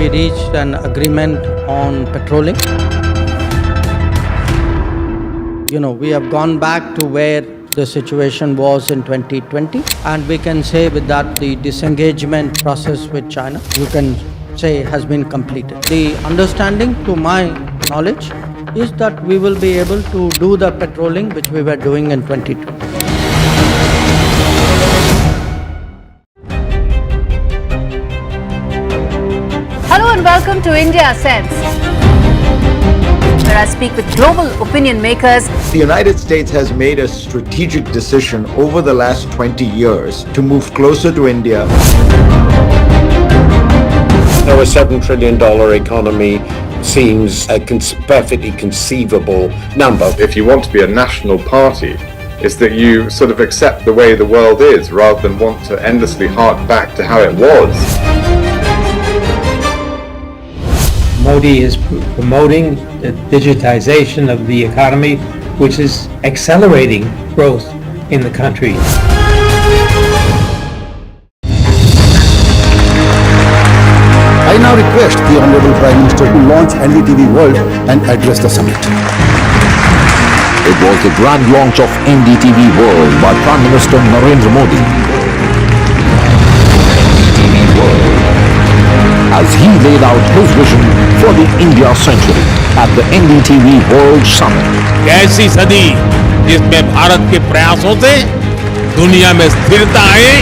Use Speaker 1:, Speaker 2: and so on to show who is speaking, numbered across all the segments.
Speaker 1: we reached an agreement on petroling. We have gone back to where the situation was in 2020, and we can say with that the disengagement process with China, you can say, has been completed. The understanding, to my knowledge, is that we will be able to do the petroling which we were doing in 2020.
Speaker 2: Hello and welcome to India Sense, where I speak with global opinion makers.
Speaker 3: The United States has made a strategic decision over the last 20 years to move closer to India.
Speaker 4: Now, a $7 trillion economy seems a perfectly conceivable number.
Speaker 5: If you want to be a national party, it's that you sort of accept the way the world is rather than want to endlessly hark back to how it was.
Speaker 6: Modi is promoting the digitization of the economy, which is accelerating growth in the country.
Speaker 7: I now request the Honorable Prime Minister to launch NDTV World and address the summit.
Speaker 8: It was the grand launch of NDTV World by Prime Minister Narendra Modi. NDTV World, as he laid out his vision for the India century at the NDTV World Summit.
Speaker 9: ऐसी सदी जिसमें भारत के प्रयासों से दुनिया में स्थिरता आए,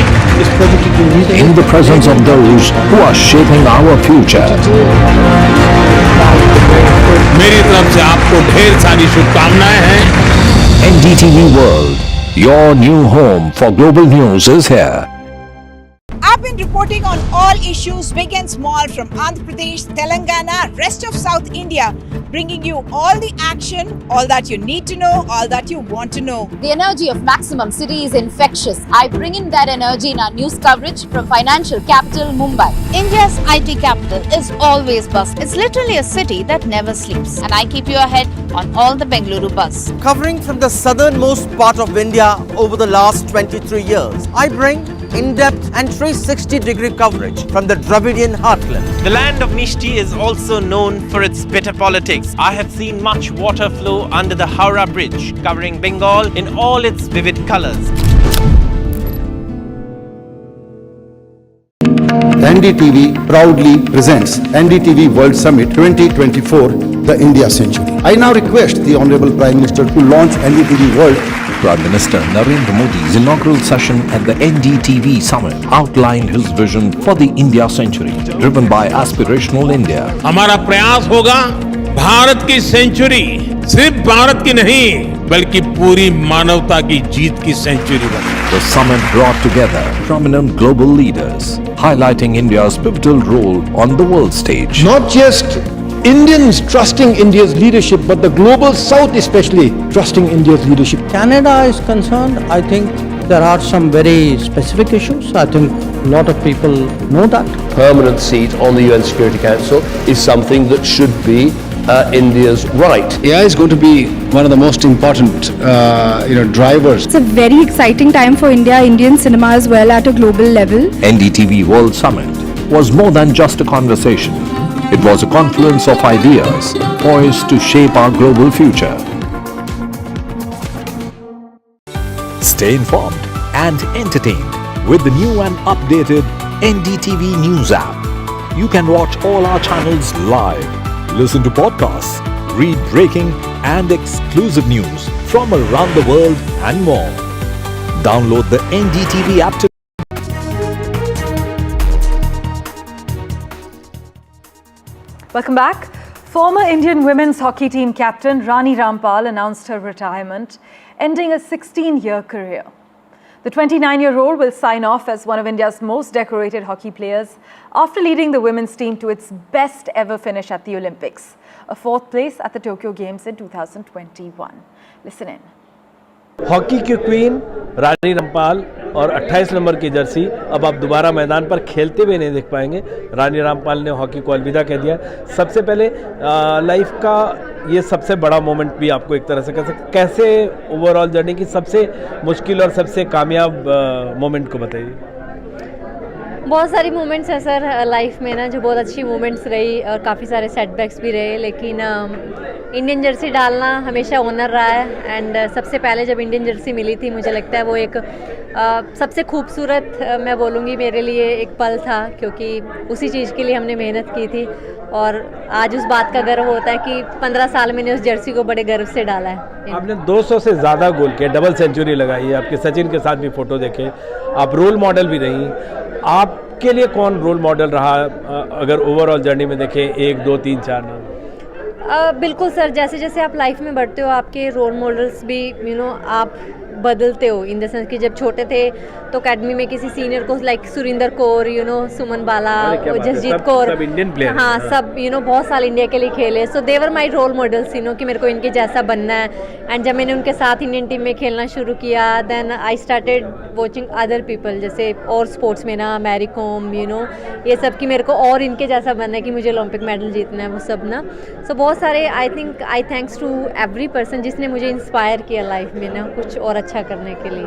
Speaker 8: in the presence of those who are shaping our future.
Speaker 9: मेरी तरफ से आपको ढेर सारी शुभकामनाएं हैं।
Speaker 8: NDTV World, your new home for global news is here.
Speaker 10: I've been reporting on all issues big and small from Andhra Pradesh, Telangana, rest of South India, bringing you all the action, all that you need to know, all that you want to know.
Speaker 2: The energy of Maximum City is infectious. I bring in that energy in our news coverage from financial capital Mumbai.
Speaker 11: India's IT capital is always buzz. It's literally a city that never sleeps. And I keep you ahead on all the Bengaluru buzz.
Speaker 12: Covering from the southernmost part of India over the last 23 years, I bring in-depth and 360-degree coverage from the Dravidian heartland.
Speaker 13: The land of Mishti is also known for its bitter politics. I have seen much water flow under the Howrah Bridge, covering Bengal in all its vivid colors.
Speaker 7: NDTV proudly presents NDTV World Summit 2024, the India Century. I now request the Honorable Prime Minister to launch NDTV World.
Speaker 8: Prime Minister Narendra Modi's inaugural session at the NDTV Summit outlined his vision for the India century, driven by aspirational India.
Speaker 9: हमारा प्रयास होगा भारत की century सिर्फ भारत की नहीं बल्कि पूरी मानवता की जीत की सेंचुरी बने.
Speaker 8: The summit brought together prominent global leaders, highlighting India's pivotal role on the world stage.
Speaker 14: Not just Indians trusting India's leadership, but the global South especially trusting India's leadership.
Speaker 1: Canada is concerned, I think there are some very specific issues. I think a lot of people know that.
Speaker 15: Permanent seat on the UN Security Council is something that should be India's right.
Speaker 16: AI is going to be one of the most important drivers.
Speaker 17: It's a very exciting time for India, Indian cinema as well at a global level.
Speaker 8: NDTV World Summit was more than just a conversation. It was a confluence of ideas poised to shape our global future. Stay informed and entertained with the new and updated NDTV News app. You can watch all our channels live, listen to podcasts, read breaking and exclusive news from around the world and more. Download the NDTV app today.
Speaker 18: Welcome back. Former Indian women's hockey team captain Rani Ram announced her retirement, ending a 16-year career. The 29-year-old will sign off as one of India's most decorated hockey players after leading the women's team to its best ever finish at the Olympics, a fourth place at the Tokyo Games in 2021. Listen in.
Speaker 19: Hockey की queen Rani Rampal और 28 number की Jersey अब आप दोबारा मैदान पर खेलते हुए नहीं देख पाएंगे. रानी रामपाल ने हॉकी को अलविदा कह दिया. सबसे पहले लाइफ का ये सबसे बड़ा मोमेंट भी आपको एक तरह से कह सकते, कैसे ओवरऑल जर्नी की सबसे मुश्किल और सबसे कामयाब मोमेंट को बताइए.
Speaker 20: बहुत सारी मोमेंट्स है सर लाइफ में ना, जो बहुत अच्छी मोमेंट्स रही और काफ़ी सारे सेटबैक्स भी रहे, लेकिन इंडियन जर्सी डालना हमेशा ऑनर रहा है। एंड सबसे पहले जब इंडियन जर्सी मिली थी, मुझे लगता है वो एक सबसे खूबसूरत मैं बोलूँगी मेरे लिए एक पल था, क्योंकि उसी चीज़ के लिए हमने मेहनत की थी और आज उस बात का गर्व होता है कि 15 साल मैंने उस जर्सी को बड़े गर्व से डाला है।
Speaker 19: आपने 200 से ज़्यादा गोल किए, डबल सेंचुरी लगाई है, आपके सचिन के साथ भी फोटो देखे, आप रोल मॉडल भी रही। आपके लिए कौन रोल मॉडल रहा, अगर ओवरऑल जर्नी में देखें 1, 2, 3, 4 नाम?
Speaker 20: बिल्कुल सर, जैसे जैसे आप लाइफ में बढ़ते हो आपके रोल मॉडल्स भी आप बदलते हो, इन द सेंस कि जब छोटे थे तो अकेडमी में किसी सीनियर को लाइक सुरिंदर कौर, सुमन बाला, जसजीत कौर,
Speaker 19: सब इंडियन प्लेयर,
Speaker 20: हाँ सब बहुत साल इंडिया के लिए खेले, सो देवर माई रोल मॉडल्स कि मेरे को इनके जैसा बनना है। एंड जब मैंने उनके साथ इंडियन टीम में खेलना शुरू किया, then I started watching other people, जैसे और स्पोर्ट्स में ना मैरी कॉम, ये सब कि मेरे को और इनके जैसा बनना है कि मुझे ओलंपिक मेडल जीतना है, वो सब ना। सो बहुत सारे I thanks to every person जिसने मुझे इंस्पायर किया लाइफ में ना कुछ और अच्छा करने के लिए।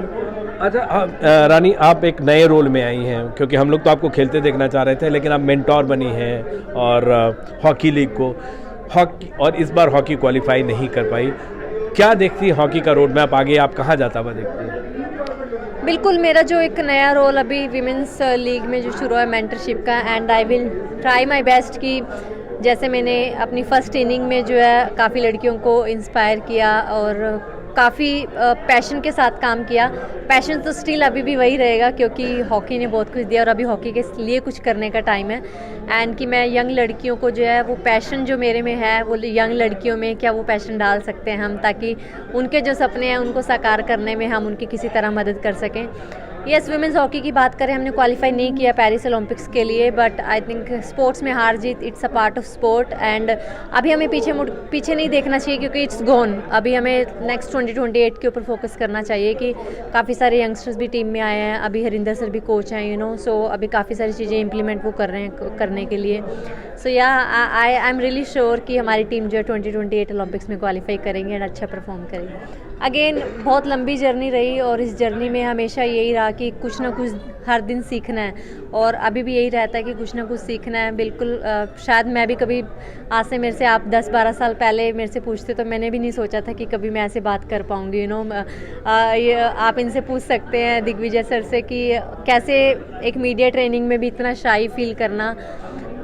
Speaker 19: अच्छा रानी, आप एक नए रोल में आई हैं, क्योंकि हम लोग तो आपको खेलते देखना चाह रहे थे, लेकिन आप मेंटोर बनी हैं और हॉकी लीग को और इस बार हॉकी क्वालिफाई नहीं कर पाई। क्या देखती है हॉकी का रोड मैप आगे, आप कहाँ जाता हुआ देखती हैं?
Speaker 20: बिल्कुल, मेरा जो एक नया रोल अभी विमेंस लीग में जो शुरू है मेंटरशिप का, and I will try my best कि जैसे मैंने अपनी फर्स्ट इनिंग में जो है काफ़ी लड़कियों को इंस्पायर किया और काफ़ी पैशन के साथ काम किया। पैशन तो स्टिल अभी भी वही रहेगा, क्योंकि हॉकी ने बहुत कुछ दिया और अभी हॉकी के लिए कुछ करने का टाइम है। एंड कि मैं यंग लड़कियों को जो है वो पैशन जो मेरे में है वो यंग लड़कियों में क्या वो पैशन डाल सकते हैं हम, ताकि उनके जो सपने हैं उनको साकार करने में हम उनकी किसी तरह मदद कर सकें। यस, वुमेंस हॉकी की बात करें, हमने क्वालिफाई नहीं किया पेरिस ओलंपिक्स के लिए, बट आई थिंक स्पोर्ट्स में हार जीत it's a part of sport. And अभी हमें पीछे नहीं देखना चाहिए, क्योंकि इट्स गॉन। अभी हमें नेक्स्ट 2028 के ऊपर फोकस करना चाहिए कि काफ़ी सारे यंगस्टर्स भी टीम में आए हैं, अभी हरिंदर सर भी कोच हैं, सो अभी काफ़ी सारी चीज़ें इंप्लीमेंट वो कर रहे हैं करने के लिए। सो या आई एम रियली श्योर कि हमारी टीम जो है 2028 ओलंपिक्स में क्वालिफाई करेंगे एंड अच्छा परफॉर्म करेंगे। अगेन बहुत लंबी जर्नी रही और इस जर्नी में हमेशा यही रहा कि कुछ ना कुछ हर दिन सीखना है, और अभी भी यही रहता है कि कुछ ना कुछ सीखना है। बिल्कुल शायद मैं भी कभी आज से मेरे से आप 10-12 साल पहले मेरे से पूछते तो मैंने भी नहीं सोचा था कि कभी मैं ऐसे बात कर पाऊँगी। आप इनसे पूछ सकते हैं दिग्विजय सर से कि कैसे एक मीडिया ट्रेनिंग में भी इतना शाई फील करना,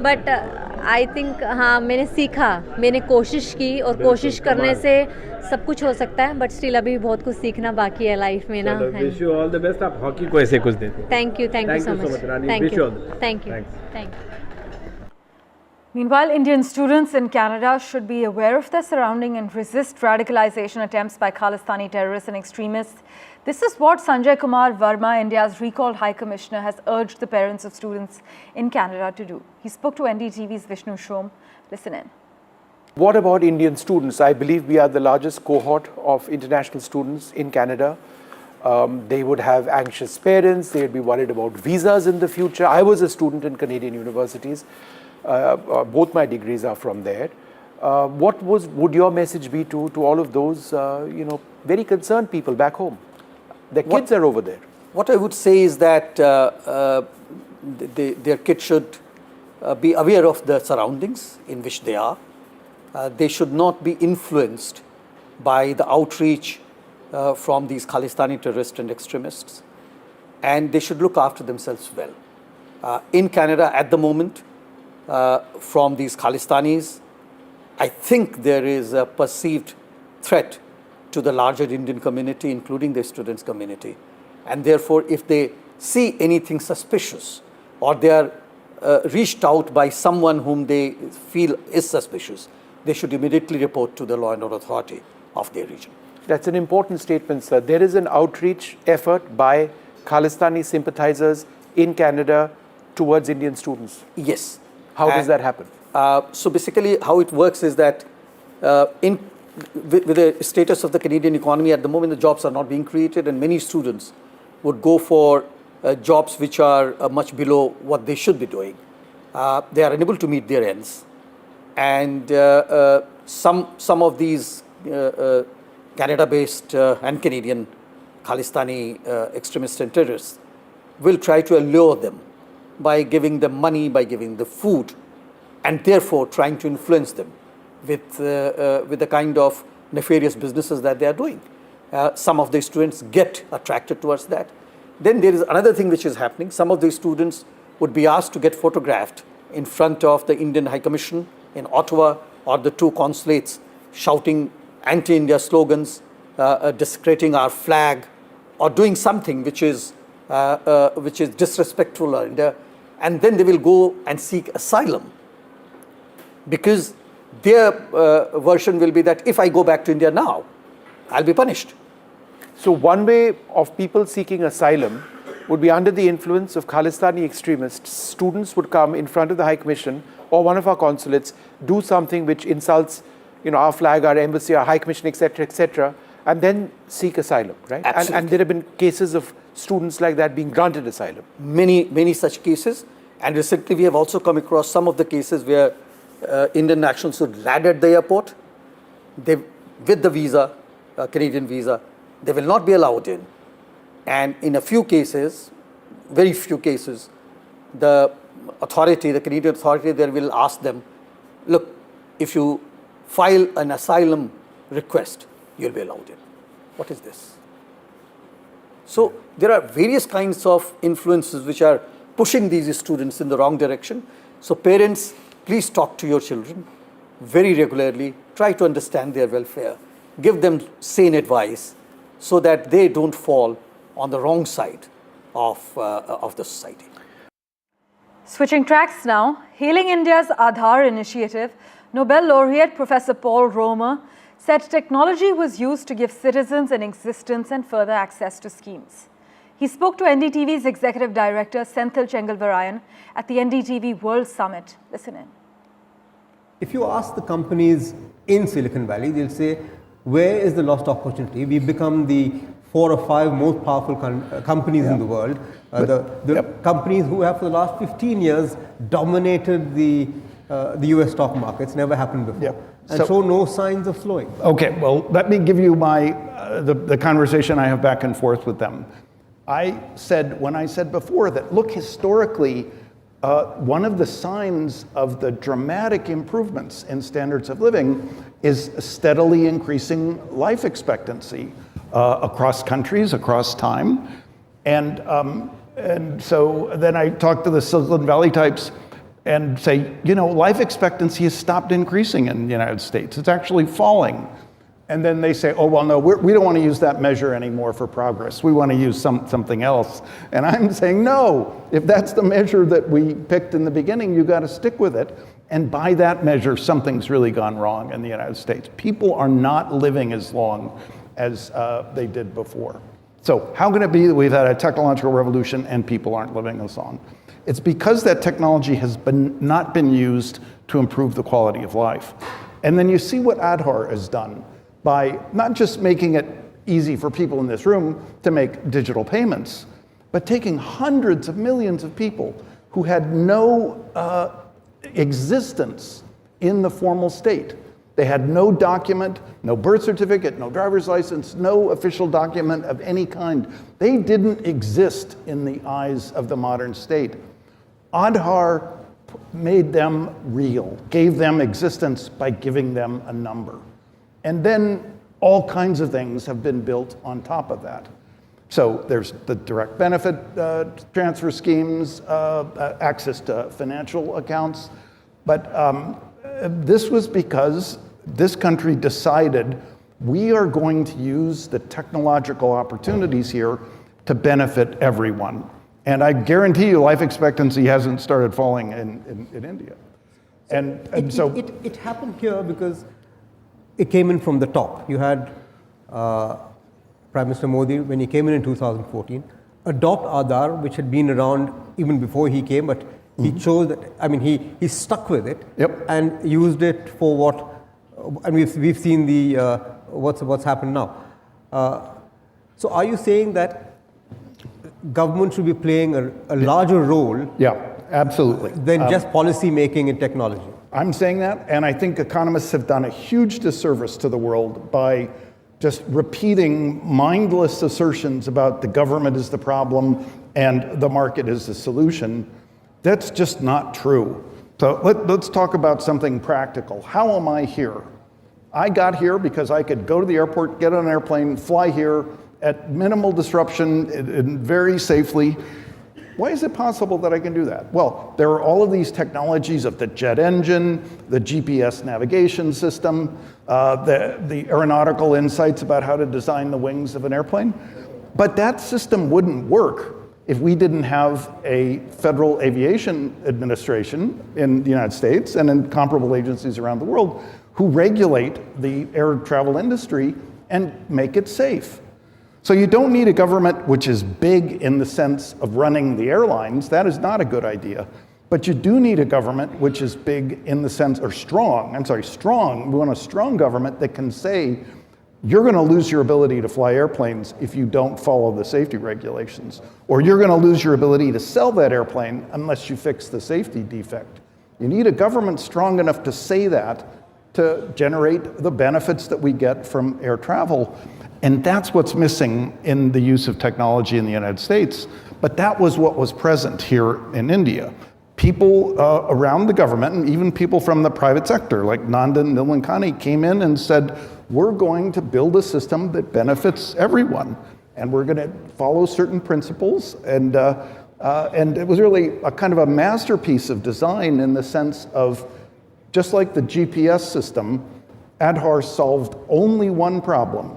Speaker 20: बट आई थिंक हाँ मैंने सीखा, मैंने कोशिश की और कोशिश करने से सब कुछ हो सकता है, बट स्टिल अभी बहुत कुछ सीखना बाकी है लाइफ में ना।
Speaker 19: Wish you all the best. आप हॉकी को ऐसे कुछ देते हैं।
Speaker 20: Thank you so much Rani. Thank you.
Speaker 18: Meanwhile, Indian students in Canada should be aware of their surrounding and resist radicalization attempts by Khalistani terrorists and extremists. This is what Sanjay Kumar Varma, India's recalled High Commissioner, has urged the parents of students in Canada to do. He spoke to NDTV's Vishnu Shom. Listen in.
Speaker 14: What about Indian students? I believe we are the largest cohort of international students in Canada. They would have anxious parents. They would be worried about visas in the future. I was a student in Canadian universities. Both my degrees are from there. What would your message be to all of those very concerned people back home? Their kids are over there.
Speaker 12: What I would say is that their kids should be aware of the surroundings in which they are. They should not be influenced by the outreach from these Khalistani terrorists and extremists, and they should look after themselves well. In Canada at the moment, from these Khalistanis, I think there is a perceived threat to the larger Indian community, including the students' community. And therefore, if they see anything suspicious or they are reached out by someone whom they feel is suspicious, they should immediately report to the law and order authority of their region.
Speaker 14: That's an important statement, sir. There is an outreach effort by Khalistani sympathizers in Canada towards Indian students.
Speaker 12: Yes.
Speaker 14: How does that happen?
Speaker 12: So basically how it works is that with the status of the Canadian economy at the moment, the jobs are not being created, and many students would go for jobs which are much below what they should be doing. They are unable to meet their ends, and some of these Canada-based and Canadian Khalistani extremists and terrorists will try to allure them by giving them money, by giving them food, and therefore trying to influence them with the kind of nefarious businesses that they are doing. Some of the students get attracted towards that. Then there is another thing which is happening. Some of the students would be asked to get photographed in front of the Indian High Commission in Ottawa or the two consulates, shouting anti-India slogans, desecrating our flag, or doing something which is disrespectful to India, and then they will go and seek asylum because their version will be that if I go back to India now, I'll be punished.
Speaker 14: So one way of people seeking asylum would be under the influence of Khalistani extremists. Students would come in front of the High Commission or one of our consulates, do something which insults, our flag, our embassy, our High Commission, etc., and then seek asylum, right? And there have been cases of students like that being granted asylum.
Speaker 12: Many such cases. And recently we have also come across some of the cases where Indian nationals would land at the airport. With the visa, Canadian visa, they will not be allowed in. And in a few cases, very few cases, the Canadian authority there will ask them, look, if you file an asylum request, you'll be allowed in. What is this? So there are various kinds of influences which are pushing these students in the wrong direction. So parents, please talk to your children very regularly, try to understand their welfare, give them sane advice so that they don't fall on the wrong side of the society.
Speaker 18: Switching tracks now, hailing India's Adhar initiative, Nobel laureate Professor Paul Romer said technology was used to give citizens an existence and further access to schemes. He spoke to NDTV's Executive Director Senthil Chengalvarayan at the NDTV World Summit. Listen in.
Speaker 21: If you ask the companies in Silicon Valley, they'll say, where is the lost opportunity? We've become the 4 or 5 most powerful companies in the world. The companies who have for the last 15 years dominated the US stock markets, never happened before. And so no signs of slowing.
Speaker 22: Okay, well, let me give you my the conversation I have back and forth with them. When I said before that, look, historically, one of the signs of the dramatic improvements in standards of living is steadily increasing life expectancy across countries, across time. And so then I talked to the Silicon Valley types and say, life expectancy has stopped increasing in the United States. It's actually falling. And then they say, oh, well, no, we don't want to use that measure anymore for progress. We want to use something else. And I'm saying, no, if that's the measure that we picked in the beginning, you got to stick with it. And by that measure, something's really gone wrong in the United States. People are not living as long as they did before. So how can it be that we've had a technological revolution and people aren't living as long? It's because that technology has not been used to improve the quality of life. And then you see what Adhar has done by not just making it easy for people in this room to make digital payments, but taking hundreds of millions of people who had no existence in the formal state. They had no document, no birth certificate, no driver's license, no official document of any kind. They didn't exist in the eyes of the modern state. Adhar made them real, gave them existence by giving them a number. And then all kinds of things have been built on top of that. So there's the direct benefit transfer schemes, access to financial accounts. But this was because this country decided we are going to use the technological opportunities here to benefit everyone. And I guarantee you life expectancy hasn't started falling in India. And so
Speaker 21: it happened here because it came in from the top. You had Prime Minister Modi, when he came in 2014, adopt Adhar, which had been around even before he came, but he chose that, he stuck with it and used it for what, and we've seen the what's happened now. So are you saying that government should be playing a larger role?
Speaker 22: Yeah, absolutely.
Speaker 21: Than just policy making and technology?
Speaker 22: I'm saying that, and I think economists have done a huge disservice to the world by just repeating mindless assertions about the government is the problem and the market is the solution. That's just not true. So let's talk about something practical. How am I here? I got here because I could go to the airport, get on an airplane, fly here at minimal disruption and very safely. Why is it possible that I can do that? Well, there are all of these technologies of the jet engine, the GPS navigation system, the aeronautical insights about how to design the wings of an airplane. But that system wouldn't work if we didn't have a Federal Aviation Administration in the United States and in comparable agencies around the world who regulate the air travel industry and make it safe. So you don't need a government which is big in the sense of running the airlines. That is not a good idea. But you do need a government which is big in the sense, or strong. We want a strong government that can say, you're going to lose your ability to fly airplanes if you don't follow the safety regulations. Or you're going to lose your ability to sell that airplane unless you fix the safety defect. You need a government strong enough to say that to generate the benefits that we get from air travel. And that's what's missing in the use of technology in the United States. But that was what was present here in India. People around the government, and even people from the private sector, like Nandan Nilekani, came in and said, we're going to build a system that benefits everyone. And we're going to follow certain principles. And it was really a kind of a masterpiece of design in the sense of, just like the GPS system, Adhar solved only one problem.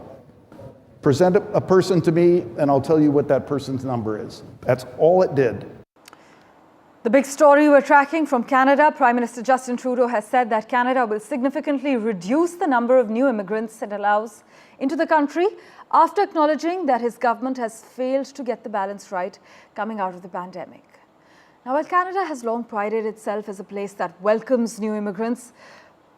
Speaker 22: Present a person to me, and I'll tell you what that person's number is. That's all it did.
Speaker 18: The big story we're tracking from Canada, Prime Minister Justin Trudeau has said that Canada will significantly reduce the number of new immigrants it allows into the country after acknowledging that his government has failed to get the balance right coming out of the pandemic. Now, while Canada has long prided itself as a place that welcomes new immigrants,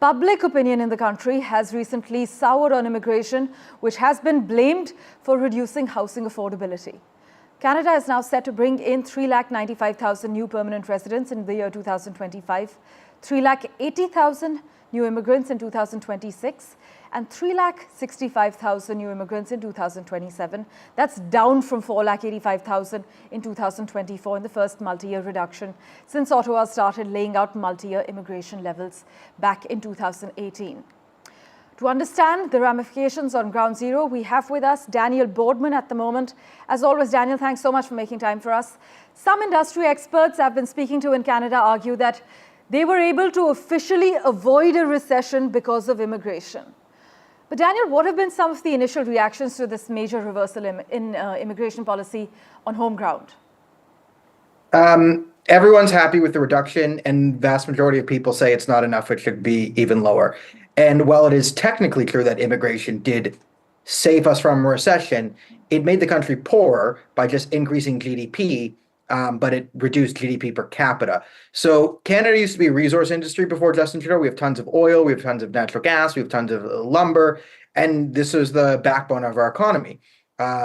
Speaker 18: public opinion in the country has recently soured on immigration, which has been blamed for reducing housing affordability. Canada is now set to bring in 3,95,000 new permanent residents in the year 2025, 3,80,000 new immigrants in 2026, and 3,65,000 new immigrants in 2027. That's down from 4,85,000 in 2024 in the first multi-year reduction since Ottawa started laying out multi-year immigration levels back in 2018. To understand the ramifications on ground zero, we have with us Daniel Boardman at the moment. As always, Daniel, thanks so much for making time for us. Some industry experts I've been speaking to in Canada argue that they were able to officially avoid a recession because of immigration. But Daniel, what have been some of the initial reactions to this major reversal in immigration policy on home ground?
Speaker 3: Everyone's happy with the reduction, and vast majority of people say it's not enough, it should be even lower. And while it is technically true that immigration did save us from a recession, it made the country poorer by just increasing GDP, but it reduced GDP per capita. So Canada used to be a resource industry before Justin Trudeau. We have tons of oil, we have tons of natural gas, we have tons of lumber, and this is the backbone of our economy.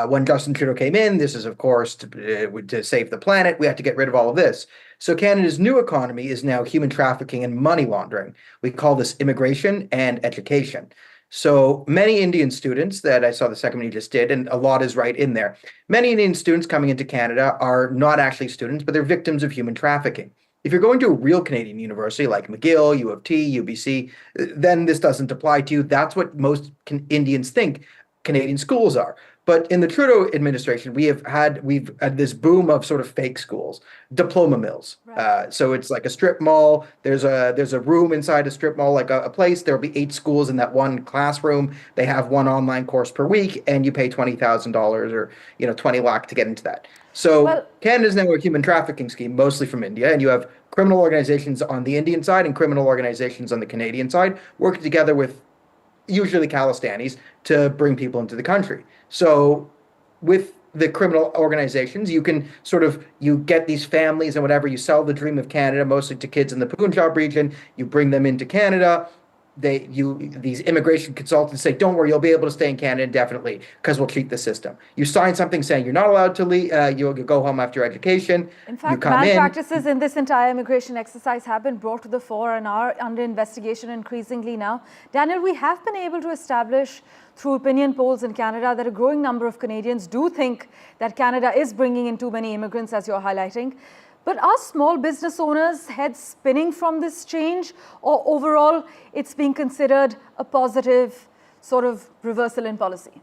Speaker 3: When Justin Trudeau came in, this is, of course, to save the planet. We have to get rid of all of this. So Canada's new economy is now human trafficking and money laundering. We call this immigration and education. So many Indian students that I saw the second one you just did, and a lot is right in there. Many Indian students coming into Canada are not actually students, but they're victims of human trafficking. If you're going to a real Canadian university like McGill, U of T, UBC, then this doesn't apply to you. That's what most Indians think Canadian schools are. But in the Trudeau administration, we've had this boom of sort of fake schools, diploma mills. Right. So it's like a strip mall. There's a room inside a strip mall, like a place. There'll be 8 schools in that one classroom. They have one online course per week, and you pay $20,000 or 20 lakh to get into that. So Canada's now a human trafficking scheme, mostly from India, and you have criminal organizations on the Indian side and criminal organizations on the Canadian side working together with usually Khalistanis to bring people into the country. So with the criminal organizations, you can you get these families and whatever, you sell the dream of Canada, mostly to kids in the Punjab region, you bring them into Canada. These immigration consultants say, don't worry, you'll be able to stay in Canada indefinitely because we'll cheat the system. You sign something saying you're not allowed to leave, you'll go home after your education.
Speaker 18: In fact, bad practices in this entire immigration exercise have been brought to the fore and are under investigation increasingly now. Daniel, we have been able to establish through opinion polls in Canada that a growing number of Canadians do think that Canada is bringing in too many immigrants, as you're highlighting. But are small business owners' heads spinning from this change, or overall it's being considered a positive sort of reversal in policy?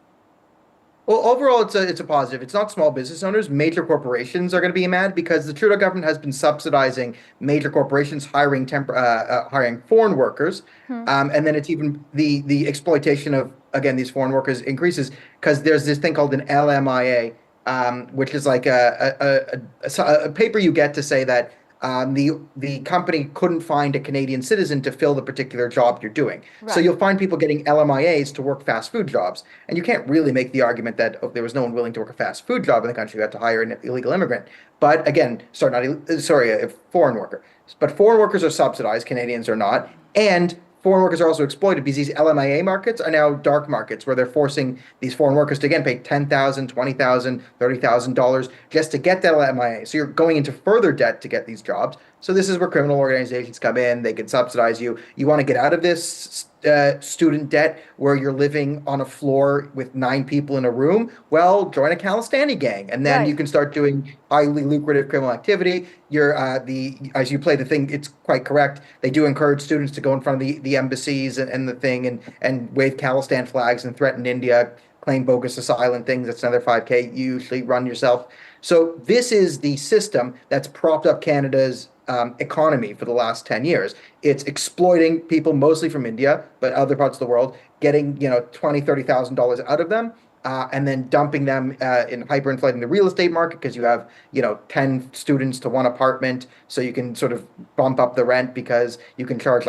Speaker 3: Well, overall, it's a positive. It's not small business owners. Major corporations are going to be mad because the Trudeau government has been subsidizing major corporations hiring hiring foreign workers, and then it's even the exploitation of these foreign workers increases because there's this thing called an LMIA, which is like a paper you get to say that the company couldn't find a Canadian citizen to fill the particular job you're doing. So you'll find people getting LMIAs to work fast food jobs. And you can't really make the argument that there was no one willing to work a fast food job in the country, you had to hire an illegal immigrant. But again, a foreign worker. But foreign workers are subsidized, Canadians are not. And foreign workers are also exploited because these LMIA markets are now dark markets where they're forcing these foreign workers to, again, pay $10,000, $20,000, $30,000 just to get that LMIA. So you're going into further debt to get these jobs. So this is where criminal organizations come in. They can subsidize you. You want to get out of this student debt where you're living on a floor with 9 people in a room? Well, join a Khalistani gang, and then you can start doing highly lucrative criminal activity. As you play the thing, it's quite correct. They do encourage students to go in front of the embassies and the thing and wave Khalistan flags and threaten India, claim bogus asylum things. That's another 5K. You usually run yourself. So this is the system that's propped up Canada's economy for the last 10 years. It's exploiting people mostly from India, but other parts of the world, getting $20,000, $30,000 out of them, and then dumping them in hyperinflating the real estate market because you have 10 students to one apartment, so you can sort of bump up the rent because you can charge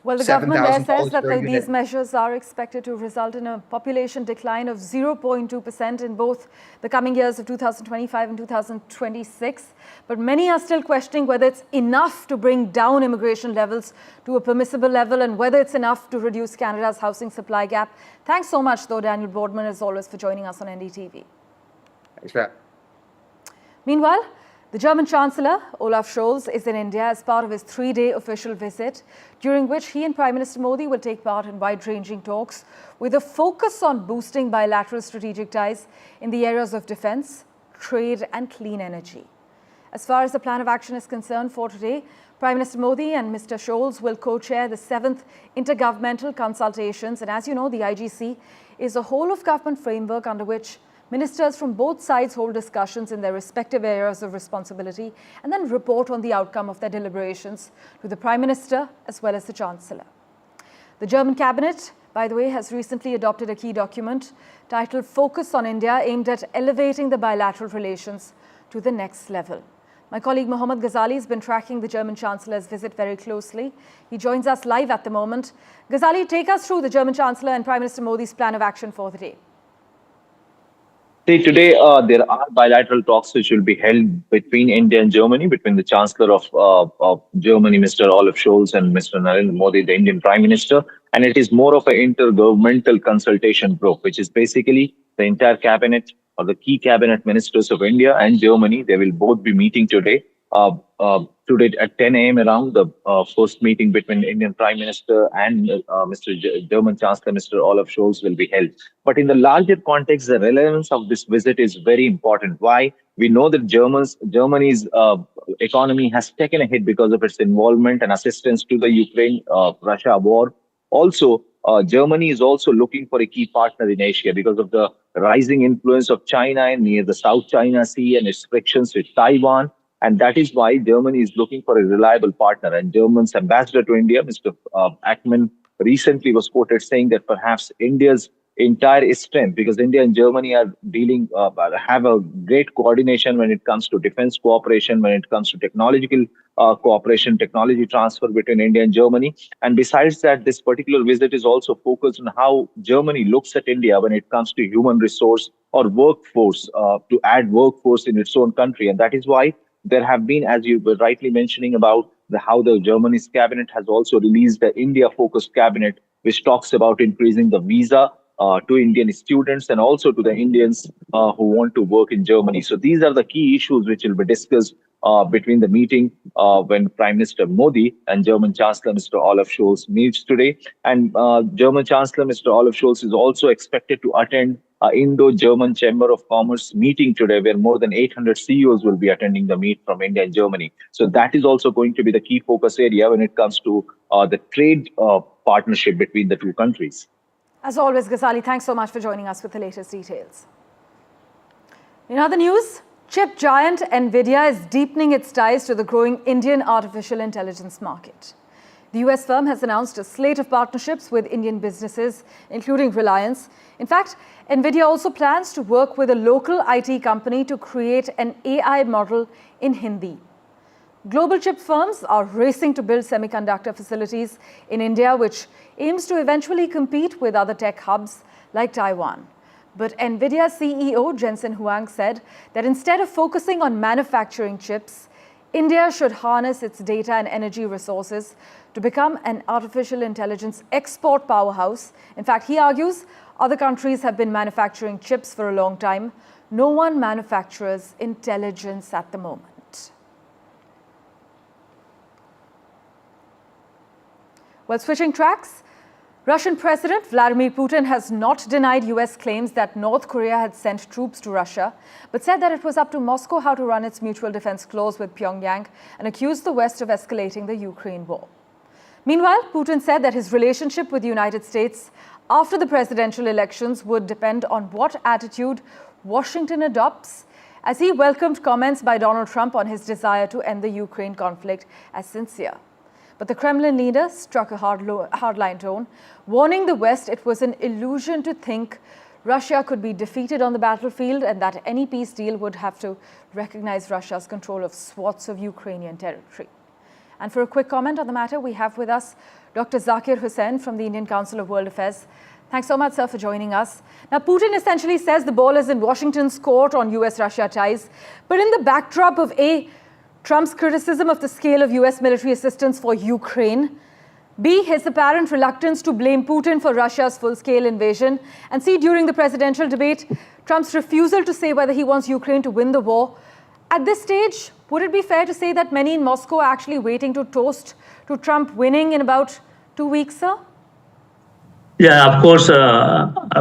Speaker 18: well, the government there says that
Speaker 3: $7,000
Speaker 18: these measures are expected to result in a population decline of 0.2% in both the coming years of 2025 and 2026. But many are still questioning whether it's enough to bring down immigration levels to a permissible level and whether it's enough to reduce Canada's housing supply gap. Thanks so much, though, Daniel Boardman, as always, for joining us on NDTV.
Speaker 3: Thanks, Pat.
Speaker 18: Meanwhile, the German Chancellor, Olaf Scholz, is in India as part of his 3-day official visit, during which he and Prime Minister Modi will take part in wide-ranging talks with a focus on boosting bilateral strategic ties in the areas of defense, trade and clean energy. As far as the plan of action is concerned for today, Prime Minister Modi and Mr. Scholz will co-chair the 7th Intergovernmental Consultations. And as you know, the IGC is a whole-of-government framework under which ministers from both sides hold discussions in their respective areas of responsibility and then report on the outcome of their deliberations to the Prime Minister as well as the Chancellor. The German cabinet, by the way, has recently adopted a key document titled Focus on India, aimed at elevating the bilateral relations to the next level. My colleague Mohammad Ghazali has been tracking the German Chancellor's visit very closely. He joins us live at the moment. Ghazali, take us through the German Chancellor and Prime Minister Modi's plan of action for the day.
Speaker 4: Today, there are bilateral talks which will be held between India and Germany, between the Chancellor of Germany, Mr. Olaf Scholz, and Mr. Narendra Modi, the Indian Prime Minister. And it is more of an intergovernmental consultation group, which is basically the entire cabinet or the key cabinet ministers of India and Germany. They will both be meeting today. Today at 10 a.m. around, the first meeting between Indian Prime Minister and German Chancellor, Mr. Olaf Scholz, will be held. But in the larger context, the relevance of this visit is very important. Why? We know that Germany's economy has taken a hit because of its involvement and assistance to the Ukraine-Russia war. Also, Germany is also looking for a key partner in Asia because of the rising influence of China near the South China Sea and its frictions with Taiwan. And that is why Germany is looking for a reliable partner. And Germany's ambassador to India, Mr. Ackman, recently was quoted saying that perhaps India's entire strength, because India and Germany are have a great coordination when it comes to defense cooperation, when it comes to technological cooperation, technology transfer between India and Germany. And besides that, this particular visit is also focused on how Germany looks at India when it comes to human resource or workforce, to add workforce in its own country. And that is why there have been, as you were rightly mentioning about how the Germany's cabinet has also released the India-focused cabinet, which talks about increasing the visa to Indian students and also to the Indians who want to work in Germany. So these are the key issues which will be discussed between the meeting when Prime Minister Modi and German Chancellor Mr. Olaf Scholz meets today. And German Chancellor Mr. Olaf Scholz is also expected to attend Indo-German Chamber of Commerce meeting today, where more than 800 CEOs will be attending the meet from India and Germany. So that is also going to be the key focus area when it comes to the trade partnership between the two countries.
Speaker 18: As always, Ghazali, thanks so much for joining us with the latest details. In other news, chip giant Nvidia is deepening its ties to the growing Indian artificial intelligence market. The US firm has announced a slate of partnerships with Indian businesses, including Reliance. In fact, Nvidia also plans to work with a local IT company to create an AI model in Hindi. Global chip firms are racing to build semiconductor facilities in India, which aims to eventually compete with other tech hubs like Taiwan. But Nvidia CEO Jensen Huang said that instead of focusing on manufacturing chips, India should harness its data and energy resources to become an artificial intelligence export powerhouse. In fact, he argues other countries have been manufacturing chips for a long time. No one manufactures intelligence at the moment. Well, switching tracks, Russian President Vladimir Putin has not denied US claims that North Korea had sent troops to Russia, but said that it was up to Moscow how to run its mutual defense clause with Pyongyang and accused the West of escalating the Ukraine war. Meanwhile, Putin said that his relationship with the United States after the presidential elections would depend on what attitude Washington adopts, as he welcomed comments by Donald Trump on his desire to end the Ukraine conflict as sincere. But the Kremlin leader struck a hardline tone, warning the West it was an illusion to think Russia could be defeated on the battlefield and that any peace deal would have to recognize Russia's control of swaths of Ukrainian territory. And for a quick comment on the matter, we have with us Dr. Zakir Hussain from the Indian Council of World Affairs. Thanks so much, sir, for joining us. Now, Putin essentially says the ball is in Washington's court on US-Russia ties, but in the backdrop of Trump's criticism of the scale of US military assistance for Ukraine, B, his apparent reluctance to blame Putin for Russia's full-scale invasion, and C, during the presidential debate, Trump's refusal to say whether he wants Ukraine to win the war. At this stage, would it be fair to say that many in Moscow are actually waiting to toast to Trump winning in about 2 weeks, sir?
Speaker 5: Yeah, of course,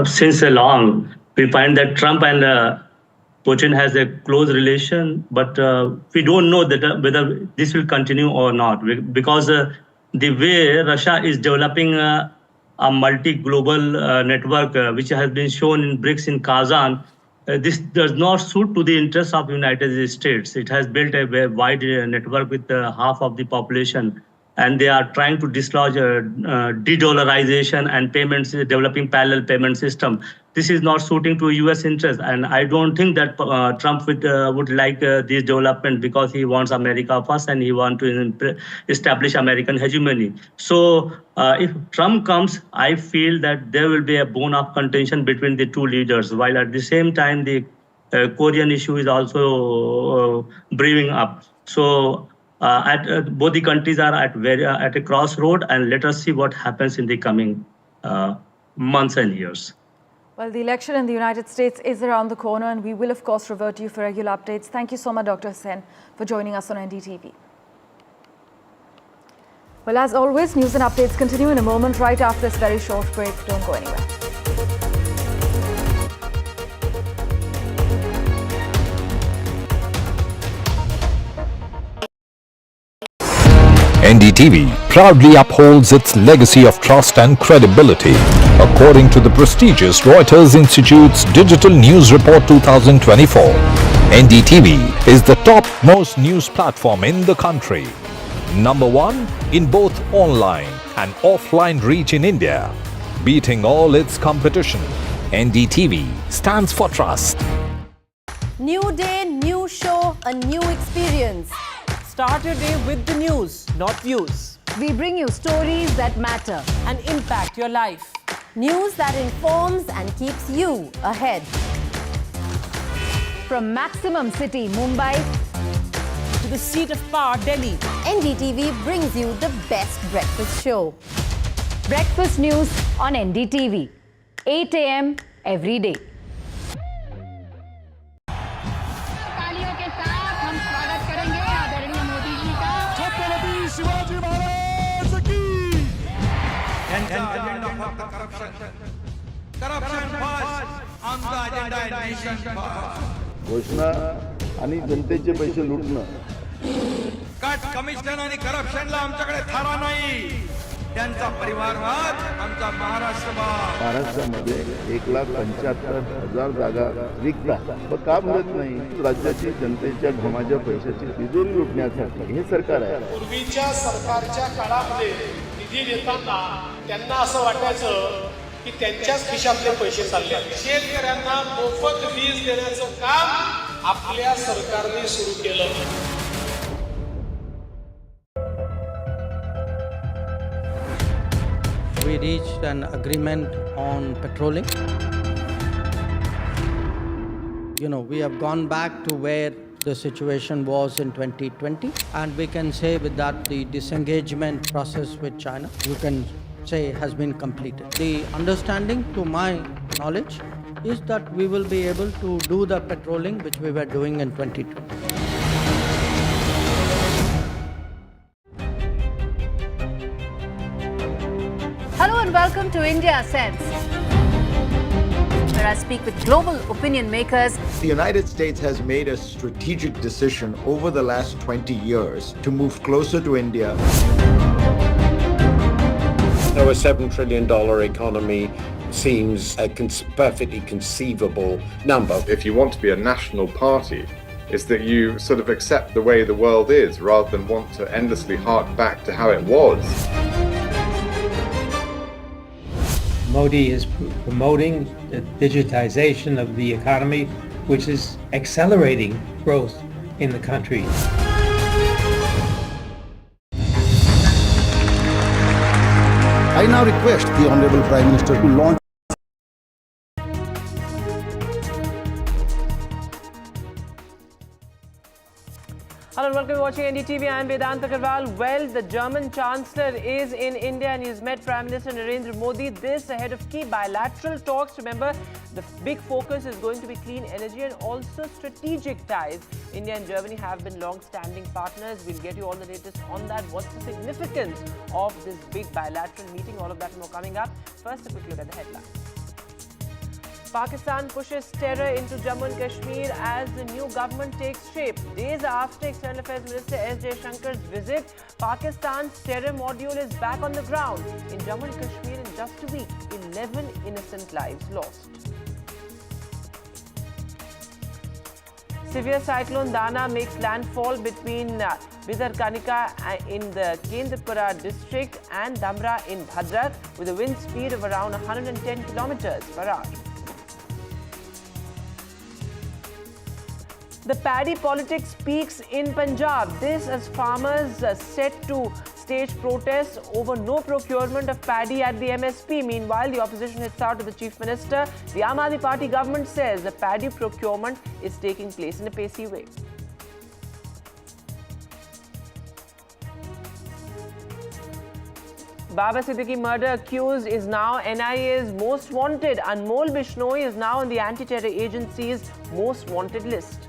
Speaker 5: since long, we find that Trump and Putin has a close relation, but we don't know that whether this will continue or not, because the way Russia is developing a multi-global network, which has been shown in BRICS in Kazan, this does not suit to the interests of the United States. It has built a wide network with half of the population, and they are trying to dislodge de-dollarization and payments, developing parallel payment system. This is not suiting to U.S. interests, and I don't think that Trump would like this development, because he wants America first and he wants to establish American hegemony. So if Trump comes, I feel that there will be a bone of contention between the two leaders, while at the same time the Korean issue is also brewing up. So both the countries are at a crossroad, and let us see what happens in the coming months and years.
Speaker 18: Well, the election in the United States is around the corner, and we will, of course, revert to you for regular updates. Thank you so much, Dr. Hussain, for joining us on NDTV. Well, as always, news and updates continue in a moment right after this very short break. Don't go anywhere.
Speaker 8: NDTV proudly upholds its legacy of trust and credibility. According to the prestigious Reuters Institute's Digital News Report 2024, NDTV is the top-most news platform in the country. #1 in both online and offline reach in India. Beating all its competition, NDTV stands for trust.
Speaker 6: New day, new show, a new experience.
Speaker 23: Start your day with the news, not views.
Speaker 6: We bring you stories that matter
Speaker 23: and impact your life.
Speaker 6: News that informs and keeps you ahead. From Maximum City, Mumbai,
Speaker 23: to the seat of power, Delhi,
Speaker 6: NDTV brings you the best breakfast show. Breakfast news on NDTV, 8 a.m. every day.
Speaker 24: Corruption was
Speaker 2: आमचा agenda आहे nation first.
Speaker 10: घोषणा आणि जनतेचे पैसे लुटणं.
Speaker 2: Cut commission आणि करप्शनला आमच्याकडे थारा नाही. त्यांचा परिवारवाद आमचा महाराष्ट्रवाद.
Speaker 10: महाराष्ट्रामध्ये 1,75,000 जागा रिक्त आहेत. मग का मिळत नाही? राज्याची जनतेच्या घमाच्या पैशाची तिजोरी लुटण्यासाठी हे सरकार आहे.
Speaker 11: पूर्वीच्या सरकारच्या काळामध्ये निधी देताना त्यांना असं वाटायचं की त्यांच्याच खिशातले पैसे चालले. शेतकऱ्यांना मोफत वीज देण्याचं काम आपल्या सरकारने सुरू केलं.
Speaker 1: We reached an agreement on petroling. We have gone back to where the situation was in 2020, and we can say with that the disengagement process with China, you can say, has been completed. The understanding, to my knowledge, is that we will be able to do the patrolling which we were doing in 2020.
Speaker 6: Hello and welcome to India Sense, where I speak with global opinion makers.
Speaker 24: The United States has made a strategic decision over the last 20 years to move closer to India.
Speaker 25: So a $7 trillion economy seems a perfectly conceivable number.
Speaker 26: If you want to be a national party, is that you sort of accept the way the world is rather than want to endlessly hark back to how it was.
Speaker 27: Modi is promoting the digitization of the economy, which is accelerating growth in the country.
Speaker 7: I now request the Honorable Prime Minister to launch.
Speaker 23: Hello and welcome to watching NDTV. I am Vedant Agarwal. Well, the German Chancellor is in India and he's met Prime Minister Narendra Modi. This ahead of key bilateral talks. Remember, the big focus is going to be clean energy and also strategic ties. India and Germany have been long-standing partners. We'll get you all the latest on that. What's the significance of this big bilateral meeting? All of that and more coming up. First, a quick look at the headlines. Pakistan pushes terror into Jammu and Kashmir as the new government takes shape. Days after External Affairs Minister S. Jaishankar's visit, Pakistan's terror module is back on the ground. In Jammu and Kashmir in just a week, 11 innocent lives lost. Severe Cyclone Dana makes landfall between Bidharkanika in the Kendrapura district and Damra in Bhadrak with a wind speed of around 110 kilometers per hour. The paddy politics peaks in Punjab. This as farmers set to stage protests over no procurement of paddy at the MSP. Meanwhile, the opposition hits out to the Chief Minister. The Aam Aadmi Party government says the paddy procurement is taking place in a pacey way. Baba Siddiki murder accused is now NIA's most wanted. Anmol Bishnoi is now on the anti-terror agency's most wanted list.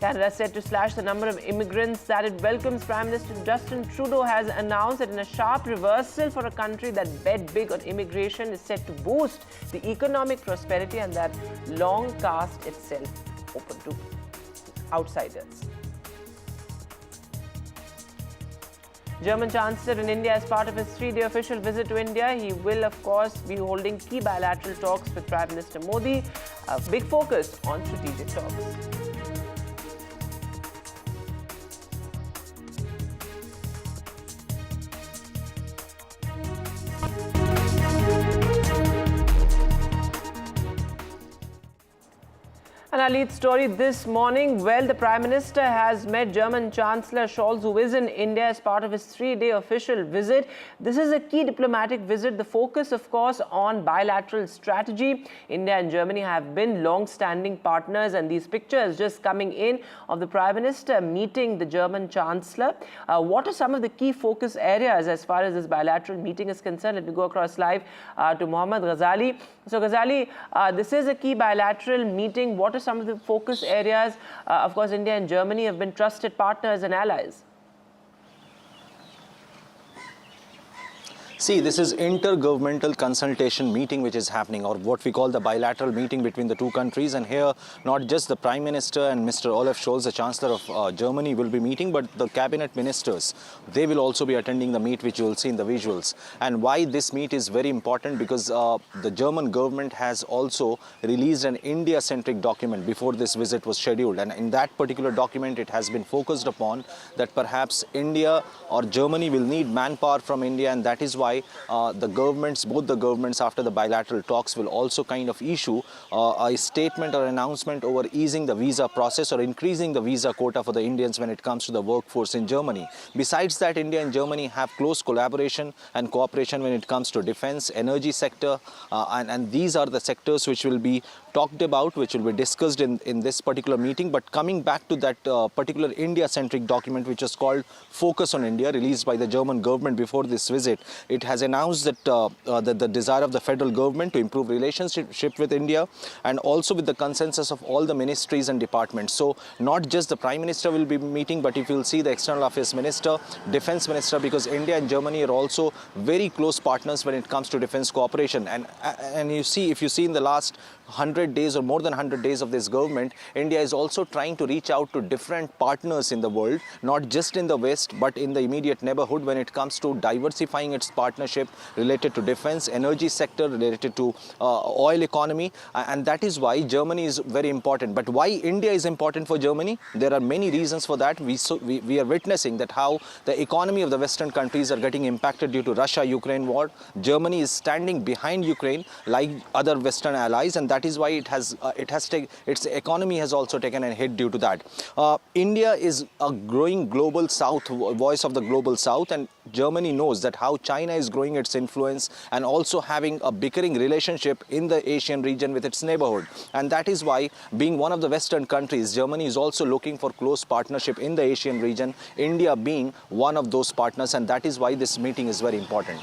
Speaker 23: Canada set to slash the number of immigrants that it welcomes. Prime Minister Justin Trudeau has announced that in a sharp reversal for a country that bet big on immigration is set to boost the economic prosperity and that long cast itself open to outsiders. German Chancellor in India as part of his 3-day official visit to India. He will, of course, be holding key bilateral talks with Prime Minister Modi. A big focus on strategic talks. And our lead story this morning, well, the Prime Minister has met German Chancellor Scholz, who is in India as part of his 3-day official visit. This is a key diplomatic visit. The focus, of course, on bilateral strategy. India and Germany have been long-standing partners, and these pictures just coming in of the Prime Minister meeting the German Chancellor. What are some of the key focus areas as far as this bilateral meeting is concerned? Let me go across live to Mohammad Ghazali. So, Ghazali, this is a key bilateral meeting. What are some of the focus areas? Of course, India and Germany have been trusted partners and allies.
Speaker 9: See, this is intergovernmental consultation meeting which is happening, or what we call the bilateral meeting between the two countries. And here, not just the Prime Minister and Mr. Olaf Scholz, the Chancellor of Germany, will be meeting, but the cabinet ministers, they will also be attending the meet, which you will see in the visuals. And why this meet is very important, because the German government has also released an India-centric document before this visit was scheduled. And in that particular document, it has been focused upon that perhaps India or Germany will need manpower from India, and that is why the governments, both the governments, after the bilateral talks, will also kind of issue a statement or announcement over easing the visa process or increasing the visa quota for the Indians when it comes to the workforce in Germany. Besides that, India and Germany have close collaboration and cooperation when it comes to defense, energy sector, and these are the sectors which will be talked about, which will be discussed in this particular meeting. But coming back to that particular India-centric document, which is called Focus on India, released by the German government before this visit, it has announced that the desire of the federal government to improve relationship with India, and also with the consensus of all the ministries and departments. So not just the Prime Minister will be meeting, but if you'll see the External Affairs Minister, Defense Minister, because India and Germany are also very close partners when it comes to defense cooperation. And you see, if you see in the last 100 days or more than 100 days of this government, India is also trying to reach out to different partners in the world, not just in the West, but in the immediate neighborhood when it comes to diversifying its partnership related to defense, energy sector, related to oil economy. And that is why Germany is very important. But why India is important for Germany? There are many reasons for that. We are witnessing that how the economy of the Western countries are getting impacted due to Russia-Ukraine war. Germany is standing behind Ukraine like other Western allies, and that is why its economy has also taken a hit due to that. India is a growing global south, voice of the global south, and Germany knows that how China is growing its influence and also having a bickering relationship in the Asian region with its neighborhood. And that is why, being one of the Western countries, Germany is also looking for close partnership in the Asian region, India being one of those partners, and that is why this meeting is very important.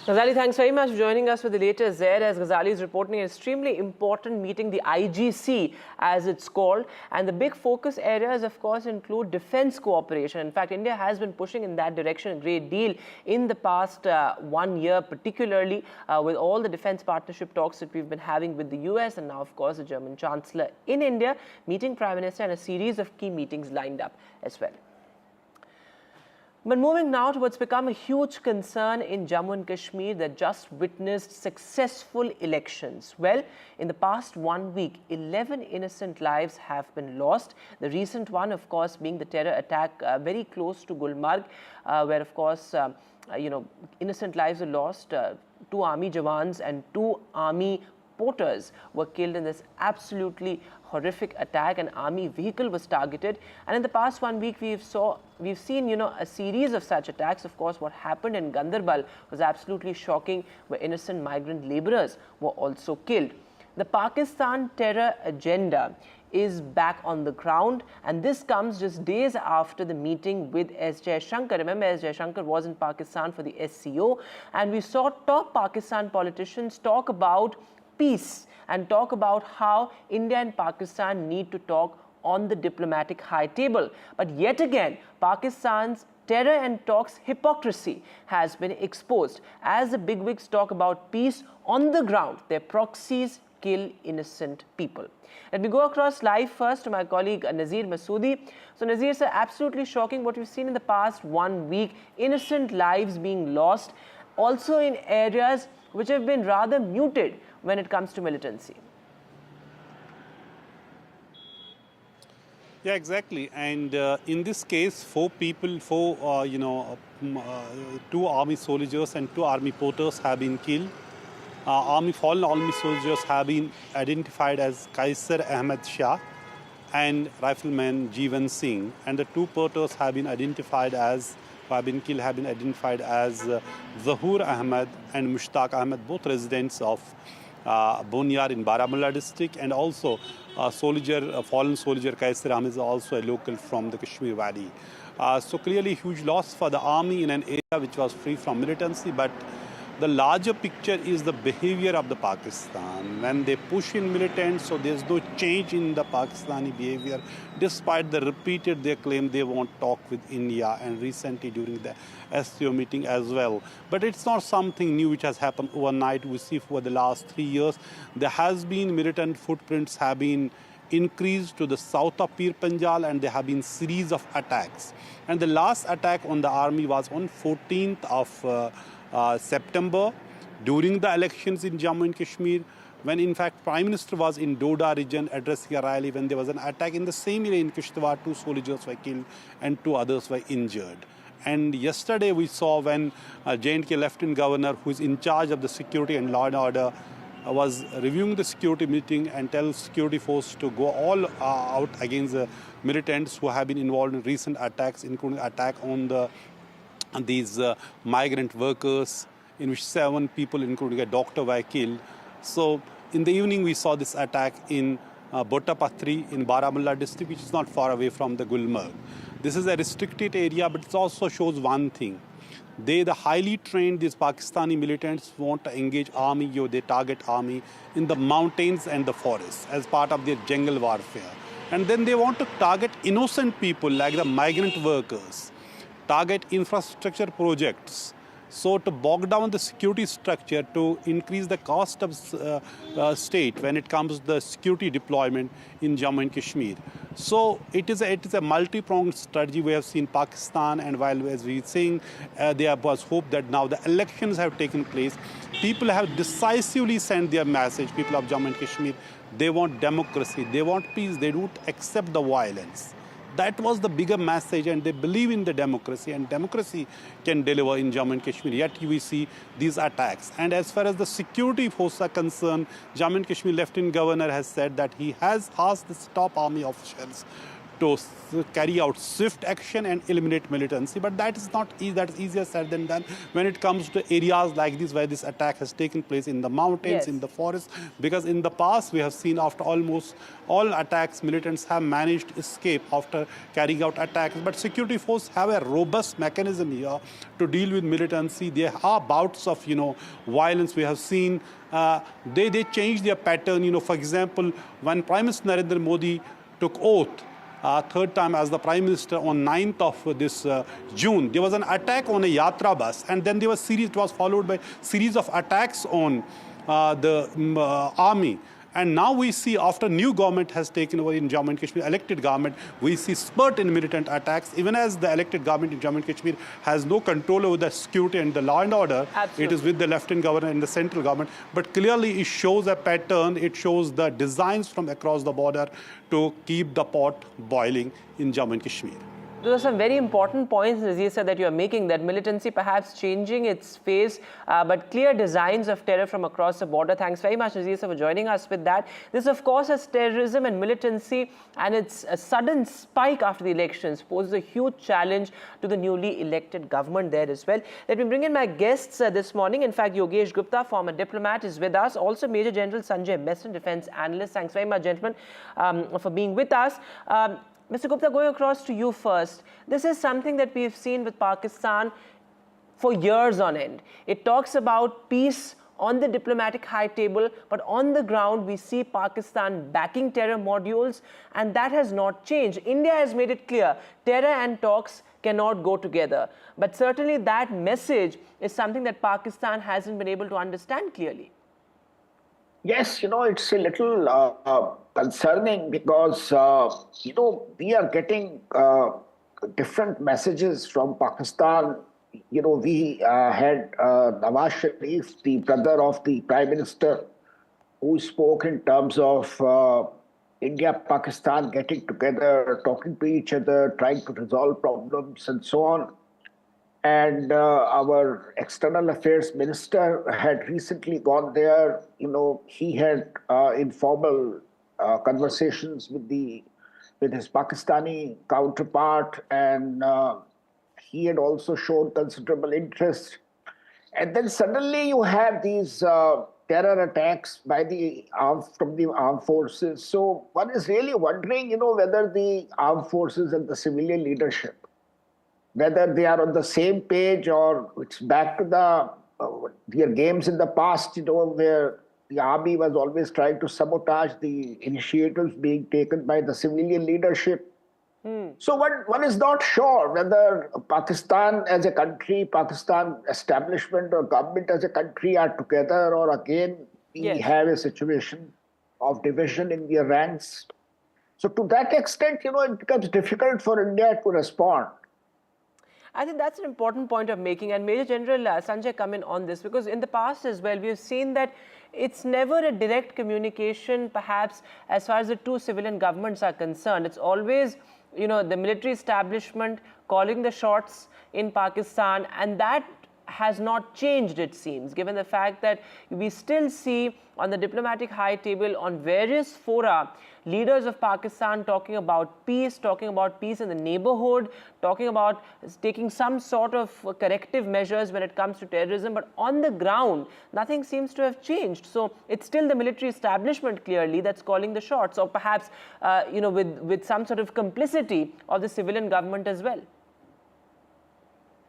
Speaker 23: Ghazali, thanks very much for joining us with the latest there. As Ghazali is reporting, an extremely important meeting, the IGC as it's called. And the big focus areas, of course, include defense cooperation. In fact, India has been pushing in that direction a great deal in the past 1 year, particularly with all the defense partnership talks that we've been having with the US, and now, of course, the German Chancellor in India, meeting Prime Minister, and a series of key meetings lined up as well. But moving now to what's become a huge concern in Jammu and Kashmir that just witnessed successful elections. Well, in the past 1 week, 11 innocent lives have been lost. The recent one, of course, being the terror attack very close to Gulmarg, where, of course, innocent lives were lost. 2 army jawans and 2 army porters were killed in this absolutely horrific attack. An army vehicle was targeted, and in the past 1 week we've seen a series of such attacks. Of course, what happened in Ganderbal was absolutely shocking, where innocent migrant laborers were also killed. The Pakistan terror agenda is back on the ground, and this comes just days after the meeting with S. Jaishankar. Remember, S. Jaishankar was in Pakistan for the SCO, and we saw top Pakistan politicians talk about peace and talk about how India and Pakistan need to talk on the diplomatic high table. But yet again, Pakistan's terror and talks hypocrisy has been exposed. As the bigwigs talk about peace, on the ground, their proxies kill innocent people. Let me go across live first to my colleague Nazir Masoodi. So Nazir, sir, absolutely shocking what we've seen in the past 1 week, innocent lives being lost, also in areas which have been rather muted when it comes to militancy.
Speaker 13: Yeah, exactly. And in this case, 4 people, 2 army soldiers and 2 army porters have been killed. Fallen army soldiers have been identified as Kaiser Ahmed Shah and rifleman Jeevan Singh, and the 2 porters have been identified as Zahur Ahmed and Mushtaq Ahmed, both residents of Bonyar in Baramulla district, and also fallen soldier Kaiser Ahmed is also a local from the Kashmir Valley. So clearly huge loss for the army in an area which was free from militancy, but The larger picture is the behavior of the Pakistan. When they push in militants, so there's no change in the Pakistani behavior, despite the repeated they claim they won't talk with India, and recently during the SCO meeting as well. But it's not something new which has happened overnight. We see for the last 3 years, there has been militant footprints have been increased to the south of Pir Panjal, and there have been series of attacks. And the last attack on the army was on 14th of September during the elections in Jammu and Kashmir, when in fact Prime Minister was in Doda region addressing a rally, when there was an attack in the same area in Kishtwar, 2 soldiers were killed and 2 others were injured. And yesterday we saw when J&K Lieutenant Governor, who is in charge of the security and law and order, was reviewing the security meeting and tells security force to go all out against the militants who have been involved in recent attacks, including attack on these migrant workers, in which 7 people, including a doctor, were killed. So in the evening, we saw this attack in Botapatri in Baramulla district, which is not far away from the Gulmarg. This is a restricted area, but it also shows one thing. The highly trained, these Pakistani militants want to engage army, or they target army in the mountains and the forests as part of their jungle warfare. And then they want to target innocent people like the migrant workers, target infrastructure projects, so to bog down the security structure, to increase the cost of state when it comes to the security deployment in Jammu and Kashmir. So it is a multi-pronged strategy we have seen Pakistan, and while as we saying there was hope that now the elections have taken place, people have decisively sent their message, people of Jammu and Kashmir, they want democracy, they want peace, they don't accept the violence. That was the bigger message, and they believe in the democracy, and democracy can deliver in Jammu and Kashmir. Yet we see these attacks. And as far as the security forces are concerned, Jammu and Kashmir Lieutenant Governor has said that he has asked the top army officials to carry out swift action and eliminate militancy. But that is not easy. That is easier said than done when it comes to areas like this where this attack has taken place in the mountains, in the forest. Because in the past we have seen after almost all attacks, militants have managed to escape after carrying out attacks. But security forces have a robust mechanism here to deal with militancy. There are bouts of violence. We have seen they changed their pattern. For example, when Prime Minister Narendra Modi took oath, 3rd time as the Prime Minister on 9th of this June, there was an attack on a Yatra bus, and then there was it was followed by series of attacks on the army. And now we see after new government has taken over in Jammu and Kashmir, elected government, we see spurt in militant attacks, even as the elected government in Jammu and Kashmir has no control over the security and the law and order. Absolutely. It is with the Lieutenant Governor and the central government. But clearly it shows a pattern, it shows the designs from across the border to keep the pot boiling in Jammu and Kashmir.
Speaker 23: Those are some very important points, Nazir, that you are making, that militancy perhaps changing its face, but clear designs of terror from across the border. Thanks very much, Nazir, for joining us with that. This, of course, has terrorism and militancy, and its a sudden spike after the elections poses a huge challenge to the newly elected government there as well. Let me bring in my guests this morning. In fact, Yogesh Gupta, former diplomat, is with us. Also, Major General Sanjay, Western Defence Analyst. Thanks very much, gentlemen, for being with us. Mr. Gupta, going across to you first. This is something that we've seen with Pakistan for years on end. It talks about peace on the diplomatic high table, but on the ground we see Pakistan backing terror modules, and that has not changed. India has made it clear, terror and talks cannot go together. But certainly that message is something that Pakistan hasn't been able to understand clearly.
Speaker 12: Yes, it's a little concerning because, we are getting different messages from Pakistan. We had Nawaz Sharif, the brother of the Prime Minister, who spoke in terms of India, Pakistan getting together, talking to each other, trying to resolve problems and so on. And our External Affairs Minister had recently gone there. He had informal conversations with his Pakistani counterpart, and he had also shown considerable interest. And then suddenly you have these terror attacks by from the armed forces. So one is really wondering, whether the armed forces and the civilian leadership, whether they are on the same page, or it's back to the there are games in the past, where the army was always trying to sabotage the initiatives being taken by the civilian leadership. So one is not sure whether Pakistan as a country, Pakistan establishment or government as a country are together, or again we have a situation of division in their ranks. So to that extent, it becomes difficult for India to respond.
Speaker 23: I think that's an important point of making, and Major General Sanjay come in on this, because in the past as well, we have seen that it's never a direct communication, perhaps, as far as the two civilian governments are concerned. It's always, the military establishment calling the shots in Pakistan, and that has not changed, it seems, given the fact that we still see on the diplomatic high table on various fora, leaders of Pakistan talking about peace in the neighborhood, talking about taking some sort of corrective measures when it comes to terrorism. But on the ground, nothing seems to have changed. So it's still the military establishment clearly that's calling the shots, or perhaps, with some sort of complicity of the civilian government as well.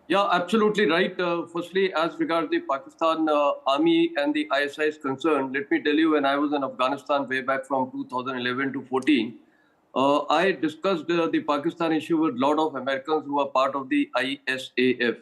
Speaker 14: Yeah, absolutely right. Firstly, as regards the Pakistan Army and the ISI is concerned, let me tell you, when I was in Afghanistan way back from 2011 to 14, I discussed the Pakistan issue with a lot of Americans who are part of the ISAF.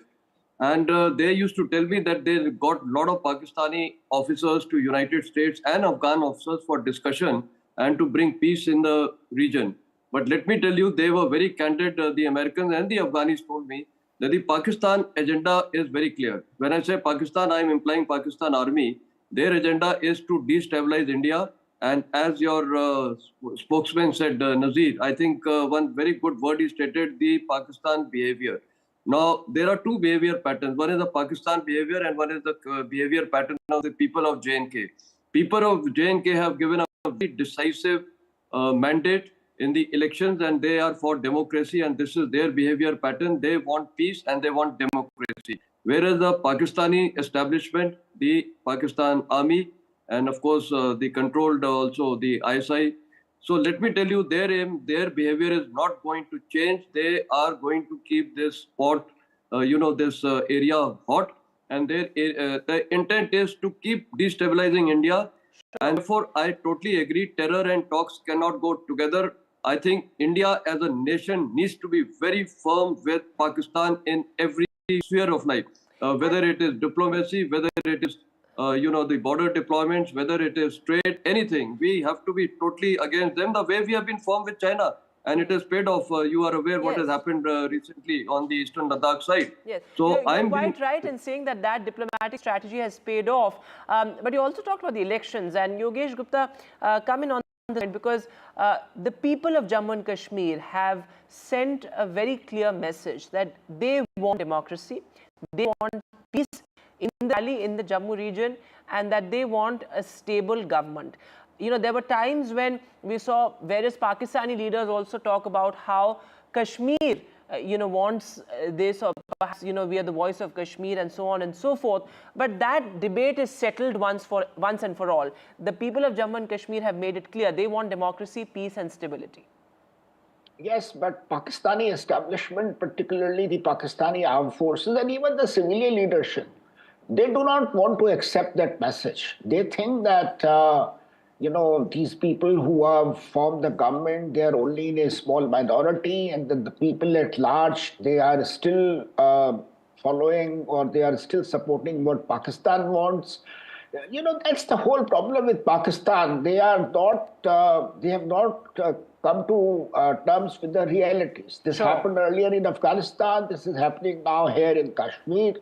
Speaker 14: And they used to tell me that they got a lot of Pakistani officers to United States and Afghan officers for discussion and to bring peace in the region. But let me tell you, they were very candid. The Americans and the Afghanis told me that the Pakistan agenda is very clear. When I say Pakistan, I am implying Pakistan Army. Their agenda is to destabilize India. And as your spokesman said, Nazir, I think one very good word he stated, the Pakistan behavior. Now, there are two behavior patterns. One is the Pakistan behavior and one is the behavior pattern of the people of J&K. People of J&K have given a very decisive mandate in the elections, and they are for democracy, and this is their behavior pattern. They want peace and they want democracy. Whereas the Pakistani establishment, the Pakistan Army, and of course the controlled also the ISI. So let me tell you, their aim, their behavior is not going to change. They are going to keep this spot, this area hot, and their intent is to keep destabilizing India. And therefore, I totally agree. Terror and talks cannot go together. I think India as a nation needs to be very firm with Pakistan in every sphere of life, whether it is diplomacy, whether it is, the border deployments, whether it is trade, anything. We have to be totally against them, the way we have been firm with China. And it has paid off. You are aware what has happened recently on the eastern Ladakh side.
Speaker 23: Yes,
Speaker 14: so
Speaker 23: you're quite right in saying that that diplomatic strategy has paid off. But you also talked about the elections, and Yogesh Gupta come in on because the people of Jammu and Kashmir have sent a very clear message that they want democracy, they want peace in the valley, in the Jammu region, and that they want a stable government. There were times when we saw various Pakistani leaders also talk about how Kashmir wants this, or perhaps, we are the voice of Kashmir and so on and so forth. But that debate is settled once and for all. The people of Jammu and Kashmir have made it clear they want democracy, peace and stability.
Speaker 12: Yes, but Pakistani establishment, particularly the Pakistani armed forces and even the civilian leadership, they do not want to accept that message. They think that these people who have formed the government, they are only in a small minority, and that the people at large, they are still following, or they are still supporting what Pakistan wants. That's the whole problem with Pakistan. They have not come to terms with the realities. This happened earlier in Afghanistan. This is happening now here in Kashmir.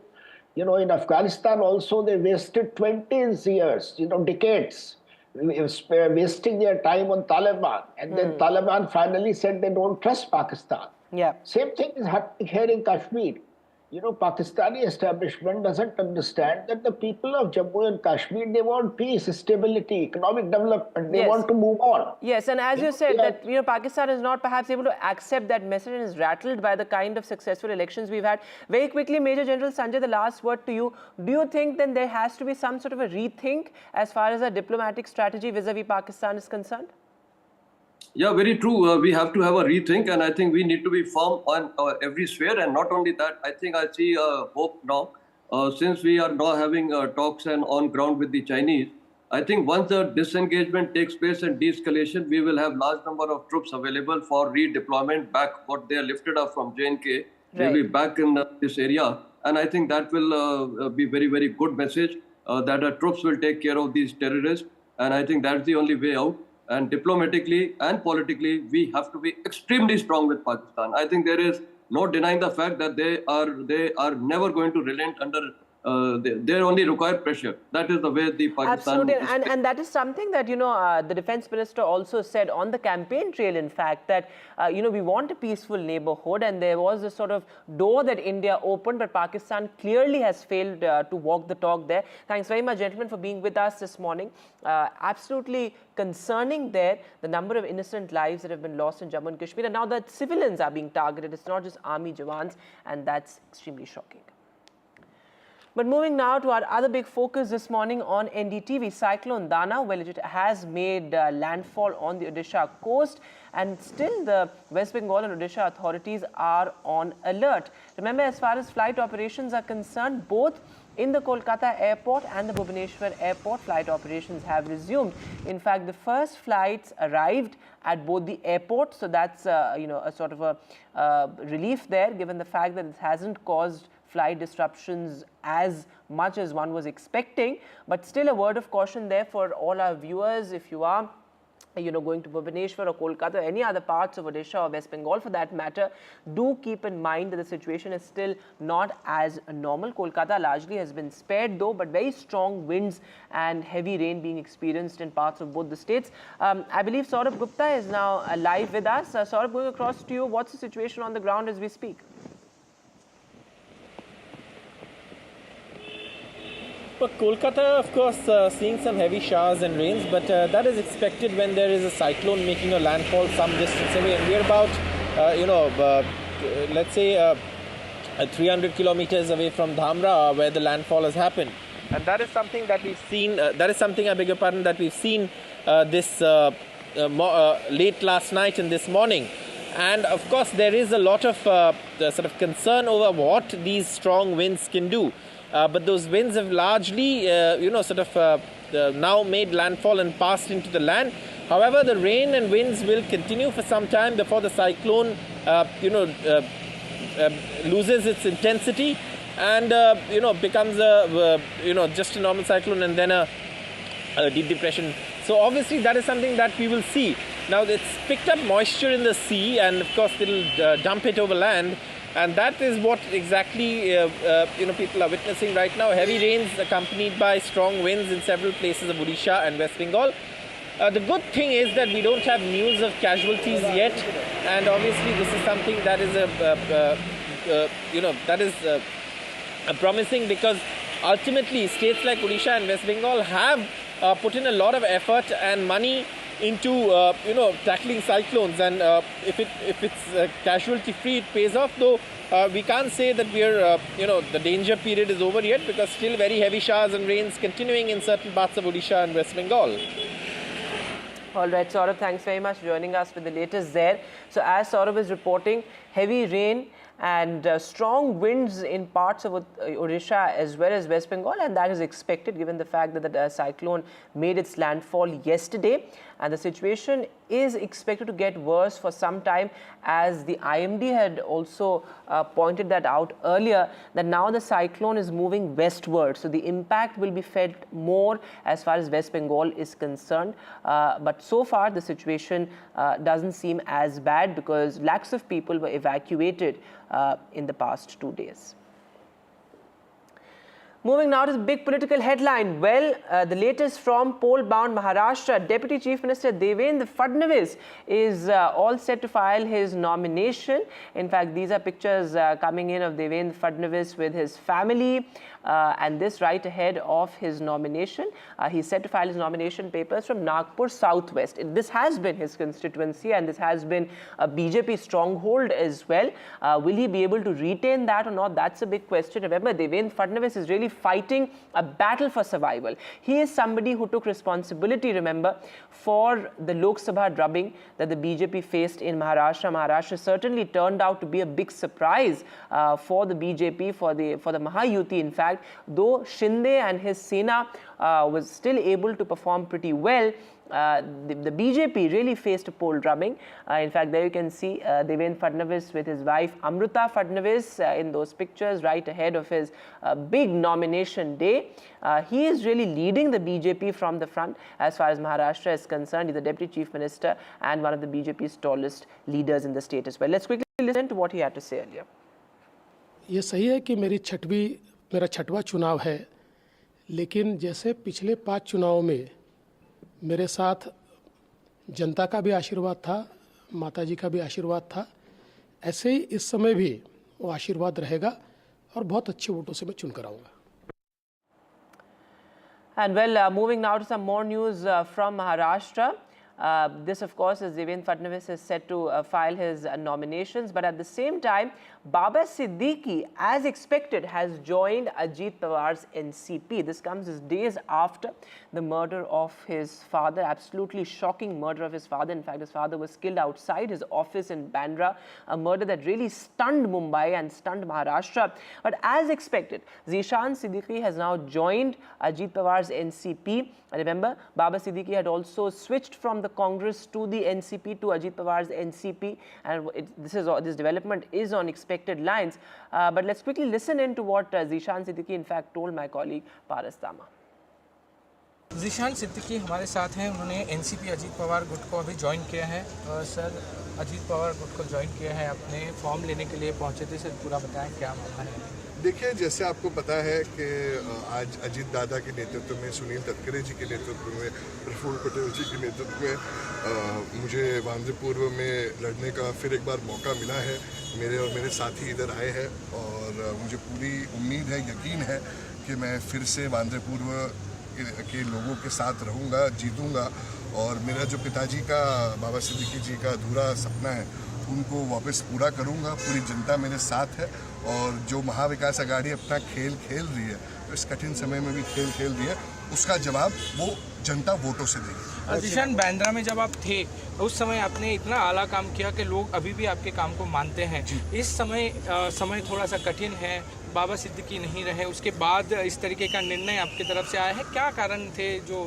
Speaker 12: In Afghanistan also, they wasted 20 years, decades, wasting their time on Taliban. And then Taliban finally said they don't trust Pakistan.
Speaker 23: Yeah.
Speaker 12: Same thing is happening here in Kashmir. Pakistani establishment doesn't understand that the people of Jammu and Kashmir, they want peace, stability, economic development. They want to move on.
Speaker 23: Yes, and as you said, that Pakistan is not perhaps able to accept that message and is rattled by the kind of successful elections we've had. Very quickly, Major General Sanjay, the last word to you. Do you think then there has to be some sort of a rethink as far as a diplomatic strategy vis-a-vis Pakistan is concerned?
Speaker 14: Yeah, very true. We have to have a rethink, and I think we need to be firm on every sphere. And not only that, I think I see hope now. since we are now having talks and on ground with the Chinese, I think once the disengagement takes place and de-escalation, we will have large number of troops available for redeployment back what they are lifted up from J&K. They'll be back in this area. And I think that will be very, very good message that our troops will take care of these terrorists. And I think that's the only way out. And diplomatically and politically, we have to be extremely strong with Pakistan. I think there is no denying the fact that they are never going to relent under they only require pressure. That is the way the Pakistan...
Speaker 23: Absolutely, and that is something that, the defense minister also said on the campaign trail, in fact, that, we want a peaceful neighborhood, and there was a sort of door that India opened, but Pakistan clearly has failed to walk the talk there. Thanks very much, gentlemen, for being with us this morning. Absolutely concerning there, the number of innocent lives that have been lost in Jammu and Kashmir, and now that civilians are being targeted. It's not just army jawans, and that's extremely shocking. But moving now to our other big focus this morning on NDTV, Cyclone Dana, well, it has made landfall on the Odisha coast, and still the West Bengal and Odisha authorities are on alert. Remember, as far as flight operations are concerned, both in the Kolkata airport and the Bhubaneswar airport, flight operations have resumed. In fact, the first flights arrived at both the airports, so that's a sort of a relief there, given the fact that it hasn't caused flight disruptions as much as one was expecting. But still, a word of caution there for all our viewers. If you are going to Bhubaneswar or Kolkata or any other parts of Odisha or West Bengal for that matter, do keep in mind that the situation is still not as normal. Kolkata largely has been spared though, but very strong winds and heavy rain being experienced in parts of both the states. I believe Saurabh Gupta is now live with us. Saurabh, going across to you, what's the situation on the ground as we speak?
Speaker 15: Well, Kolkata, of course, seeing some heavy showers and rains, but that is expected when there is a cyclone making a landfall some distance away. And we're about, let's say, 300 kilometers away from Dhamra, where the landfall has happened. And that is something that we've seen, I beg your pardon, that we've seen this late last night and this morning. And of course, there is a lot of sort of concern over what these strong winds can do. But those winds have largely, now made landfall and passed into the land. However, the rain and winds will continue for some time before the cyclone, loses its intensity and, becomes just a normal cyclone and then a deep depression. So obviously, that is something that we will see. Now, it's picked up moisture in the sea, and of course, it'll dump it over land. And that is what exactly people are witnessing right now. Heavy rains accompanied by strong winds in several places of Odisha and West Bengal. The good thing is that we don't have news of casualties yet, and obviously this is something that is promising, because ultimately states like Odisha and West Bengal have put in a lot of effort and money into tackling cyclones, and if it's casualty free, it pays off. Though we can't say that we're the danger period is over yet, because still very heavy showers and rains continuing in certain parts of Odisha and West Bengal.
Speaker 23: All right, Saurabh, thanks very much for joining us with the latest there. So as Saurabh is reporting, heavy rain and strong winds in parts of Odisha as well as West Bengal, and that is expected given the fact that the cyclone made its landfall yesterday, and the situation is expected to get worse for some time, as the IMD had also pointed that out earlier, that now the cyclone is moving westward, so the impact will be felt more as far as West Bengal is concerned. But so far the situation doesn't seem as bad, because lakhs of people were evacuated in the past 2 days. Moving now to the big political headline. Well, the latest from poll-bound Maharashtra, Deputy Chief Minister Devendra Fadnavis is all set to file his nomination. In fact, these are pictures coming in of Devendra Fadnavis with his family, and this right ahead of his nomination. He's set to file his nomination papers from Nagpur Southwest. This has been his constituency, and this has been a BJP stronghold as well. Will he be able to retain that or not? That's a big question. Remember, Devendra Fadnavis is really fighting a battle for survival. He is somebody who took responsibility, remember, for the Lok Sabha drubbing that the BJP faced in Maharashtra. Maharashtra certainly turned out to be a big surprise for the BJP, for the Mahayuti, in fact, though Shinde and his Sena was still able to perform pretty well. The BJP really faced a poll drubbing. In fact, there you can see Devendra Fadnavis with his wife Amruta Fadnavis in those pictures right ahead of his big nomination day. He is really leading the BJP from the front as far as Maharashtra is concerned. He's the Deputy Chief Minister and one of the BJP's tallest leaders in the state as well. Let's quickly listen to what he had to say earlier.
Speaker 11: ये सही है कि मेरा छठवां चुनाव है, लेकिन जैसे पिछले 5 चुनावों में मेरे साथ जनता का भी आशीर्वाद था, माताजी का भी आशीर्वाद था, ऐसे ही इस समय भी वो आशीर्वाद रहेगा और बहुत अच्छे वोटों से मैं चुनकर आऊँगा.
Speaker 23: And well, moving now to some more news from Maharashtra. This, of course, is Devendra Fadnavis is set to file his nominations. But at the same time, Baba Siddiki, as expected, has joined Ajit Pawar's NCP. This comes days after the murder of his father, absolutely shocking murder of his father. In fact, his father was killed outside his office in Bandra, a murder that really stunned Mumbai and stunned Maharashtra. But as expected, Zishan Siddiki has now joined Ajit Pawar's NCP. Remember, Baba Siddiki had also switched from the Congress to the NCP, to Ajit Pawar's NCP, and this development is on expected lines. But let's quickly listen in to what Zishan Siddiki in fact told my colleague Paras Dama.
Speaker 3: Zeeshan Siddiqui हमारे साथ हैं. उन्होंने NCP Ajit Pawar गुट को अभी join किया है. Sir, Ajit Pawar गुट को ज्वाइन किया है, अपने फॉर्म लेने के लिए पहुंचे थे. सर, पूरा बताएं क्या मामला है.
Speaker 10: देखिए, जैसे आपको पता है कि आज अजीत दादा के नेतृत्व में, सुनील तटकरे जी के नेतृत्व में, प्रफुल्ल पटेल जी के नेतृत्व में मुझे वांद्रे पूर्व में लड़ने का फिर एक बार मौका मिला है. मेरे और मेरे साथी इधर आए हैं और मुझे पूरी उम्मीद है, यकीन है कि मैं फिर से वांद्रे पूर्व के लोगों के साथ रहूँगा, जीतूँगा और मेरा जो पिताजी का, बाबा सिद्दीकी जी का अधूरा सपना है, उनको वापस पूरा करूँगा. पूरी जनता मेरे साथ है और जो महाविकास आघाड़ी अपना खेल खेल रही है, तो इस कठिन समय में भी खेल खेल रही है, उसका जवाब वो जनता वोटों से देगी.
Speaker 3: ज़िशान, बांद्रा में जब आप थे उस समय आपने इतना आला काम किया कि लोग अभी भी आपके काम को मानते हैं. इस समय थोड़ा सा कठिन है, बाबा सिद्दीकी नहीं रहे, उसके बाद इस तरीके का निर्णय आपकी तरफ से आया है. क्या कारण थे जो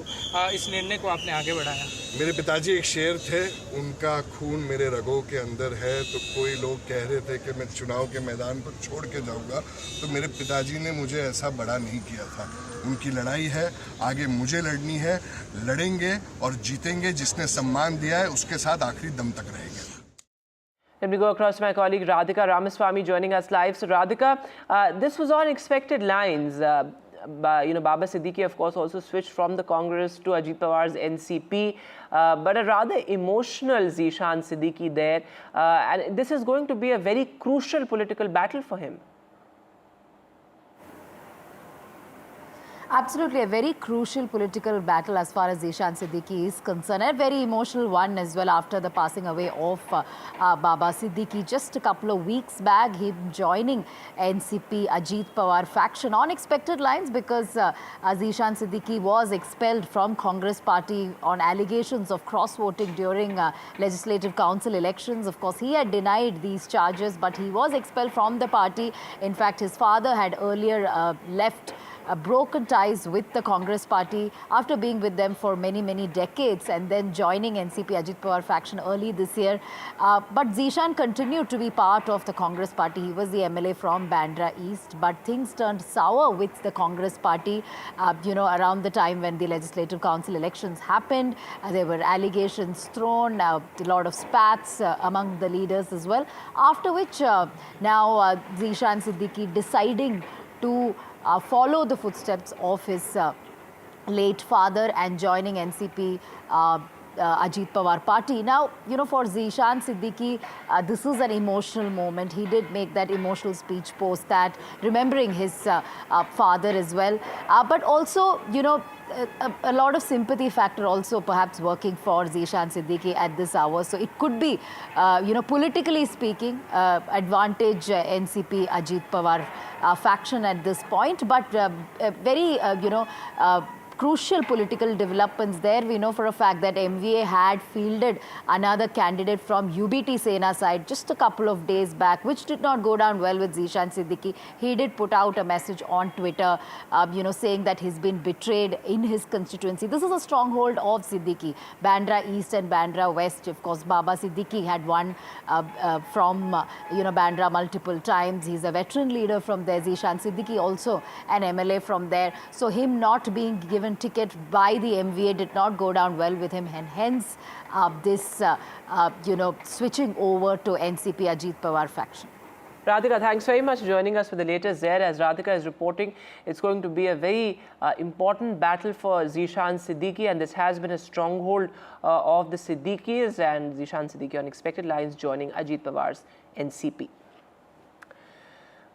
Speaker 3: इस निर्णय को आपने आगे बढ़ाया?
Speaker 10: मेरे पिताजी एक शेर थे, उनका खून मेरे रगों के अंदर है. तो कोई लोग कह रहे थे कि मैं चुनाव के मैदान को छोड़ के जाऊंगा, तो मेरे पिताजी ने मुझे ऐसा बड़ा नहीं किया था. उनकी लड़ाई है, आगे मुझे लड़नी है, लड़ेंगे और जीतेंगे. जिसने सम्मान दिया है उसके साथ आखिरी दम तक रहेंगे.
Speaker 23: Let me go across to my colleague Radhika Ramaswamy joining us live. So Radhika, this was on expected lines. Baba Siddiki, of course, also switched from the Congress to Ajit Pawar's NCP, but a rather emotional Zishan Siddiki there. And this is going to be a very crucial political battle for him.
Speaker 6: Absolutely, a very crucial political battle as far as Zishan Siddiki is concerned. A very emotional one as well after the passing away of Baba Siddiki. Just a couple of weeks back, him joining NCP Ajit Pawar faction on expected lines because Zishan Siddiki was expelled from Congress party on allegations of cross-voting during legislative council elections. Of course, he had denied these charges, but he was expelled from the party. In fact, his father had earlier left broken ties with the Congress party after being with them for many, many decades and then joining NCP Ajit Pawar faction early this year. But Zishan continued to be part of the Congress party. He was the MLA from Bandra East, but things turned sour with the Congress party, around the time when the Legislative Council elections happened. There were allegations thrown, a lot of spats among the leaders as well. After which now Zishan Siddiki deciding to follow the footsteps of his late father and joining NCP Ajit Pawar party. Now, for Zishan Siddiki, this is an emotional moment. He did make that emotional speech post that, remembering his father as well. But also, a lot of sympathy factor also perhaps working for Zishan Siddiki at this hour. So it could be, politically speaking, advantage NCP Ajit Pawar faction at this point. But very, crucial political developments there. We know for a fact that MVA had fielded another candidate from UBT Sena side just a couple of days back, which did not go down well with Zishan Siddiki. He did put out a message on Twitter, saying that he's been betrayed in his constituency. This is a stronghold of Siddiki. Bandra East and Bandra West, of course, Baba Siddiki had won from, Bandra multiple times. He's a veteran leader from there. Zishan Siddiki also an MLA from there. So him not being given ticket by the MVA did not go down well with him, and hence this, switching over to NCP Ajit Pawar faction.
Speaker 23: Radhika, thanks very much for joining us for the latest there. As Radhika is reporting, it's going to be a very important battle for Zishan Siddiki, and this has been a stronghold of the Siddikis, and Zishan Siddiki on expected lines joining Ajit Pawar's NCP.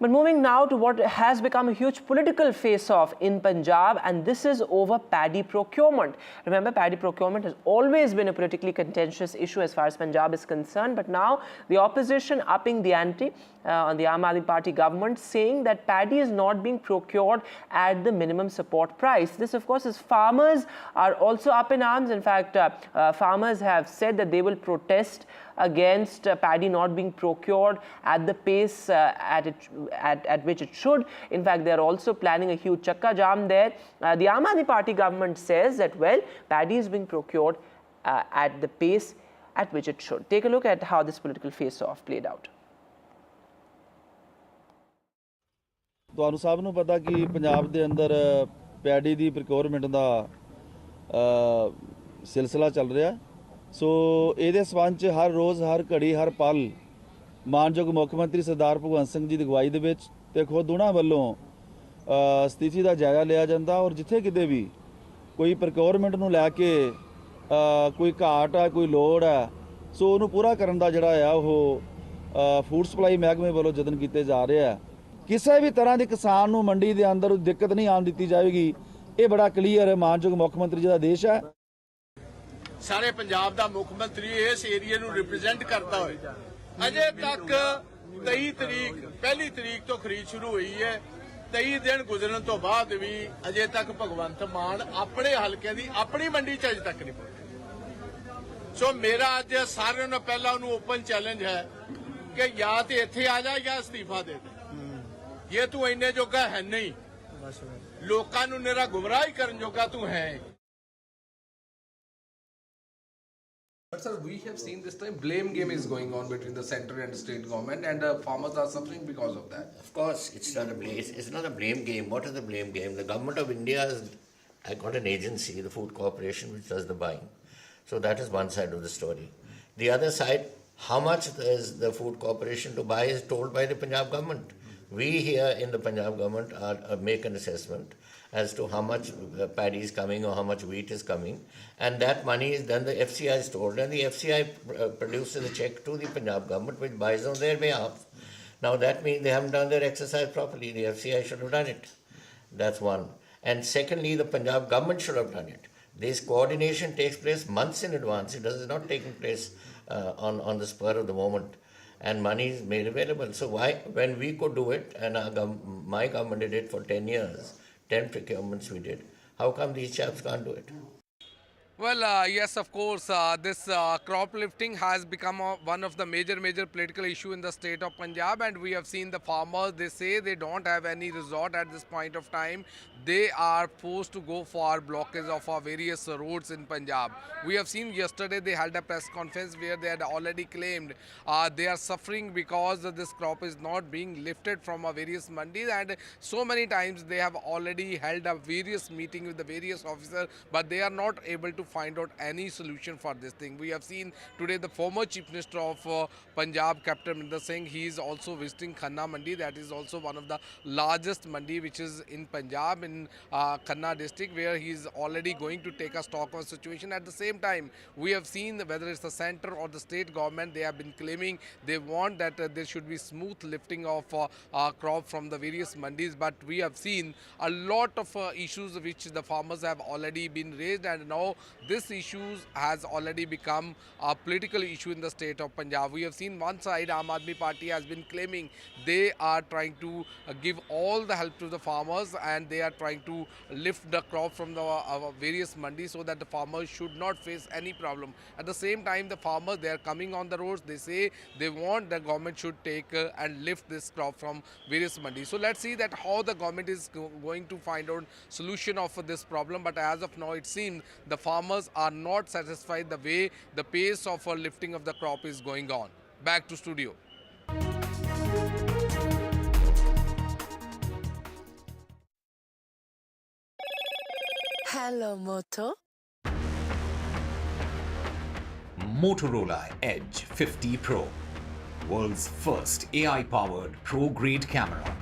Speaker 23: But moving now to what has become a huge political face-off in Punjab, and this is over paddy procurement. Remember, paddy procurement has always been a politically contentious issue as far as Punjab is concerned, but now the opposition upping the ante on the Aam Aadmi Party government, saying that paddy is not being procured at the minimum support price. This, of course, is farmers are also up in arms. In fact, farmers have said that they will protest against paddy not being procured at the pace at which it should. In fact, they are also planning a huge chakka jam there. The Aam Aadmi Party government says that, well, paddy is being procured at the pace at which it should. Take a look at how this political face-off played out.
Speaker 4: ਤੁਹਾਨੂੰ ਸਭ ਨੂੰ ਪਤਾ ਕਿ ਪੰਜਾਬ ਦੇ ਅੰਦਰ paddy ਦੀ procurement ਦਾ ਸਿਲਸਿਲਾ ਚੱਲ ਰਿਹਾ। ਸੋ ਇਹਦੇ ਸਬੰਧ 'ਚ ਹਰ ਰੋਜ਼ ਹਰ ਘੜੀ ਹਰ ਪਲ ਮਾਨਯੋਗ ਮੁੱਖ ਮੰਤਰੀ ਸਰਦਾਰ ਭਗਵੰਤ ਸਿੰਘ ਜੀ ਦੀ ਅਗਵਾਈ ਦੇ ਵਿੱਚ ਤੇ ਖੁਦ ਉਹਨਾਂ ਵੱਲੋਂ ਸਥਿਤੀ ਦਾ ਜਾਇਜ਼ਾ ਲਿਆ ਜਾਂਦਾ, ਔਰ ਜਿੱਥੇ ਕਿਤੇ ਵੀ ਕੋਈ ਪ੍ਰੋਕਿਉਰਮੈਂਟ ਨੂੰ ਲੈ ਕੇ ਕੋਈ ਘਾਟ ਆ, ਕੋਈ ਲੋੜ ਆ, ਸੋ ਉਹਨੂੰ ਪੂਰਾ ਕਰਨ ਦਾ ਜਿਹੜਾ ਆ ਉਹ ਫੂਡ ਸਪਲਾਈ ਮਹਿਕਮੇ ਵੱਲੋਂ ਯਤਨ ਕੀਤੇ ਜਾ ਰਹੇ ਆ। ਕਿਸੇ ਵੀ ਤਰ੍ਹਾਂ ਦੇ ਕਿਸਾਨ ਨੂੰ ਮੰਡੀ ਦੇ ਅੰਦਰ ਦਿੱਕਤ ਨਹੀਂ ਆਉਣ ਦਿੱਤੀ ਜਾਵੇਗੀ। ਇਹ ਬੜਾ ਕਲੀਅਰ ਹੈ, ਮਾਨਯੋਗ ਮੁੱਖ ਮੰਤਰੀ ਜੀ ਦਾ ਦੇਸ਼ ਹੈ।
Speaker 16: ਸਾਰੇ ਪੰਜਾਬ ਦਾ ਮੁੱਖ ਮੰਤਰੀ ਇਸ ਏਰੀਏ ਨੂੰ ਰਿਪਰੈਜ਼ੈਂਟ ਕਰਦਾ ਹੋਏ ਅਜੇ ਤੱਕ 21 ਤਰੀਕ ਤੋਂ ਖਰੀਦ ਸ਼ੁਰੂ ਹੋਈ ਹੈ। 23 ਦਿਨ ਗੁਜ਼ਰਨ ਤੋਂ ਬਾਅਦ ਵੀ ਅਜੇ ਤੱਕ ਭਗਵੰਤ ਮਾਨ ਆਪਣੇ ਹਲਕੇ ਦੀ ਆਪਣੀ ਮੰਡੀ 'ਚ ਅਜੇ ਤੱਕ ਨਹੀਂ ਪਹੁੰਚੇ। ਸੋ ਮੇਰਾ ਅੱਜ ਸਾਰਿਆਂ ਨੂੰ ਪਹਿਲਾਂ ਉਹਨੂੰ ਓਪਨ ਚੈਲੰਜ ਹੈ ਕਿ ਜਾਂ ਤੇ ਇੱਥੇ ਆ ਜਾ ਜਾਂ ਅਸਤੀਫਾ ਦੇ ਦੇ। ਇਹ ਤੂੰ ਇੰਨੇ ਜੋਗਾ ਹੈ ਨਹੀਂ, ਲੋਕਾਂ ਨੂੰ ਨਿਰਾ ਗੁੰਮਰਾਹ ਕਰਨ ਜੋਗਾ ਤੂੰ ਹੈ।
Speaker 17: But sir, we have seen this time blame game is going on between the central and state government, and farmers are suffering because of that.
Speaker 19: Of course, it's not a blame game. What is the blame game? The government of India has got an agency, the Food Corporation, which does the buying. So that is one side of the story. The other side, how much is the Food Corporation to buy is told by the Punjab government. We here in the Punjab government make an assessment as to how much paddy is coming or how much wheat is coming, and that money is then the FCI is told, and the FCI produces a check to the Punjab government which buys on their behalf. Now that means they haven't done their exercise properly. The FCI should have done it. That's one. And secondly, the Punjab government should have done it. This coordination takes place months in advance. It is not taking place on the spur of the moment. And money is made available. So why, when we could do it, and my government did it for 10 years, 10 procurements we did, how come these chaps can't do it?
Speaker 17: Well, yes, of course, this crop lifting has become one of the major political issue in the state of Punjab, and we have seen the farmers, they say they don't have any resort at this point of time. They are forced to go for blockage of our various roads in Punjab. We have seen yesterday they held a press conference where they had already claimed they are suffering because this crop is not being lifted from our various mandis, and so many times they have already held a various meeting with the various officers, but they are not able to find out any solution for this thing. We have seen today the former Chief Minister of Punjab, Captain Amrinder Singh, he is also visiting Khanna Mandi. That is also one of the largest mandi which is in Punjab, in Khanna district, where he is already going to take a stock of situation. At the same time, we have seen whether it's the center or the state government, they have been claiming they want that there should be smooth lifting of crop from the various mandis, but we have seen a lot of issues which the farmers have already been raised, and now this issues has already become a political issue in the state of Punjab. We have seen one side, Aam Aadmi Party has been claiming they are trying to give all the help to the farmers, and they are trying to lift the crop from the various mandis so that the farmers should not face any problem. At the same time, the farmers, they are coming on the roads, they say they want the government should take and lift this crop from various mandis. So let's see that how the government is going to find out solution of this problem, but as of now it seems the farmers are not satisfied the way the pace of lifting of the crop is going on. Back to studio.
Speaker 2: Hello, Moto.
Speaker 5: Motorola Edge 50 Pro, world's first AI-powered pro-grade camera.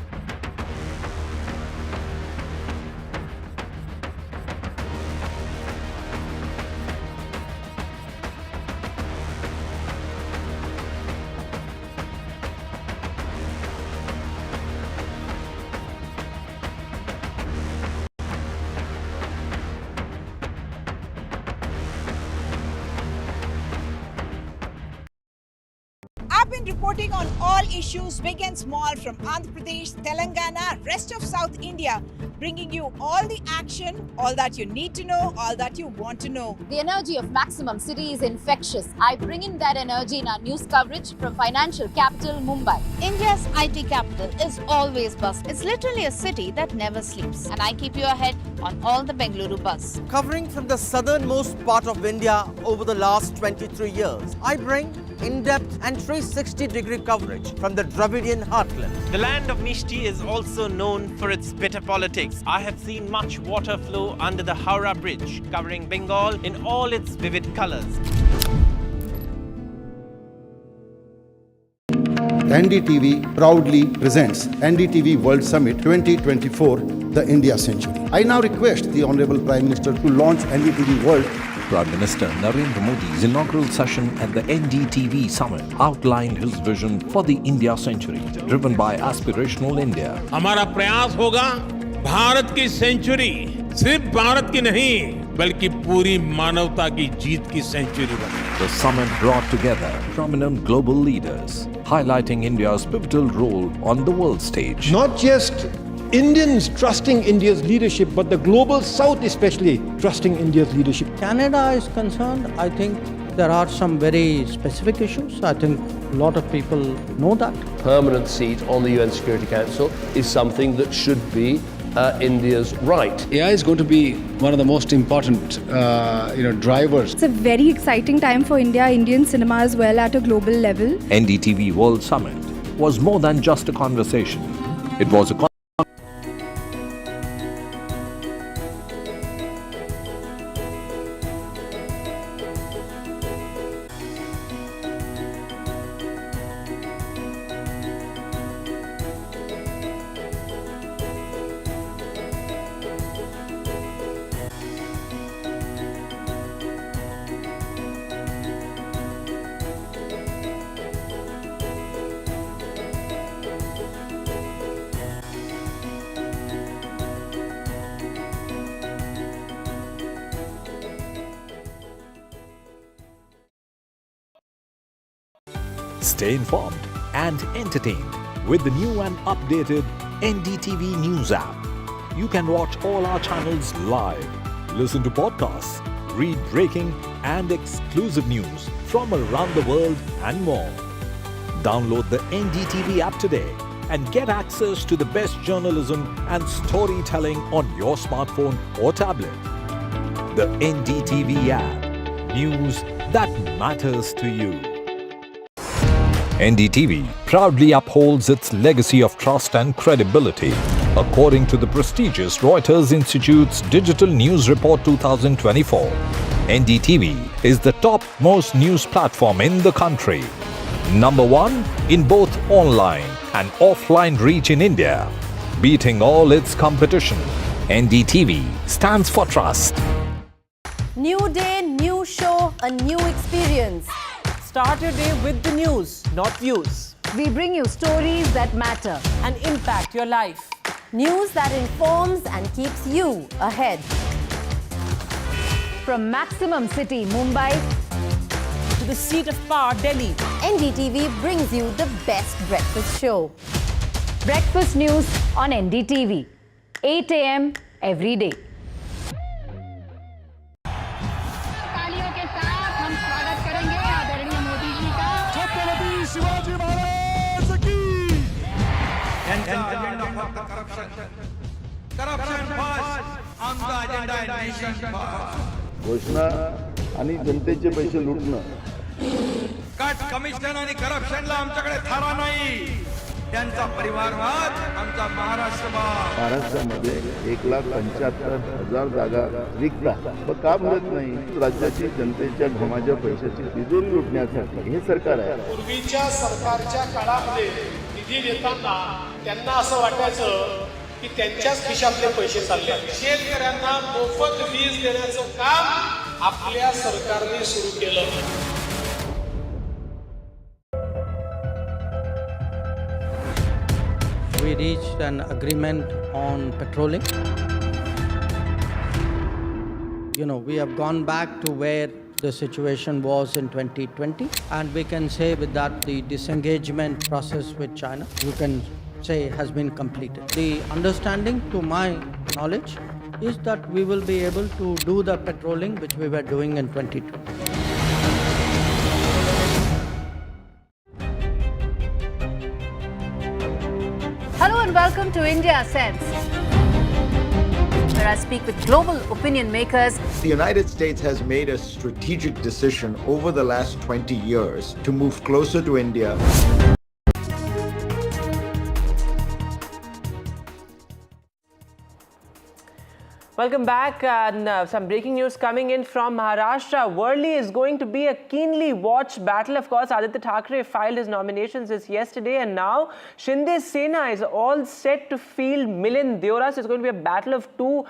Speaker 8: I've been reporting on all issues, big and small, from Andhra Pradesh, Telangana, rest of South India, bringing you all the action, all that you need to know, all that you want to know.
Speaker 6: The energy of Maximum City is infectious. I bring in that energy in our news coverage from financial capital, Mumbai.
Speaker 18: India's IT capital is always buzz. It's literally a city that never sleeps. And I keep you ahead on all the Bengaluru buzz.
Speaker 20: Covering from the southernmost part of India over the last 23 years, I bring in-depth and 360-degree coverage from the Dravidian heartland.
Speaker 15: The land of Mishti is also known for its bitter politics. I have seen much water flow under the Howrah Bridge, covering Bengal in all its vivid colors.
Speaker 7: NDTV proudly presents NDTV World Summit 2024, the India Century. I now request the Honorable Prime Minister to launch NDTV World.
Speaker 21: Prime Minister Narendra Modi's inaugural session at the NDTV Summit outlined his vision for the India Century, driven by aspirational India.
Speaker 11: हमारा प्रयास होगा भारत की century सिर्फ भारत की नहीं बल्कि पूरी मानवता की जीत की सेंचुरी बने.
Speaker 21: The summit brought together prominent global leaders, highlighting India's pivotal role on the world stage.
Speaker 22: Not just Indians trusting India's leadership, but the global South especially trusting India's leadership.
Speaker 1: Canada is concerned, I think there are some very specific issues. I think a lot of people know that.
Speaker 28: Permanent seat on the UN Security Council is something that should be India's right.
Speaker 29: AI is going to be one of the most important drivers.
Speaker 30: It's a very exciting time for India, Indian cinema as well at a global level.
Speaker 21: NDTV World Summit was more than just a conversation. It was a Stay informed and entertained with the new and updated NDTV News app. You can watch all our channels live, listen to podcasts, read breaking and exclusive news from around the world and more. Download the NDTV app today and get access to the best journalism and storytelling on your smartphone or tablet. The NDTV app. News that matters to you. NDTV proudly upholds its legacy of trust and credibility, according to the prestigious Reuters Institute's Digital News Report 2024. NDTV is the top-most news platform in the country. Number one in both online and offline reach in India, beating all its competition. NDTV stands for trust.
Speaker 2: New day, new show, a new experience.
Speaker 23: Start your day with the news, not views.
Speaker 6: We bring you stories that matter
Speaker 23: and impact your life.
Speaker 2: News that informs and keeps you ahead.
Speaker 6: From Maximum City, Mumbai,
Speaker 23: to the seat of power, Delhi,
Speaker 2: NDTV brings you the best breakfast show.
Speaker 6: Breakfast news on NDTV, 8 a.m. every day.
Speaker 3: तालियों के साथ हम स्वागत करेंगे आदरणीय मोदी जी का। छत्रपति शिवाजी महाराज की।
Speaker 4: घोषणा आणि जनतेचे पैसे लुटणं.
Speaker 9: कट कमिशन आणि करप्शनला आमच्याकडे थारा नाही. त्यांचा परिवारवाद आमचा महाराष्ट्रवाद.
Speaker 4: महाराष्ट्रामध्ये 1,75,000 जागा रिक्त आहेत. मग का मिळत नाही? राज्याची जनतेच्या घमाच्या पैशाची तिजोरी लुटण्यासाठी हे सरकार आहे.
Speaker 11: पूर्वीच्या सरकारच्या काळामध्ये निधी देताना त्यांना असं वाटायचं की त्यांच्याच खिशातले पैसे चालले. शेतकऱ्यांना मोफत वीज देण्याचं काम आपल्या सरकारने सुरू केलं.
Speaker 1: We reached an agreement on petroling. We have gone back to where the situation was in 2020, and we can say with that the disengagement process with China, you can say, has been completed. The understanding, to my knowledge, is that we will be able to do the patrolling which we were doing in 2020.
Speaker 2: Hello and welcome to India Sense, where I speak with global opinion makers.
Speaker 12: The United States has made a strategic decision over the last 20 years to move closer to India.
Speaker 23: Welcome back, and some breaking news coming in from Maharashtra. Worli is going to be a keenly watched battle. Of course, Aditya Thackeray filed his nominations this yesterday, and now Shinde Sena is all set to field Milind Deora. So it's going to be a battle of two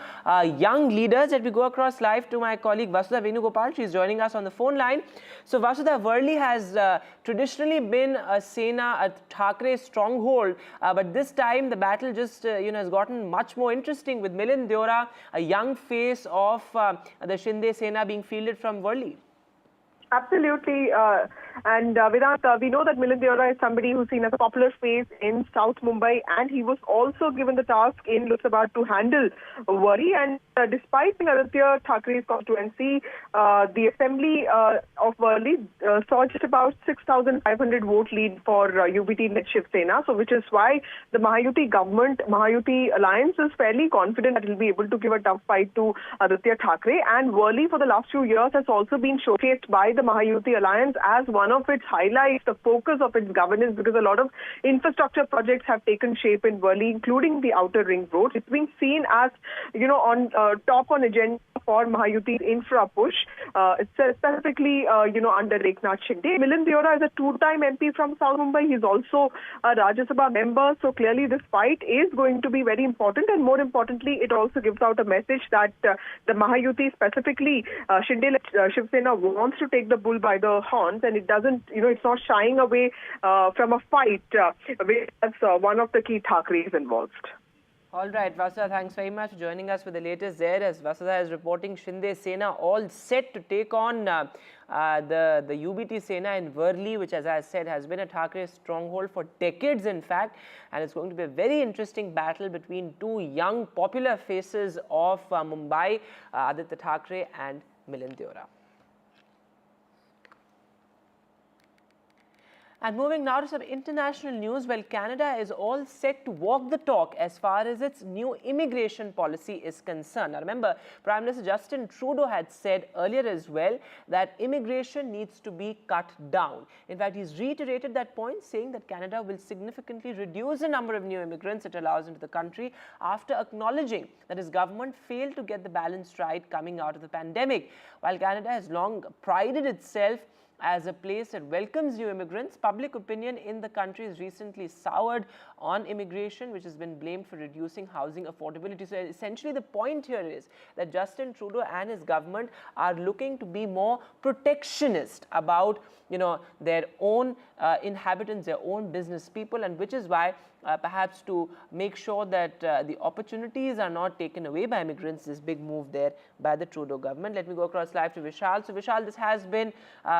Speaker 23: young leaders. Let me go across live to my colleague Vasudha Venugopal. She's joining us on the phone line. So Vasudha, Worli has traditionally been a Sena, a Thackeray stronghold, but this time the battle just has gotten much more interesting with Milind Deora, a young face of the Shinde Sena, being fielded from Worli.
Speaker 13: Absolutely. And Vedant, we know that Milind Deora is somebody who's seen as a popular face in South Mumbai, and he was also given the task in Lok Sabha to handle Worli. And despite Aditya Thackeray's constituency, the assembly of Worli saw just about 6,500 vote lead for UBT-led Shiv Sena, so which is why the Mahayuti government, Mahayuti alliance is fairly confident that it will be able to give a tough fight to Aditya Thackeray. And Worli for the last few years has also been showcased by the Mahayuti alliance as one of its highlights, the focus of its governance, because a lot of infrastructure projects have taken shape in Worli, including the outer ring road. It's been seen as, on top on agenda for Mahayuti's infra push. It's specifically, under Eknath Shinde. Milind Deora is a two-time MP from South Mumbai. He's also a Rajya Sabha member. So clearly this fight is going to be very important. And more importantly, it also gives out a message that the Mahayuti, specifically Shinde Shiv Sena, wants to take the bull by the horns, and it doesn't, it's not shying away from a fight where one of the key Thackeray's involved.
Speaker 23: All right, Vasudha, thanks very much for joining us with the latest there. As Vasudha is reporting, Shinde Sena all set to take on the UBT Sena in Worli, which, as I said, has been a Thackeray stronghold for decades, in fact. And it's going to be a very interesting battle between two young, popular faces of Mumbai, Aditya Thackeray and Milind Deora. And moving now to some international news, well, Canada is all set to walk the talk as far as its new immigration policy is concerned. Now, remember, Prime Minister Justin Trudeau had said earlier as well that immigration needs to be cut down. In fact, he's reiterated that point, saying that Canada will significantly reduce the number of new immigrants it allows into the country after acknowledging that his government failed to get the balance right coming out of the pandemic. While Canada has long prided itself as a place that welcomes new immigrants, public opinion in the country has recently soured on immigration, which has been blamed for reducing housing affordability. So essentially the point here is that Justin Trudeau and his government are looking to be more protectionist about, their own inhabitants, their own business people, and which is why perhaps to make sure that the opportunities are not taken away by immigrants, this big move there by the Trudeau government. Let me go across live to Vishal. So Vishal, this has been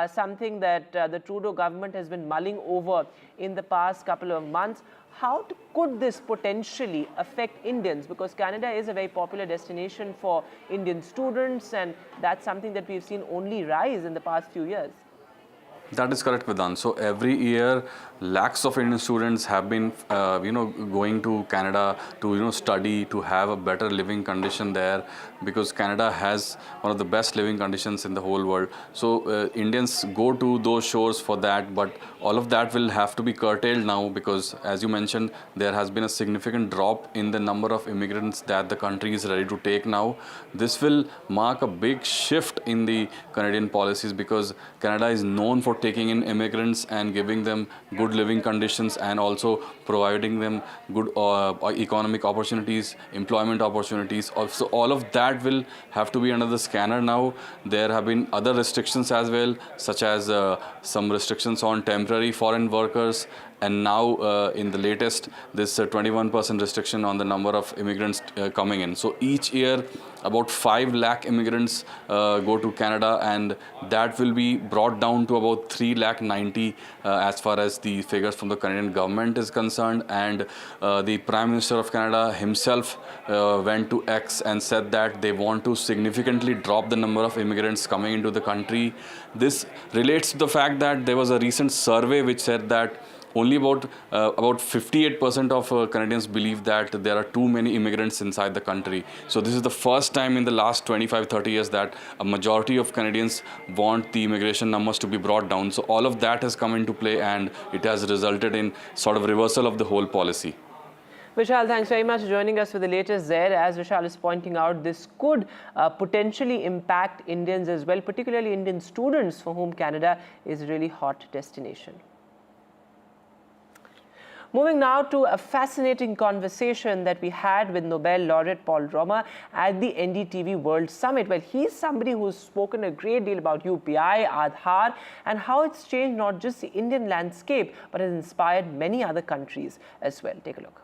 Speaker 23: something that the Trudeau government has been mulling over in the past couple of months. How could this potentially affect Indians? Because Canada is a very popular destination for Indian students, and that's something that we've seen only rise in the past few years.
Speaker 5: That is correct, Vedant. So every year, lakhs of Indian students have been, going to Canada to, study, to have a better living condition there, because Canada has one of the best living conditions in the whole world. So Indians go to those shores for that, but all of that will have to be curtailed now, because as you mentioned, there has been a significant drop in the number of immigrants that the country is ready to take now. This will mark a big shift in the Canadian policies, because Canada is known for taking in immigrants and giving them good living conditions and also providing them good economic opportunities, employment opportunities. Also, all of that will have to be under the scanner now. There have been other restrictions as well, such as some restrictions on temporary foreign workers, and now in the latest, this 21% restriction on the number of immigrants coming in. So each year, about 5 lakh immigrants go to Canada, and that will be brought down to about 3,90,000 as far as the figures from the Canadian government is concerned. And the Prime Minister of Canada himself went to X and said that they want to significantly drop the number of immigrants coming into the country. This relates to the fact that there was a recent survey which said that only about 58% of Canadians believe that there are too many immigrants inside the country. So this is the first time in the last 25-30 years that a majority of Canadians want the immigration numbers to be brought down. So all of that has come into play, and it has resulted in sort of reversal of the whole policy.
Speaker 23: Vishal, thanks very much for joining us for the latest there. As Vishal is pointing out, this could potentially impact Indians as well, particularly Indian students for whom Canada is a really hot destination. Moving now to a fascinating conversation that we had with Nobel laureate Paul Varma at the NDTV World Summit. Well, he's somebody who's spoken a great deal about UPI, Adhar, and how it's changed not just the Indian landscape, but has inspired many other countries as well. Take a look.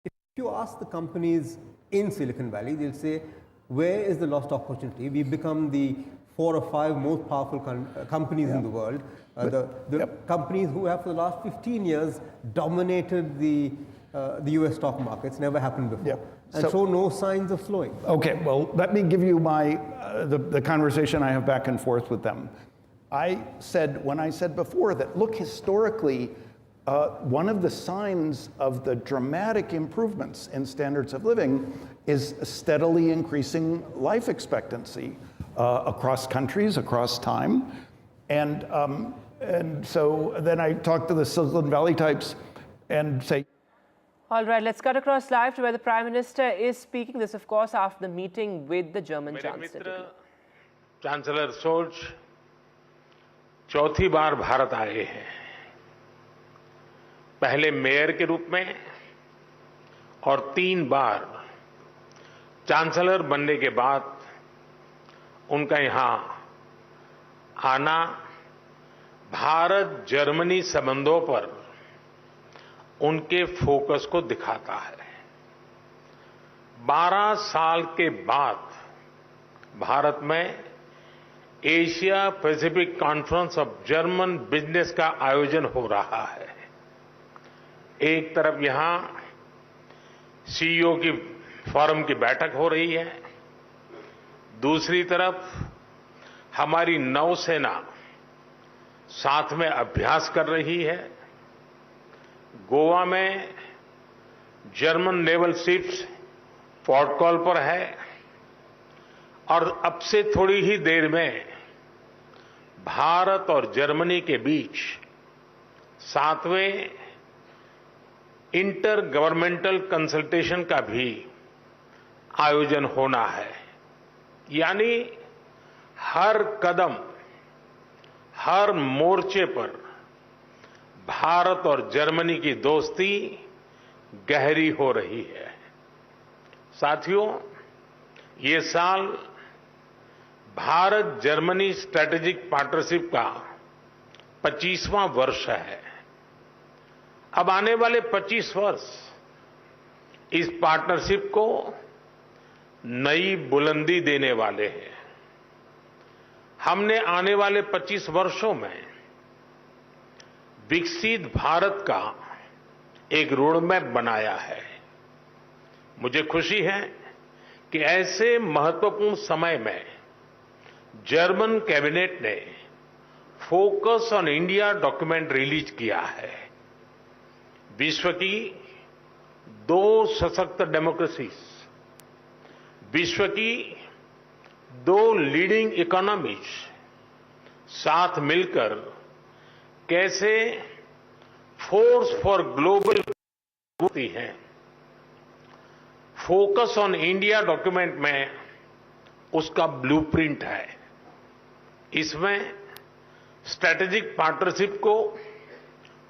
Speaker 10: If you ask the companies in Silicon Valley, they'll say, where is the lost opportunity? We've become the 4 or 5 most powerful companies in the world. The companies who have for the last 15 years dominated the US stock markets, never happened before. And so no signs of slowing.
Speaker 14: Okay, well, let me give you my the conversation I have back and forth with them. When I said before that, look, historically, one of the signs of the dramatic improvements in standards of living is steadily increasing life expectancy across countries, across time. And so then I talk to the Silicon Valley types and say,
Speaker 23: all right, let's cut across live to where the Prime Minister is speaking. This, of course, after the meeting with the German Chancellor.
Speaker 11: Chancellor सोच चौथी बार भारत आए हैं, पहले mayor के रूप में और 3 बार chancellor बनने के बाद उनका यहां आना भारत जर्मनी संबंधों पर उनके फोकस को दिखाता है। 12 साल के बाद भारत में Asia Pacific conference of German business का आयोजन हो रहा है। एक तरफ यहां सीईओ की फोरम की बैठक हो रही है, दूसरी तरफ हमारी नौसेना साथ में अभ्यास कर रही है। गोवा में German naval ships port call पर है और अब से थोड़ी ही देर में भारत और जर्मनी के बीच 7वें इंटर गवर्नमेंटल कंसल्टेशन का भी आयोजन होना है। यानी हर कदम, हर मोर्चे पर भारत और जर्मनी की दोस्ती गहरी हो रही है। साथियों, ये साल भारत जर्मनी स्ट्रैटेजिक पार्टनरशिप का 25वां वर्ष है। अब आने वाले 25 वर्ष इस पार्टनरशिप को नई बुलंदी देने वाले हैं। हमने आने वाले 25 वर्षों में विकसित भारत का एक रोडमैप बनाया है। मुझे खुशी है कि ऐसे महत्वपूर्ण समय में जर्मन कैबिनेट ने focus on India document release किया है। विश्व की 2 सशक्त डेमोक्रेसीज, विश्व की 2 लीडिंग इकोनॉमीज साथ मिलकर कैसे फोर्स फॉर ग्लोबल होती हैं। फोकस ऑन इंडिया डॉक्यूमेंट में उसका ब्लूप्रिंट है। इसमें स्ट्रैटेजिक पार्टनरशिप को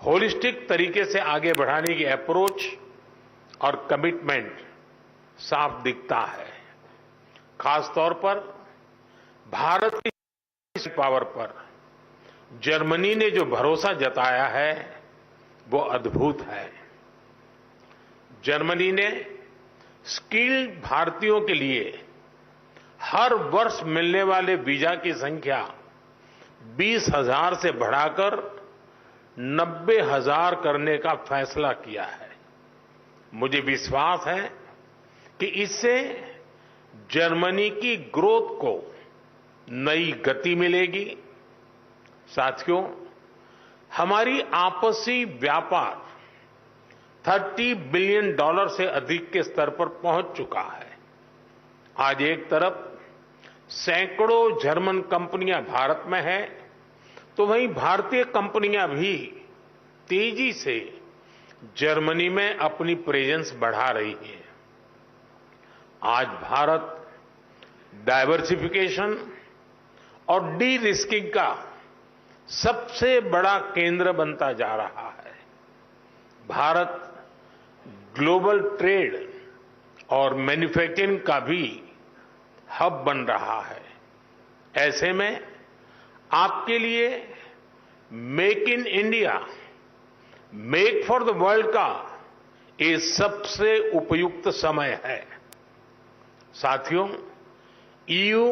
Speaker 11: होलिस्टिक तरीके से आगे बढ़ाने की अप्रोच और कमिटमेंट साफ दिखता है। खासतौर पर भारत की पावर पर जर्मनी ने जो भरोसा जताया है वो अद्भुत है। जर्मनी ने स्किल्ड भारतीयों के लिए हर वर्ष मिलने वाले वीजा की संख्या 20,000 से बढ़ाकर 90,000 करने का फैसला किया है। मुझे विश्वास है कि इससे जर्मनी की ग्रोथ को नई गति मिलेगी। साथियों, हमारी आपसी व्यापार $30 बिलियन से अधिक के स्तर पर पहुंच चुका है। आज एक तरफ सैकड़ों जर्मन कंपनियां भारत में हैं, तो वहीं भारतीय कंपनियां भी तेजी से जर्मनी में अपनी प्रेजेंस बढ़ा रही हैं। आज भारत डाइवर्सिफिकेशन और डी रिस्किंग का सबसे बड़ा केंद्र बनता जा रहा है। भारत ग्लोबल ट्रेड और मैन्युफैक्चरिंग का भी हब बन रहा है। ऐसे में आपके लिए make in India, make for the world का ये सबसे उपयुक्त समय है। साथियों, ईयू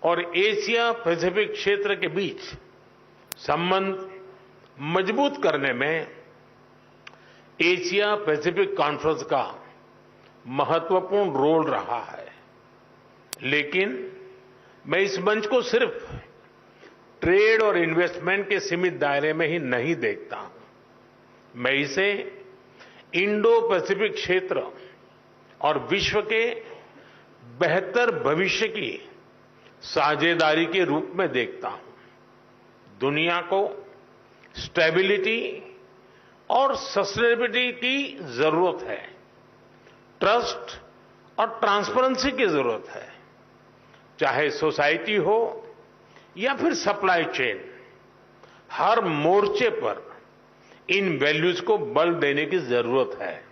Speaker 11: और एशिया पैसिफिक क्षेत्र के बीच संबंध मजबूत करने में एशिया पैसिफिक कॉन्फ्रेंस का महत्वपूर्ण रोल रहा है। लेकिन मैं इस मंच को सिर्फ ट्रेड और इन्वेस्टमेंट के सीमित दायरे में ही नहीं देखता हूं। मैं इसे इंडो पैसिफिक क्षेत्र और विश्व के बेहतर भविष्य की साझेदारी के रूप में देखता हूं। दुनिया को स्टेबिलिटी और सस्टेनेबिलिटी की जरूरत है। ट्रस्ट और ट्रांसपेरेंसी की जरूरत है। चाहे सोसाइटी हो या फिर सप्लाई चेन, हर मोर्चे पर इन वैल्यूज को बल देने की जरूरत है।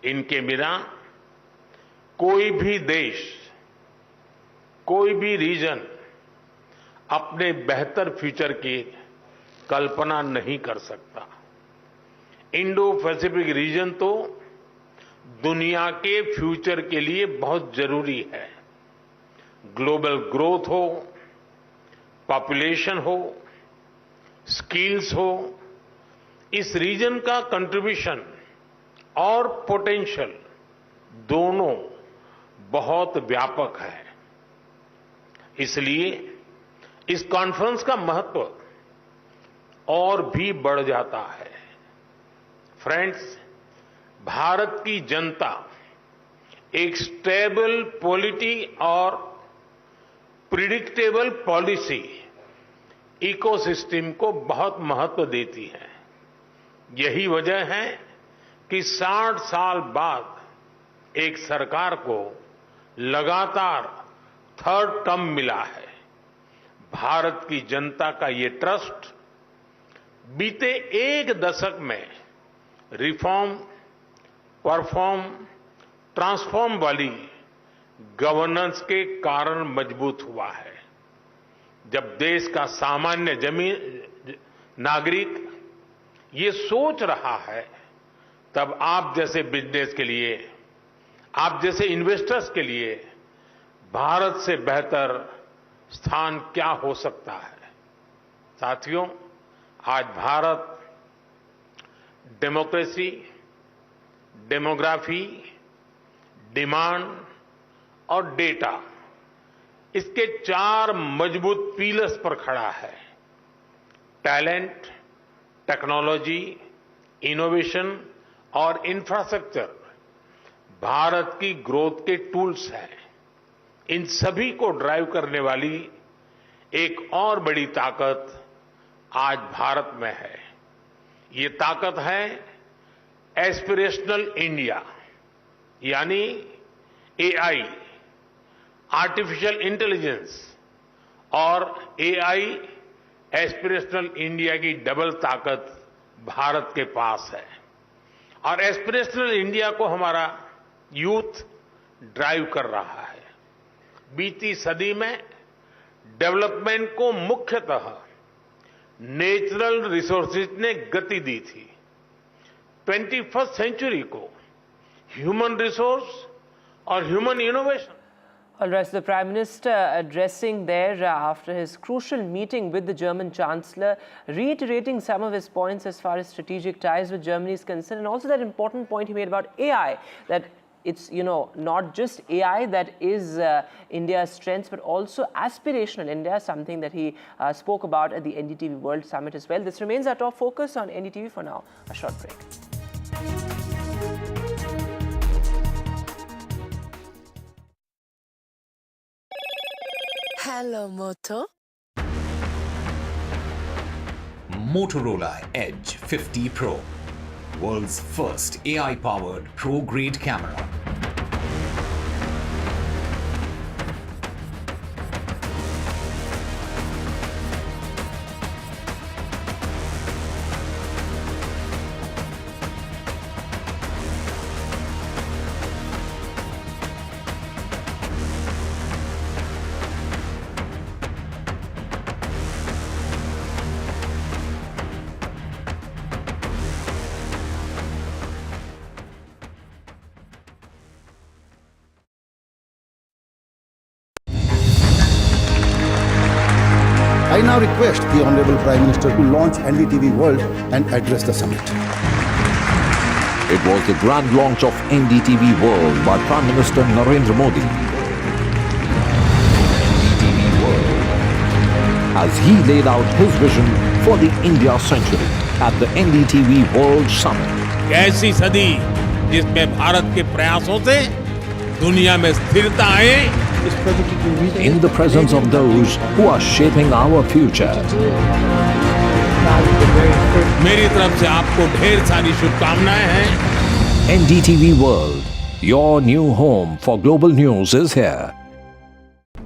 Speaker 11: इनके बिना कोई भी देश, कोई भी रीजन अपने बेहतर फ्यूचर की कल्पना नहीं कर सकता। इंडो पैसिफिक रीजन तो दुनिया के फ्यूचर के लिए बहुत जरूरी है। ग्लोबल ग्रोथ हो, पॉपुलेशन हो, स्किल्स हो, इस रीजन का कंट्रीब्यूशन और पोटेंशियल दोनों बहुत व्यापक है। इसलिए इस कॉन्फ्रेंस का महत्व
Speaker 8: और भी बढ़ जाता है। फ्रेंड्स, भारत की जनता एक स्टेबल पॉलिटी और प्रिडिक्टेबल पॉलिसी इकोसिस्टम को बहुत महत्व देती है। यही वजह है कि 60 साल बाद एक सरकार को लगातार थर्ड टर्म मिला है। भारत की जनता का ये ट्रस्ट बीते एक दशक में रिफॉर्म, परफॉर्म, ट्रांसफॉर्म वाली गवर्नेंस के कारण मजबूत हुआ है। जब देश का सामान्य नागरिक ये सोच रहा है, तब आप जैसे बिजनेस के लिए, आप जैसे इन्वेस्टर्स के लिए भारत से बेहतर स्थान क्या हो सकता है। साथियों, आज भारत डेमोक्रेसी, डेमोग्राफी, डिमांड और डेटा, इसके 4 मजबूत पिलर्स पर खड़ा है। टैलेंट, टेक्नोलॉजी, इनोवेशन और इंफ्रास्ट्रक्चर भारत की ग्रोथ के टूल्स हैं। इन सभी को ड्राइव करने वाली एक और बड़ी ताकत आज भारत में है। ये ताकत है एस्पिरेशनल इंडिया, यानी एआई, आर्टिफिशियल इंटेलिजेंस और एआई एस्पिरेशनल इंडिया की डबल ताकत भारत के पास है। और एस्पिरेशनल इंडिया को हमारा यूथ ड्राइव कर रहा है। बीती सदी में डेवलपमेंट को मुख्यतः नेचुरल रिसोर्सेज ने गति दी थी। 21st सेंचुरी को ह्यूमन रिसोर्स और human innovation.
Speaker 23: All right, so the Prime Minister addressing there after his crucial meeting with the German Chancellor, reiterating some of his points as far as strategic ties with Germany is concerned, and also that important point he made about AI, that it's, not just AI that is India's strength, but also aspirational India, something that he spoke about at the NDTV World Summit as well. This remains our top focus on NDTV. For now, a short break.
Speaker 16: Hello, Moto.
Speaker 21: Motorola Edge 50 Pro, world's first AI-powered pro-grade camera.
Speaker 7: I now request the Honorable Prime Minister to launch NDTV World and address the summit.
Speaker 21: It was the grand launch of NDTV World by Prime Minister Narendra Modi. NDTV World, as he laid out his vision for the India century at the NDTV World Summit.
Speaker 9: ऐसी सदी जिसमें भारत के प्रयासों से दुनिया में स्थिरता आए,
Speaker 21: in the presence of those who are shaping our future.
Speaker 9: मेरी तरफ से आपको ढेर सारी शुभकामनाएं हैं।
Speaker 21: NDTV World, your new home for global news is here.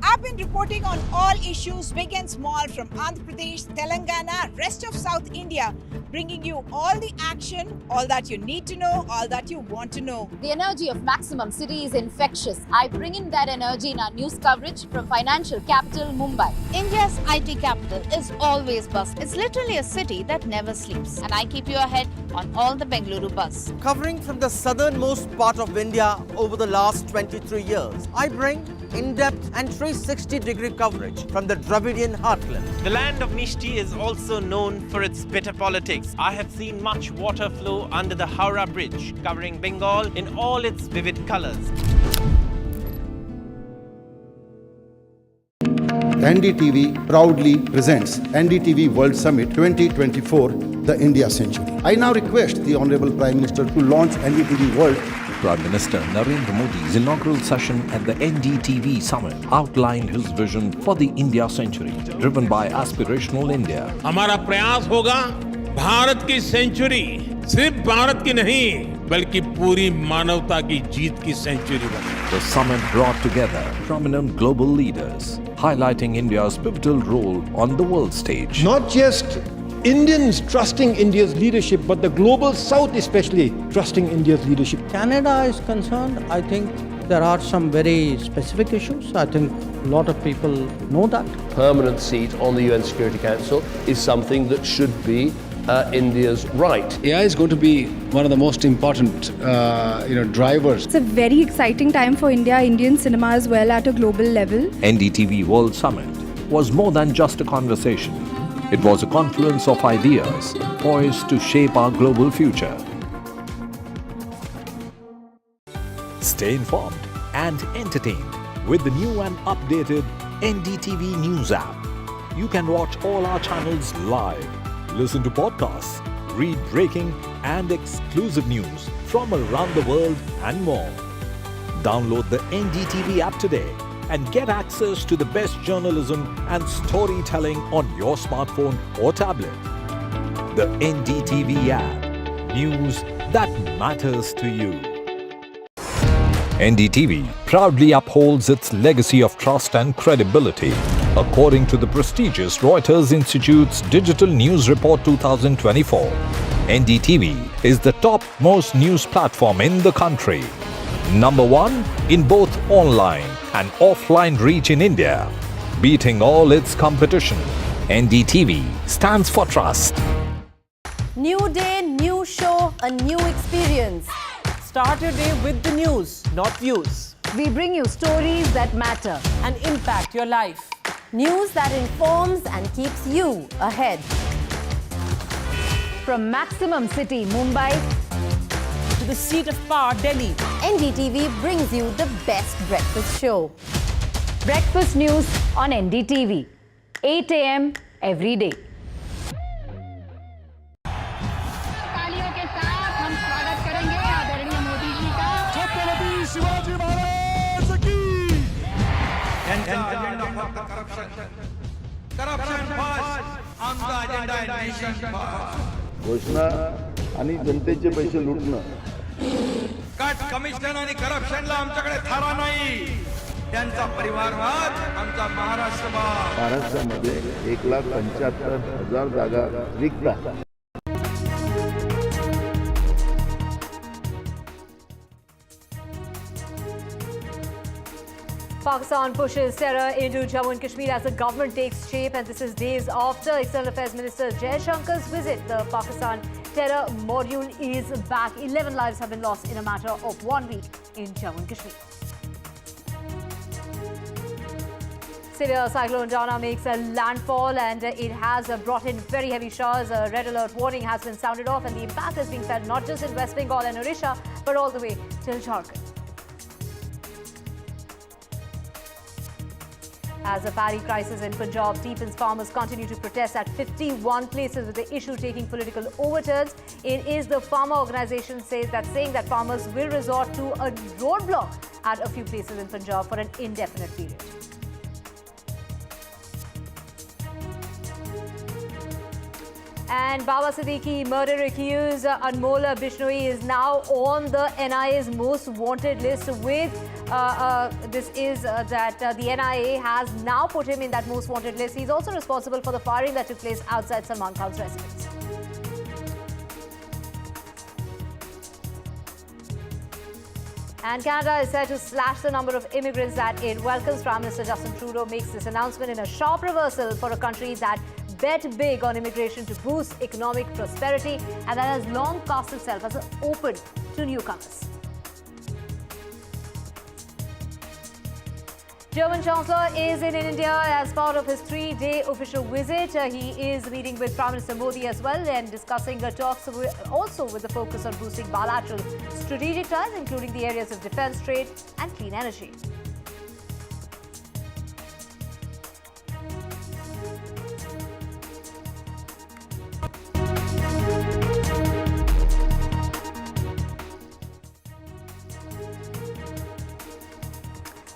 Speaker 17: I've been reporting on all issues, big and small, from Andhra Pradesh, Telangana, rest of South India, bringing you all the action, all that you need to know, all that you want to know.
Speaker 6: The energy of Maximum City is infectious. I bring in that energy in our news coverage from financial capital Mumbai.
Speaker 18: India's IT capital is always bustling. It's literally a city that never sleeps. And I keep you ahead on all the Bengaluru buzz.
Speaker 19: Covering from the southernmost part of India over the last 23 years, I bring in-depth and 360-degree coverage from the Dravidian heartland.
Speaker 15: The land of Mishti is also known for its bitter politics. I have seen much water flow under the Howrah Bridge, covering Bengal in all its vivid colors.
Speaker 7: NDTV proudly presents NDTV World Summit 2024, the India Century. I now request the Honorable Prime Minister to launch NDTV World.
Speaker 21: Prime Minister Narendra Modi's inaugural session at the NDTV Summit outlined his vision for the India Century, driven by aspirational India.
Speaker 9: हमारा प्रयास होगा भारत की century सिर्फ भारत की नहीं बल्कि पूरी मानवता की जीत की सेंचुरी बने.
Speaker 21: The summit brought together prominent global leaders, highlighting India's pivotal role on the world stage.
Speaker 16: Not just Indians trusting India's leadership, but the global South especially trusting India's leadership.
Speaker 1: Canada is concerned, I think there are some very specific issues. I think a lot of people know that.
Speaker 20: Permanent seat on the UN Security Council is something that should be India's right.
Speaker 22: AI is going to be one of the most important drivers.
Speaker 24: It's a very exciting time for India, Indian cinema as well at a global level.
Speaker 21: NDTV World Summit was more than just a conversation. It was a confluence of ideas poised to shape our global future. Stay informed and entertained with the new and updated NDTV News app. You can watch all our channels live, listen to podcasts, read breaking and exclusive news from around the world and more. Download the NDTV app today and get access to the best journalism and storytelling on your smartphone or tablet. The NDTV app. News that matters to you. NDTV proudly upholds its legacy of trust and credibility. According to the prestigious Reuters Institute's Digital News Report 2024, NDTV is the top-most news platform in the country. Number 1 in both online and offline reach in India, beating all its competition. NDTV stands for trust.
Speaker 25: New day, new show, a new experience.
Speaker 23: Start your day with the news, not views.
Speaker 2: We bring you stories that matter
Speaker 23: and impact your life.
Speaker 25: News that informs and keeps you ahead.
Speaker 2: From Maximum City, Mumbai,
Speaker 23: to the seat of power, Delhi,
Speaker 25: NDTV brings you the best breakfast show.
Speaker 2: Breakfast news on NDTV, 8 a.m. every day.
Speaker 3: तालियों के साथ हम स्वागत करेंगे आदरणीय मोदी जी का.
Speaker 11: छत्रपति शिवाजी महाराज की.
Speaker 26: Corruption first, आमचा अजेंडा आहे नेशन फर्स्ट.
Speaker 4: घोषणा आणि जनतेचे पैसे लुटणं.
Speaker 26: कट कमिशन आणि करप्शनला आमच्याकडे थारा नाही. त्यांचा परिवारवाद आमचा महाराष्ट्रवाद.
Speaker 4: महाराष्ट्रामध्ये 1,75,000 जागा रिक्त आहेत.
Speaker 2: Pakistan pushes terror into Jammu and Kashmir as the government takes shape, and this is days after External Affairs Minister Jaishankar's visit. The Pakistan terror module is back. 11 lives have been lost in a matter of 1 week in Jammu and Kashmir. Severe Cyclone Dana makes a landfall, and it has brought in very heavy showers. A red alert warning has been sounded off, and the impact is being felt not just in West Bengal and Odisha, but all the way till Jharkhand. As a paddy crisis in Punjab deepens, farmers continue to protest at 51 places, with the issue taking political overturns. It is the farmer organisation saying that farmers will resort to a roadblock at a few places in Punjab for an indefinite period. And Baba Siddiki murder accused Anmol Bishnoi is now on the NIA's most wanted list. With the NIA has now put him in that most wanted list. He's also responsible for the firing that took place outside Salman Khan's residence. And Canada is set to slash the number of immigrants that it welcomes. Prime Minister Justin Trudeau makes this announcement in a sharp reversal for a country that bet big on immigration to boost economic prosperity and that has long cast itself as open to newcomers. German Chancellor is in India as part of his 3-day official visit. He is meeting with Prime Minister Modi as well and discussing talks also with the focus on boosting bilateral strategic ties, including the areas of defence, trade and clean energy.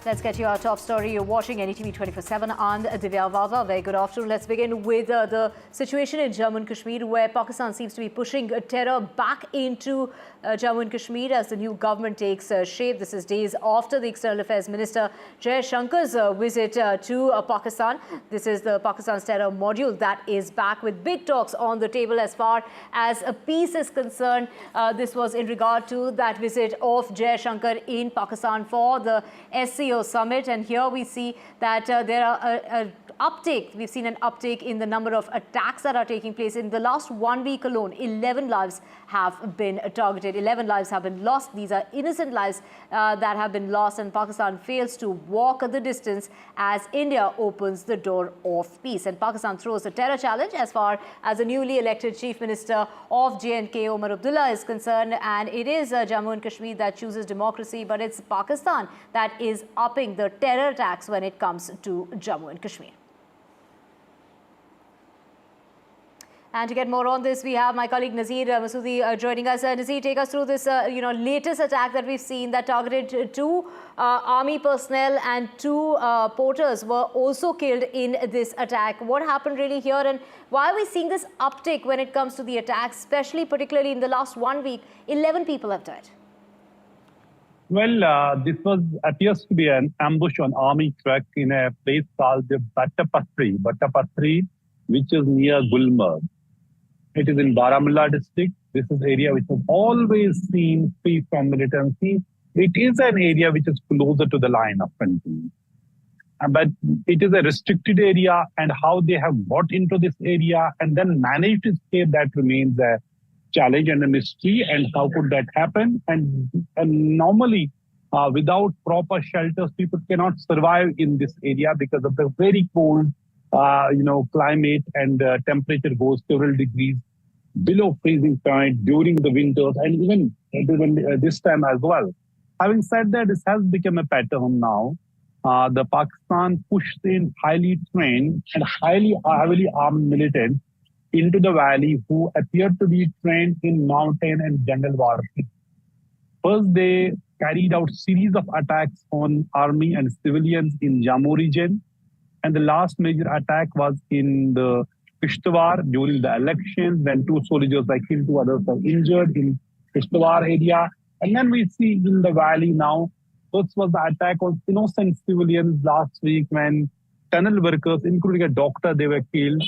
Speaker 2: Let's get you our top story. You're watching NDTV 24/7 on Divya Varma. Very good afternoon. Let's begin with the situation in Jammu and Kashmir, where Pakistan seems to be pushing terror back into Jammu and Kashmir as the new government takes shape. This is days after the External Affairs Minister Jai Shankar's visit to Pakistan. This is the Pakistan's terror module that is back with big talks on the table as far as peace is concerned. This was in regard to that visit of Jai Shankar in Pakistan for the SCO summit, and here we see that there are a uptake. We've seen an uptake in the number of attacks that are taking place. In the last 1 week alone, 11 lives have been targeted. 11 lives have been lost. These are innocent lives that have been lost, and Pakistan fails to walk the distance as India opens the door of peace. And Pakistan throws a terror challenge as far as the newly elected Chief Minister of J&K, Omar Abdullah, is concerned. And it is Jammu and Kashmir that chooses democracy, but it's Pakistan that is upping the terror attacks when it comes to Jammu and Kashmir. And to get more on this, we have my colleague Nazir Masoodi joining us. Nazir, take us through this latest attack that we've seen that targeted two army personnel, and two porters were also killed in this attack. What happened really here, and why are we seeing this uptick when it comes to the attacks, especially particularly in the last 1 week? 11 people have died.
Speaker 5: Well, this appears to be an ambush on army truck in a place called the Battapatri, which is near Gulmarg. It is in Baramulla district. This is area which has always seen free from militancy. It is an area which is closer to the line of country. But it is a restricted area, and how they have got into this area and then managed to escape, that remains a challenge and a mystery. And how could that happen? And normally, without proper shelters, people cannot survive in this area because of the very cold climate, and temperature goes several degrees below freezing point during the winters, and even this time as well. Having said that, this has become a pattern now. The Pakistan pushed in highly trained and heavily armed militants into the valley who appeared to be trained in mountain and jungle warfare. First, they carried out series of attacks on army and civilians in Jammu region. And the last major attack was in the Kishtwar during the elections, when 2 soldiers were killed, 2 others were injured in Kishtwar area. And then we see in the valley now, this was the attack on innocent civilians last week, when tunnel workers, including a doctor, they were killed,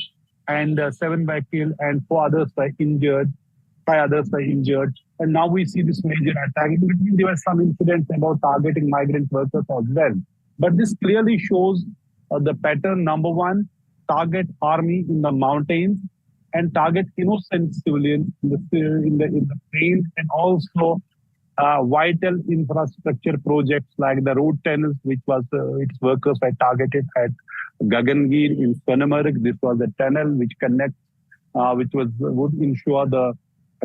Speaker 5: and 7 were killed, and 4 others were injured. 5 others were injured. And now we see this major attack. In between, there were some incidents about targeting migrant workers as well. But this clearly shows the pattern. Number one, target army in the mountains and target innocent civilians in the plains, and also vital infrastructure projects like the road tunnels, which was its workers were targeted at Gagangir in Sonamarg. This was a tunnel which connects, would ensure the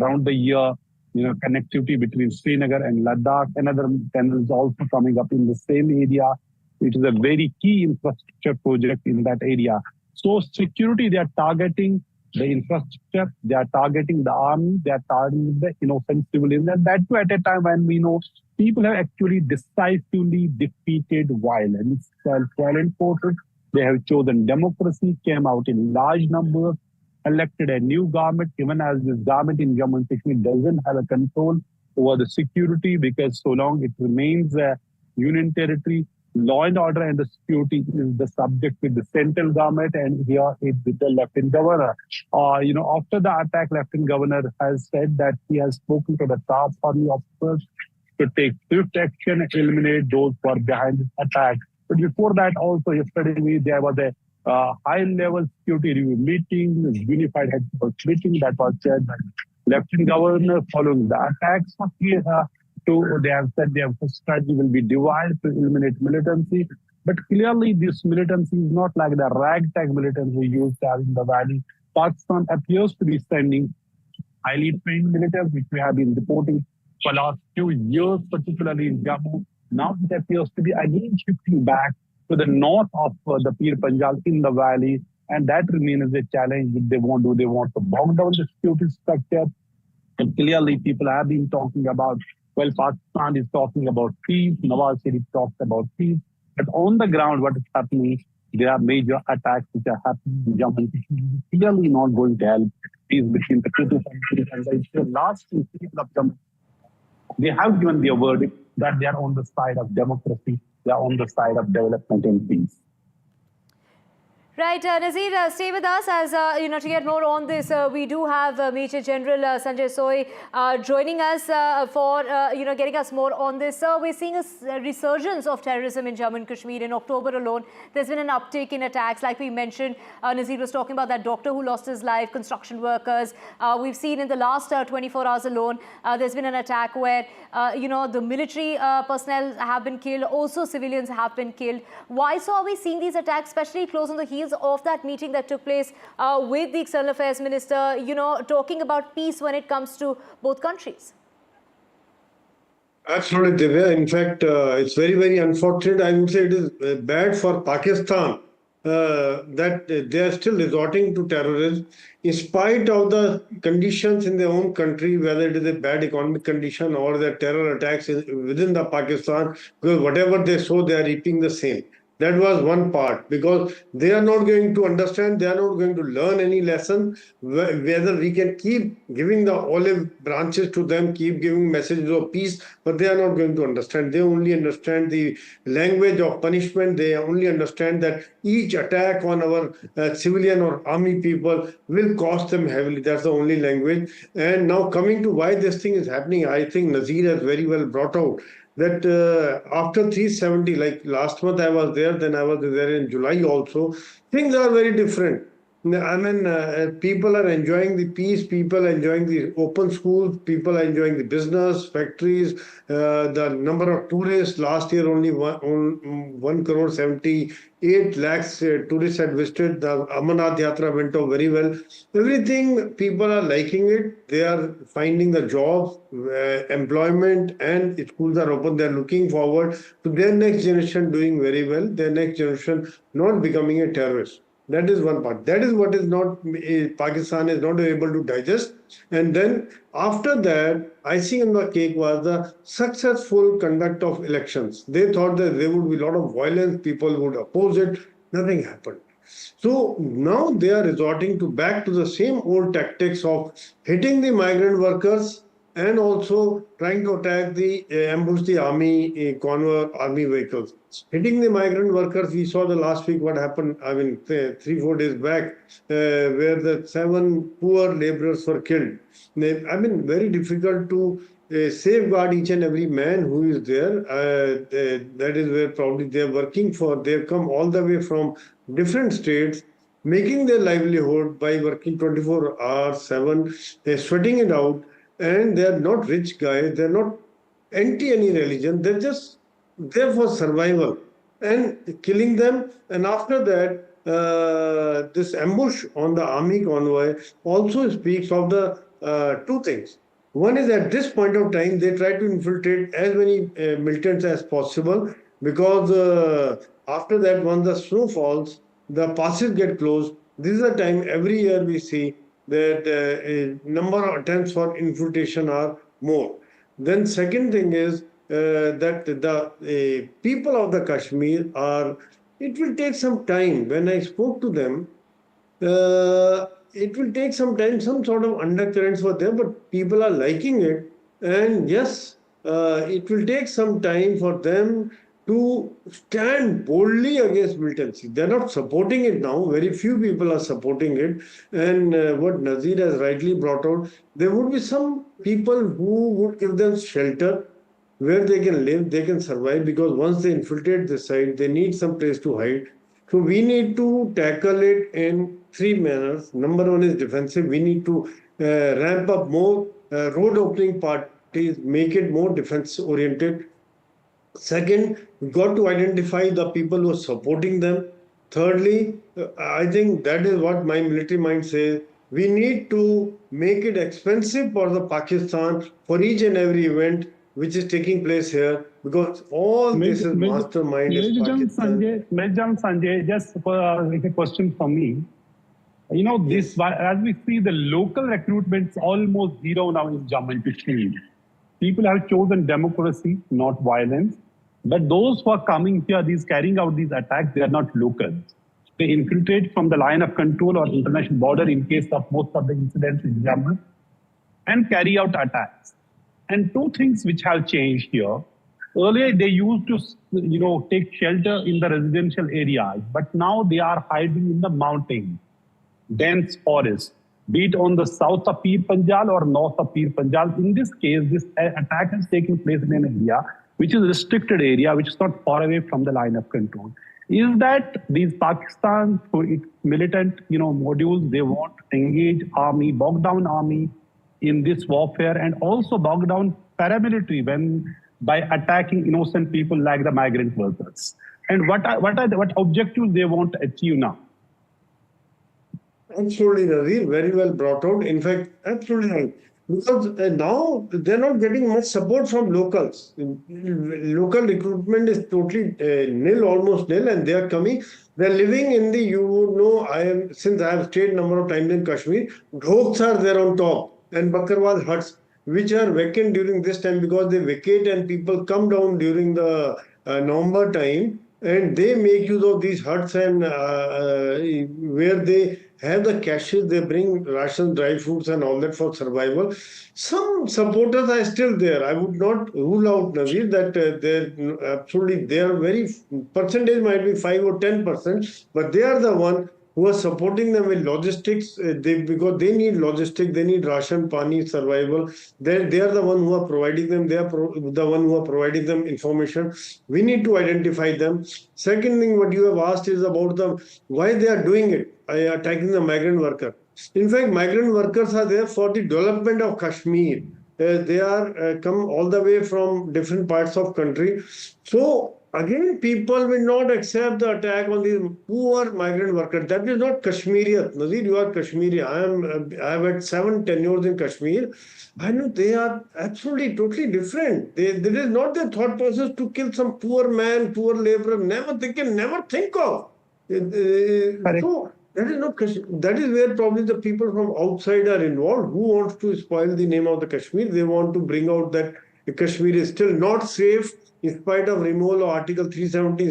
Speaker 5: around the year connectivity between Srinagar and Ladakh. Another tunnel is also coming up in the same area. It is a very key infrastructure project in that area. So security, they are targeting the infrastructure, they are targeting the army, they are targeting the innocent civilians. And that too at a time when we know people have actually decisively defeated violence. Violent forces, they have chosen democracy, came out in large numbers, elected a new government, even as this government in Jammu and Kashmir doesn't have a control over the security, because so long it remains a union territory, law and order and the security is the subject with the central government, and here it's with the Lieutenant Governor. After the attack, Lieutenant Governor has said that he has spoken to the top army officers to take swift action and eliminate those who are behind this attack. But before that, also yesterday, there was a high-level security review meeting, unified headquarters meeting that was chaired by Lieutenant Governor following the attacks. They have said their strategy will be divided to eliminate militancy. But clearly, this militancy is not like the ragtag militancy we used to have in the valley. Pakistan appears to be sending highly trained militants, which we have been reporting for the last few years, particularly in Jammu. Now it appears to be again shifting back to the north of the Pir Panjal in the valley. And that remains a challenge. What they want to do, they want to bog down the security structure. And clearly, people have been talking about, well, Pakistan is talking about peace. Nawaz Sharif talked about peace. But on the ground, what is happening, there are major attacks which are happening in Jammu and Kashmir. Clearly not going to help peace between the two countries. And the last two people of Jammu, they have given their verdict that they are on the side of democracy, they are on the side of development and peace.
Speaker 2: Right, Nazir, stay with us as to get more on this. We do have Major General Sanjay joining us for getting us more on this. We're seeing a resurgence of terrorism in Jammu and Kashmir. In October alone, there's been an uptick in attacks. Like we mentioned, Nazir was talking about that doctor who lost his life, construction workers. We've seen in the last 24 hours alone, there's been an attack where the military personnel have been killed. Also, civilians have been killed. Why so are we seeing these attacks, especially close on the heels of that meeting that took place with the External Affairs Minister, talking about peace when it comes to both countries?
Speaker 8: Absolutely, Divya. In fact, it's very, very unfortunate. I would say it is bad for Pakistan that they are still resorting to terrorism in spite of the conditions in their own country, whether it is a bad economic condition or the terror attacks within the Pakistan, because whatever they sow, they are reaping the same. That was one part, because they are not going to understand, they are not going to learn any lesson, whether we can keep giving the olive branches to them, keep giving messages of peace, but they are not going to understand. They only understand the language of punishment. They only understand that each attack on our civilian or army people will cost them heavily. That's the only language. And now coming to why this thing is happening, I think Nazir has very well brought out that after 370, like last month I was there, then I was there in July also, things are very different. I mean, people are enjoying the peace, people are enjoying the open schools, people are enjoying the business, factories, the number of tourists. Last year only 1 crore 78 lakhs tourists had visited. The Amarnath Yatra went off very well. Everything, people are liking it. They are finding the jobs, employment, and schools are open. They are looking forward to their next generation doing very well, their next generation not becoming a terrorist. That is one part. That is what is not, Pakistan is not able to digest. And then after that, icing on the cake was the successful conduct of elections. They thought that there would be a lot of violence, people would oppose it. Nothing happened. So now they are resorting back to the same old tactics of hitting the migrant workers and also trying to attack ambush the army convoy, army vehicles. Hitting the migrant workers, we saw the last week what happened, 3-4 days back, where the 7 poor laborers were killed. Very difficult to safeguard each and every man who is there. That is where probably they are working for. They have come all the way from different states, making their livelihood by working 24 hours, 7, sweating it out. And they are not rich guys, they're not anti any religion, they're just there for survival and killing them. And after that, this ambush on the army convoy also speaks of the 2 things. One is at this point of time, they try to infiltrate as many militants as possible, because after that, once the snow falls, the passes get closed. This is the time every year we see that a number of attempts for infiltration are more. Then second thing is that the people of the Kashmir it will take some time. When I spoke to them, it will take some time, some sort of undercurrents were there, but people are liking it. And yes, it will take some time for them to stand boldly against militancy. They're not supporting it now. Very few people are supporting it. And what Nazir has rightly brought out, there would be some people who would give them shelter where they can live, they can survive, because once they infiltrate the site, they need some place to hide. So we need to tackle it in 3 manners. Number 1 is defensive. We need to ramp up more road opening parties, make it more defense oriented. Second, we've got to identify the people who are supporting them. Thirdly, I think that is what my military mind says. We need to make it expensive for the Pakistan for each and every event which is taking place here, because all this is mastermind is Pakistan.
Speaker 5: Major Sanjay, just a question from me. This, as we see, the local recruitment is almost zero now in Jammu and Kashmir. People have chosen democracy, not violence. But those who are coming here, these carrying out these attacks, they are not locals. They infiltrate from the line of control or international border in case of most of the incidents in Jammu and carry out attacks. And two things which have changed here. Earlier, they used to, take shelter in the residential areas, but now they are hiding in the mountains, dense forest, be it on the south of Pir Panjal or north of Pir Panjal. In this case, this attack is taking place in an area which is a restricted area, which is not far away from the line of control. Is that these Pakistan, for its militant, modules, they want to engage army, bog down army in this warfare, and also bog down paramilitary by attacking innocent people like the migrant workers. And what objectives they want to achieve now?
Speaker 8: Absolutely, Nadeer, very well brought out. In fact, absolutely right. Because now they're not getting much support from locals. Local recruitment is totally nil, almost nil, and they are coming. They're living in the, since I have stayed a number of times in Kashmir, dhoks are there on top and Bakarwal huts, which are vacant during this time because they vacate and people come down during the November time, and they make use of these huts, and where they have the caches, they bring rations, dry fruits and all that for survival. Some supporters are still there. I would not rule out, Naveer, that they are very, percentage might be 5 or 10%, but they are the one who are supporting them with logistics, because they need logistics, they need ration, pani, survival. They are the one who are providing them. They are the one who are providing them information. We need to identify them. Second thing, what you have asked is about why they are doing it, attacking the migrant worker. In fact, migrant workers are there for the development of Kashmir. They are come all the way from different parts of country. So again, people will not accept the attack on these poor migrant workers. That is not Kashmiriyat. Nazeer, you are Kashmiri. I have had 7 tenures in Kashmir. I know they are absolutely, totally different. There is not the thought process to kill some poor man, poor laborer. They can never think of. So that is not Kashmir. That is where probably the people from outside are involved. Who wants to spoil the name of the Kashmir? They want to bring out that Kashmir is still not safe, in spite of removal of Article 370,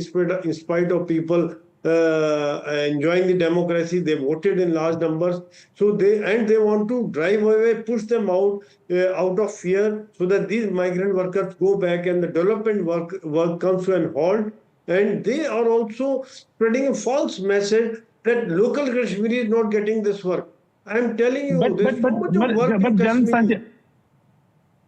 Speaker 8: in spite of people enjoying the democracy. They voted in large numbers. So they want to drive away, push them out of fear, so that these migrant workers go back and the development work comes to an halt. And they are also spreading a false message that local Kashmiri is not getting this work. I am telling you, there's so much of work in Kashmir.
Speaker 5: Sanjay,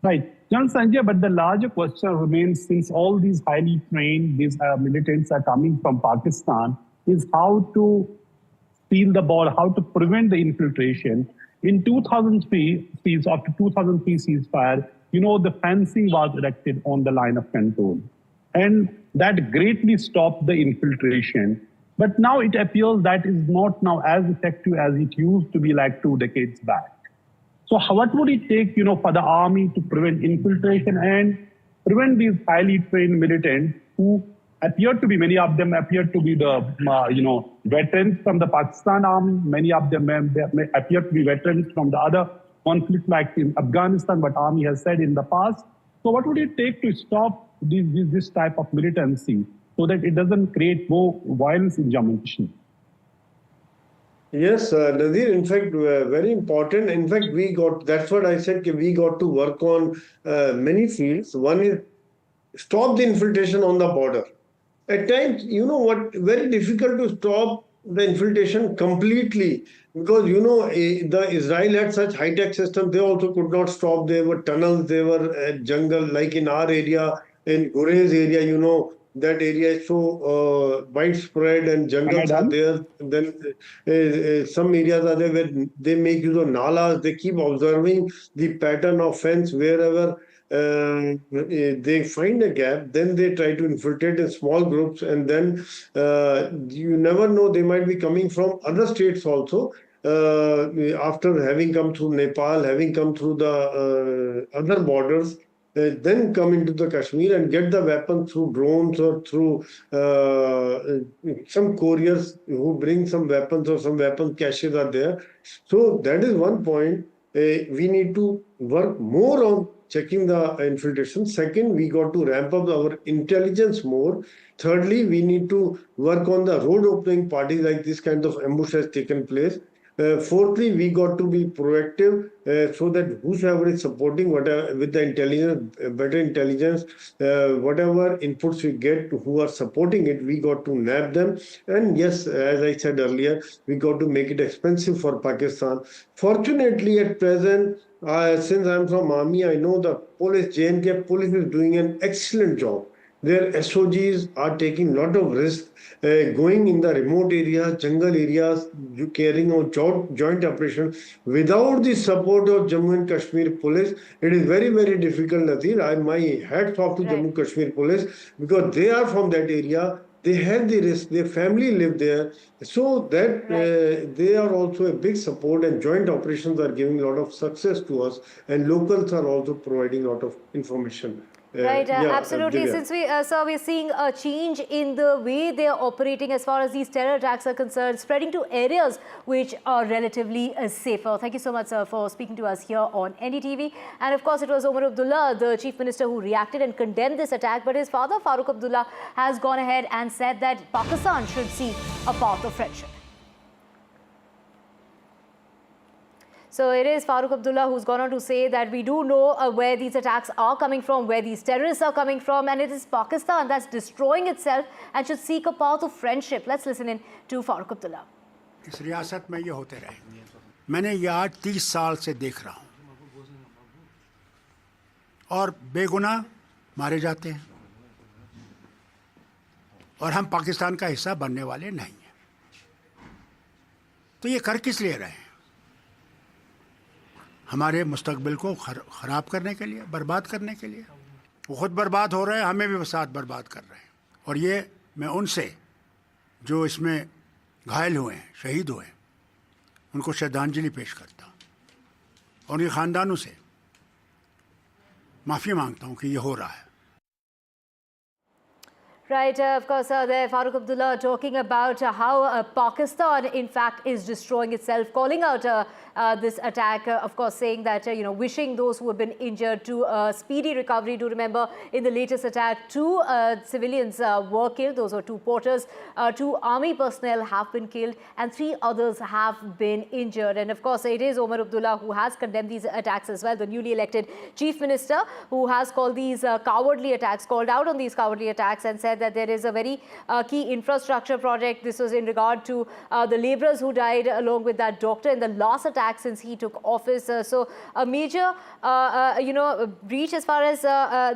Speaker 5: right. John Sanjay, but the larger question remains, since all these highly trained, these militants are coming from Pakistan, is how to seal the border, how to prevent the infiltration. In 2003, after 2003 ceasefire, the fencing was erected on the line of control. And that greatly stopped the infiltration. But now it appears that is not now as effective as it used to be like 2 decades back. So what would it take, for the army to prevent infiltration and prevent these highly trained militants who many of them appear to be the, veterans from the Pakistan army. Many of them appear to be veterans from the other conflicts like in Afghanistan, what army has said in the past. So what would it take to stop this type of militancy so that it doesn't create more violence in Jammu and Kashmir?
Speaker 8: Yes, Nadeer, in fact, very important. In fact, that's what I said, we got to work on many fields. One is stop the infiltration on the border. At times, very difficult to stop the infiltration completely, because, the Israel had such high-tech systems, they also could not stop. There were tunnels, there were jungle, like in our area, in Gurez area, that area is so widespread and jungles are there. Then some areas are there where they make use of nalas. They keep observing the pattern of fence wherever they find a gap. Then they try to infiltrate in small groups, and then you never know, they might be coming from other states also. After having come through Nepal, having come through the other borders, then come into the Kashmir and get the weapons through drones or through some couriers who bring some weapons, or some weapon caches are there. So that is one point. We need to work more on checking the infiltration. Second, we got to ramp up our intelligence more. Thirdly, we need to work on the road opening parties like this kind of ambush has taken place. Fourthly, we got to be proactive so that whosoever is supporting whatever with the intelligence, better intelligence, whatever inputs we get who are supporting it, we got to nab them. And yes, as I said earlier, we got to make it expensive for Pakistan. Fortunately, at present, since I'm from army, I know the police, J&K police is doing an excellent job. Their SOGs are taking a lot of risk, going in the remote areas, jungle areas, carrying out joint operations. Without the support of Jammu and Kashmir police, it is very, very difficult, Nadeer. My hats off to Jammu and Kashmir police because they are from that area. They have the risk, their family live there. So that they are also a big support and joint operations are giving a lot of success to us and locals are also providing a lot of information.
Speaker 2: Right, absolutely. Since we're seeing a change in the way they are operating as far as these terror attacks are concerned, spreading to areas which are relatively safer. Thank you so much, sir, for speaking to us here on NDTV. And of course, it was Omar Abdullah, the Chief Minister, who reacted and condemned this attack. But his father, Farooq Abdullah, has gone ahead and said that Pakistan should seek a path of friendship. So it is Farooq Abdullah who's gone on to say that we do know where these attacks are coming from, where these terrorists are coming from, and it is Pakistan that's destroying itself and should seek a path of friendship. Let's listen in to Farooq Abdullah.
Speaker 6: इस रियासत में ये होते रहे, मैंने ये आज 30 साल से देख रहा हूँ और बेगुनाह मारे जाते हैं और हम पाकिस्तान का हिस्सा बनने वाले नहीं हैं। तो ये कर किस लिए रहे हैं? हमारे मुस्तकबिल को ख़राब करने के लिए, बर्बाद करने के लिए। वो खुद बर्बाद हो रहे हैं, हमें भी साथ बर्बाद कर रहे हैं। और ये मैं उनसे जो इसमें घायल हुए हैं, शहीद हुए हैं, उनको श्रद्धांजलि पेश करता हूँ और उनके ख़ानदानों से माफ़ी मांगता हूँ कि ये हो रहा है।
Speaker 2: Right, of course, there Farooq Abdullah talking about how Pakistan, in fact, is destroying itself, calling out this attack, of course, saying that, wishing those who have been injured to a speedy recovery. Do remember, in the latest attack, 2 civilians were killed. Those were 2 porters. 2 army personnel have been killed and 3 others have been injured. And of course, it is Omar Abdullah who has condemned these attacks as well, the newly elected Chief Minister, who has called these cowardly attacks, called out on these cowardly attacks and said that there is a very key infrastructure project. This was in regard to the laborers who died along with that doctor in the last attack since he took office. So a major, breach as far as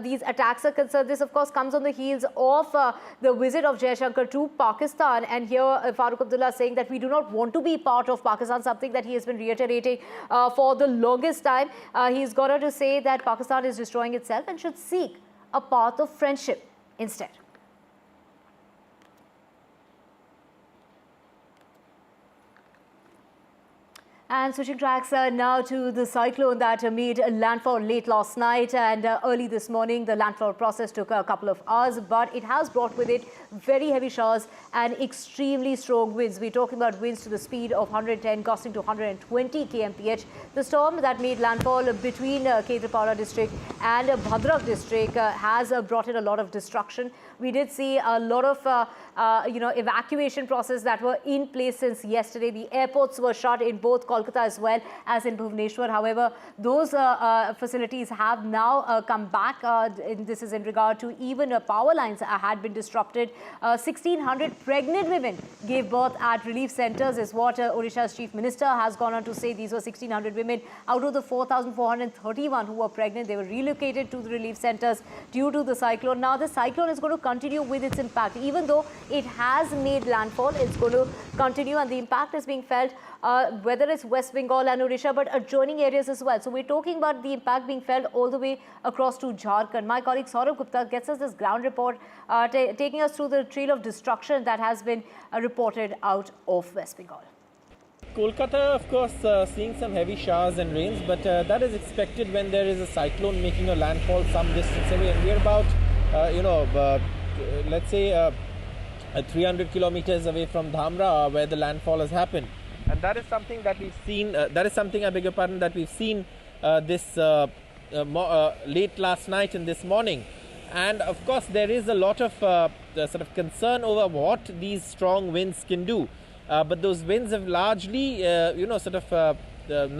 Speaker 2: these attacks are concerned. This, of course, comes on the heels of the visit of Jaishankar to Pakistan. And here Farooq Abdullah saying that we do not want to be part of Pakistan, something that he has been reiterating for the longest time. He's gone on to say that Pakistan is destroying itself and should seek a path of friendship instead. And switching tracks now to the cyclone that made landfall late last night and early this morning. The landfall process took a couple of hours, but it has brought with it very heavy showers and extremely strong winds. We're talking about winds to the speed of 110, gusting to 120 kmph. The storm that made landfall between Ketrapara district and Bhadrak district has brought in a lot of destruction. We did see a lot of evacuation process that were in place since yesterday. The airports were shut in both Kolkata as well as in Bhubaneswar. However, those facilities have now come back. This is in regard to even power lines had been disrupted. 1,600 pregnant women gave birth at relief centers is what Odisha's Chief Minister has gone on to say. These were 1,600 women out of the 4,431 who were pregnant. They were relocated to the relief centers due to the cyclone. Now the cyclone is going to continue with its impact. Even though it has made landfall, it's going to continue, and the impact is being felt whether it's West Bengal and Odisha, but adjoining areas as well. So we're talking about the impact being felt all the way across to Jharkhand. My colleague Yogesh Gupta gets us this ground report, taking us through the trail of destruction that has been reported out of West Bengal.
Speaker 15: Kolkata, of course, seeing some heavy showers and rains, but that is expected when there is a cyclone making a landfall some distance away. And we're about, let's say, 300 kilometers away from Dhamra, where the landfall has happened. And that is something that we've seen, that is something, I beg your pardon, that we've seen this late last night and this morning. And of course, there is a lot of sort of concern over what these strong winds can do. But those winds have largely,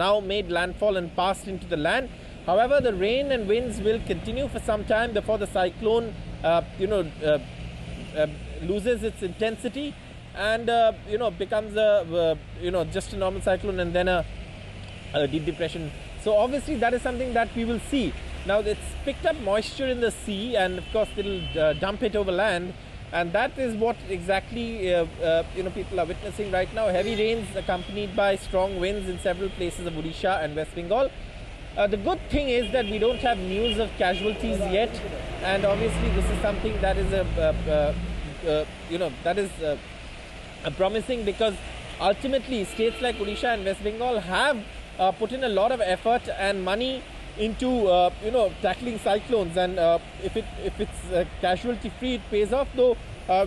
Speaker 15: now made landfall and passed into the land. However, the rain and winds will continue for some time before the cyclone, loses its intensity and, becomes just a normal cyclone and then a deep depression. So obviously that is something that we will see. Now it's picked up moisture in the sea and of course it'll dump it over land. And that is what exactly, people are witnessing right now. Heavy rains accompanied by strong winds in several places of Odisha and West Bengal. The good thing is that we don't have news of casualties yet. And obviously this is something that is promising, because ultimately states like Odisha and West Bengal have put in a lot of effort and money into tackling cyclones, and if it's casualty free, it pays off. Though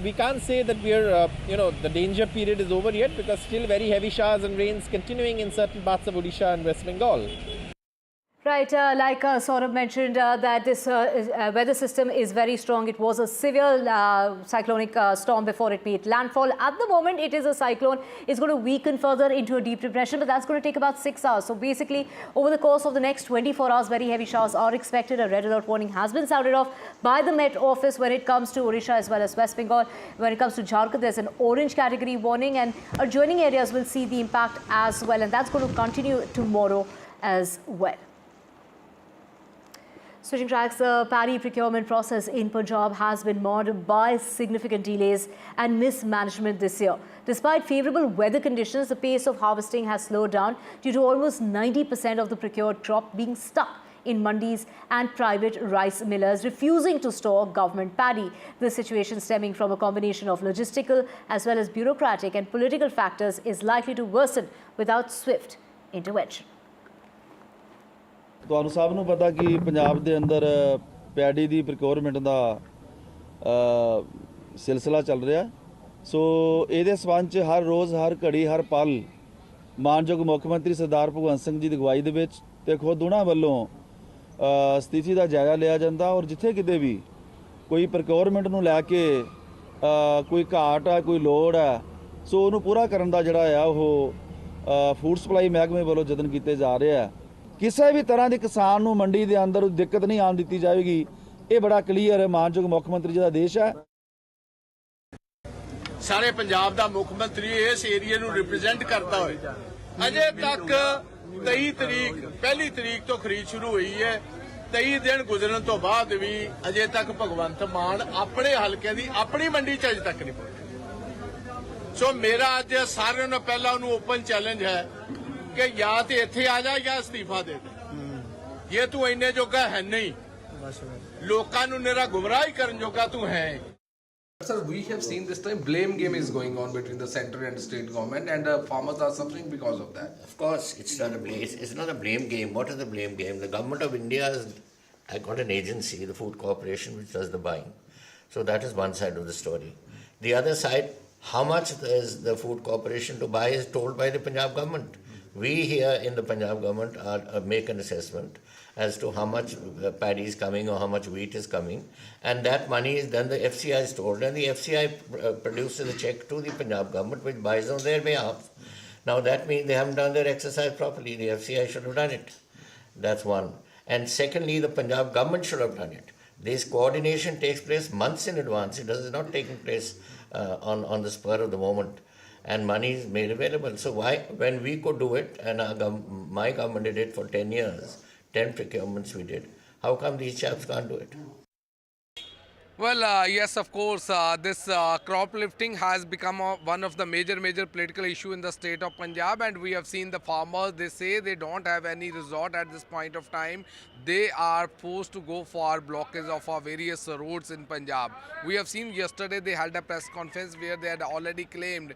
Speaker 15: we can't say that we're the danger period is over yet, because still very heavy showers and rains continuing in certain parts of Odisha and West Bengal.
Speaker 2: Right, like Saurabh mentioned, that this weather system is very strong. It was a severe cyclonic storm before it made landfall. At the moment, it is a cyclone. It's going to weaken further into a deep depression, but that's going to take about 6 hours. So basically, over the course of the next 24 hours, very heavy showers are expected. A red alert warning has been sounded off by the Met Office when it comes to Odisha as well as West Bengal. When it comes to Jharkhand, there's an orange category warning, and adjoining areas will see the impact as well. And that's going to continue tomorrow as well. Switching tracks, the paddy procurement process in Punjab has been marred by significant delays and mismanagement this year. Despite favourable weather conditions, the pace of harvesting has slowed down due to almost 90% of the procured crop being stuck in mandis and private rice millers refusing to store government paddy. This situation, stemming from a combination of logistical as well as bureaucratic and political factors, is likely to worsen without swift intervention.
Speaker 4: ਤੁਹਾਨੂੰ ਸਭ ਨੂੰ ਪਤਾ ਕਿ ਪੰਜਾਬ ਦੇ ਅੰਦਰ paddy ਦੀ procurement ਦਾ ਸਿਲਸਿਲਾ ਚੱਲ ਰਿਹਾ। ਸੋ ਇਹਦੇ ਸਬੰਧ 'ਚ ਹਰ ਰੋਜ਼ ਹਰ ਘੜੀ ਹਰ ਪਲ ਮਾਨਯੋਗ ਮੁੱਖ ਮੰਤਰੀ ਸਰਦਾਰ ਭਗਵੰਤ ਸਿੰਘ ਜੀ ਦੀ ਅਗਵਾਈ ਦੇ ਵਿੱਚ ਤੇ ਖੁਦ ਉਹਨਾਂ ਵੱਲੋਂ ਸਥਿਤੀ ਦਾ ਜਾਇਜ਼ਾ ਲਿਆ ਜਾਂਦਾ, ਔਰ ਜਿੱਥੇ ਕਿਤੇ ਵੀ ਕੋਈ ਪ੍ਰੋਕਿਉਰਮੈਂਟ ਨੂੰ ਲੈ ਕੇ ਕੋਈ ਘਾਟ ਆ, ਕੋਈ ਲੋੜ ਆ, ਸੋ ਉਹਨੂੰ ਪੂਰਾ ਕਰਨ ਦਾ ਜਿਹੜਾ ਆ ਉਹ ਫੂਡ ਸਪਲਾਈ ਮਹਿਕਮੇ ਵੱਲੋਂ ਯਤਨ ਕੀਤੇ ਜਾ ਰਹੇ ਆ। ਕਿਸੇ ਵੀ ਤਰ੍ਹਾਂ ਦੇ ਕਿਸਾਨ ਨੂੰ ਮੰਡੀ ਦੇ ਅੰਦਰ ਦਿੱਕਤ ਨਹੀਂ ਆਉਣ ਦਿੱਤੀ ਜਾਵੇਗੀ। ਇਹ ਬੜਾ ਕਲੀਅਰ ਹੈ, ਮਾਨਯੋਗ ਮੁੱਖ ਮੰਤਰੀ ਜੀ ਦਾ ਆਦੇਸ਼ ਹੈ।
Speaker 10: ਸਾਰੇ ਪੰਜਾਬ ਦਾ ਮੁੱਖ ਮੰਤਰੀ ਇਸ ਏਰੀਆ ਨੂੰ ਰਿਪਰੈਜ਼ੈਂਟ ਕਰਦਾ ਹੋਏ ਅਜੇ ਤੱਕ 21 ਤਰੀਕ ਤੋਂ ਖਰੀਦ ਸ਼ੁਰੂ ਹੋਈ ਹੈ। 23 ਦਿਨ ਗੁਜ਼ਰਨ ਤੋਂ ਬਾਅਦ ਵੀ ਅਜੇ ਤੱਕ ਭਗਵੰਤ ਮਾਨ ਆਪਣੇ ਹਲਕੇ ਦੀ ਆਪਣੀ ਮੰਡੀ 'ਚ ਅਜੇ ਤੱਕ ਨਹੀਂ ਪਹੁੰਚੇ। ਸੋ ਮੇਰਾ ਅੱਜ ਸਾਰਿਆਂ ਨੂੰ ਪਹਿਲਾਂ ਉਹਨੂੰ ਓਪਨ ਚੈਲੰਜ ਹੈ कि या तो इत्थे आ जा या इस्तीफा दे दे। ये तू इन्ने जोगा है नहीं, लोकां नूं निरा गुमराह करन जोगा तू है।
Speaker 12: Sir, we have seen this time blame game is going on between the central and state government, and farmers are suffering because of that.
Speaker 13: Of course, it's not a blame game. What is the blame game? The government of India has got an agency, the Food Corporation, which does the buying. So that is one side of the story. The other side, how much is the Food Corporation to buy is told by the Punjab government. We here in the Punjab government make an assessment as to how much paddy is coming or how much wheat is coming, and that money is then the FCI is told, and the FCI produces a check to the Punjab government which buys on their behalf. Now that means they haven't done their exercise properly. The FCI should have done it. That's one. And secondly, the Punjab government should have done it. This coordination takes place months in advance. It is not taking place on the spur of the moment. And money is made available. So why, when we could do it, and my government did it for 10 years, 10 procurements we did, how come these chaps can't do it?
Speaker 12: Well, yes, of course, this crop lifting has become one of the major political issue in the state of Punjab, and we have seen the farmers, they say they don't have any resort at this point of time. They are forced to go for blockage of our various roads in Punjab. We have seen yesterday they held a press conference where they had already claimed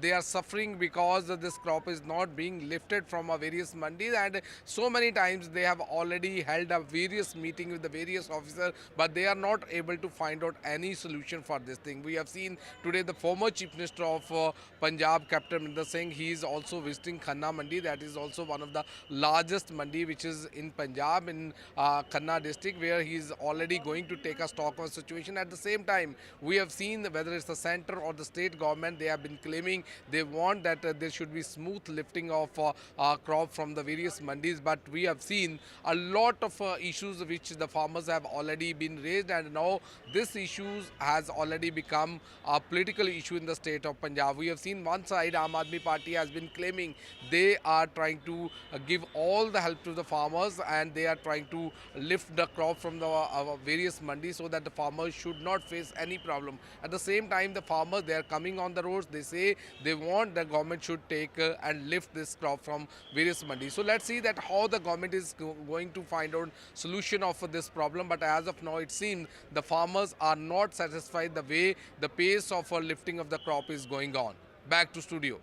Speaker 12: they are suffering because this crop is not being lifted from our various mandis, and so many times they have already held a various meeting with the various officers, but they are not able to find out any solution for this thing. We have seen today the former Chief Minister of Punjab, Captain Amrinder Singh, he is also visiting Khanna Mandi. That is also one of the largest mandi which is in Punjab, in Khanna district, where he is already going to take a stock of situation. At the same time, we have seen whether it's the center or the state government, they have been claiming they want that there should be smooth lifting of crop from the various mandis, but we have seen a lot of issues which the farmers have already been raised, and now this issue has already become a political issue in the state of Punjab. We have seen one side, Aam Aadmi Party has been claiming they are trying to give all the help to the farmers, and they are trying to lift the crop from the various mandis so that the farmers should not face any problem. At the same time, the farmers, they are coming on the roads. They say they want the government should take and lift this crop from various mandis. So let's see that how the government is going to find out solution of this problem. But as of now, it seems the farmers are not satisfied the way the pace of lifting of the crop is going on. Back to studio.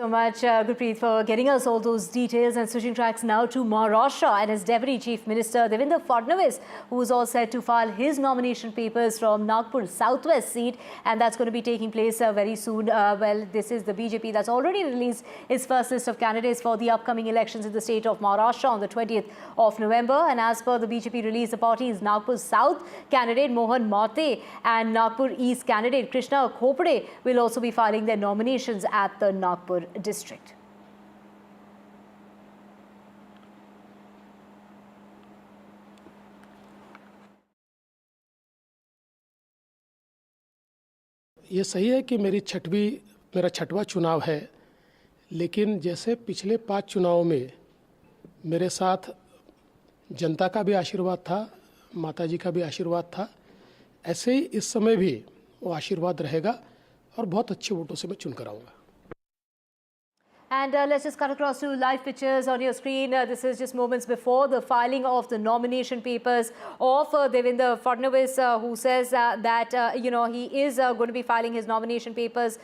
Speaker 2: So much, Gurpreet, for getting us all those details. And switching tracks now to Maharashtra and his Deputy Chief Minister Devendra Fadnavis, who is all set to file his nomination papers from Nagpur Southwest seat, and that's going to be taking place very soon. Well, this is the BJP that's already released its first list of candidates for the upcoming elections in the state of Maharashtra on the 20th of November. And as per the BJP release, the party's Nagpur South candidate Mohan Mate and Nagpur East candidate Krishna Khopade will also be filing their nominations at the Nagpur district.
Speaker 11: ये सही है कि मेरा छठवां चुनाव है, लेकिन जैसे पिछले 5 चुनावों में मेरे साथ जनता का भी आशीर्वाद था, माताजी का भी आशीर्वाद था, ऐसे ही इस समय भी वो आशीर्वाद रहेगा और बहुत अच्छे वोटों से मैं चुन कर आऊँगा.
Speaker 2: And let's just cut across to live pictures on your screen. This is just moments before the filing of the nomination papers of Devendra Fadnavis, who says that, he is going to be filing his nomination papers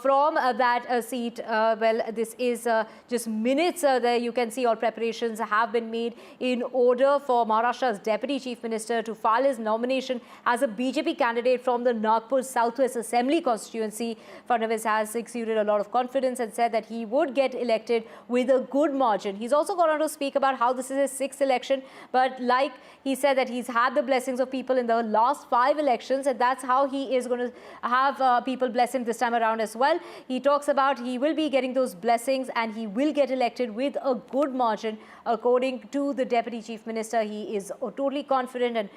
Speaker 2: from that seat. Well, this is just minutes there. You can see all preparations have been made in order for Maharashtra's Deputy Chief Minister to file his nomination as a BJP candidate from the Nagpur Southwest Assembly constituency. Fadnavis has exuded a lot of confidence and said that he would get elected with a good margin. He's also gone on to speak about how this is his 6th election, but like he said that he's had the blessings of people in the last 5 elections, and that's how he is going to have people bless him this time around as well. He talks about he will be getting those blessings and he will get elected with a good margin. According to the Deputy Chief Minister, he is totally confident and,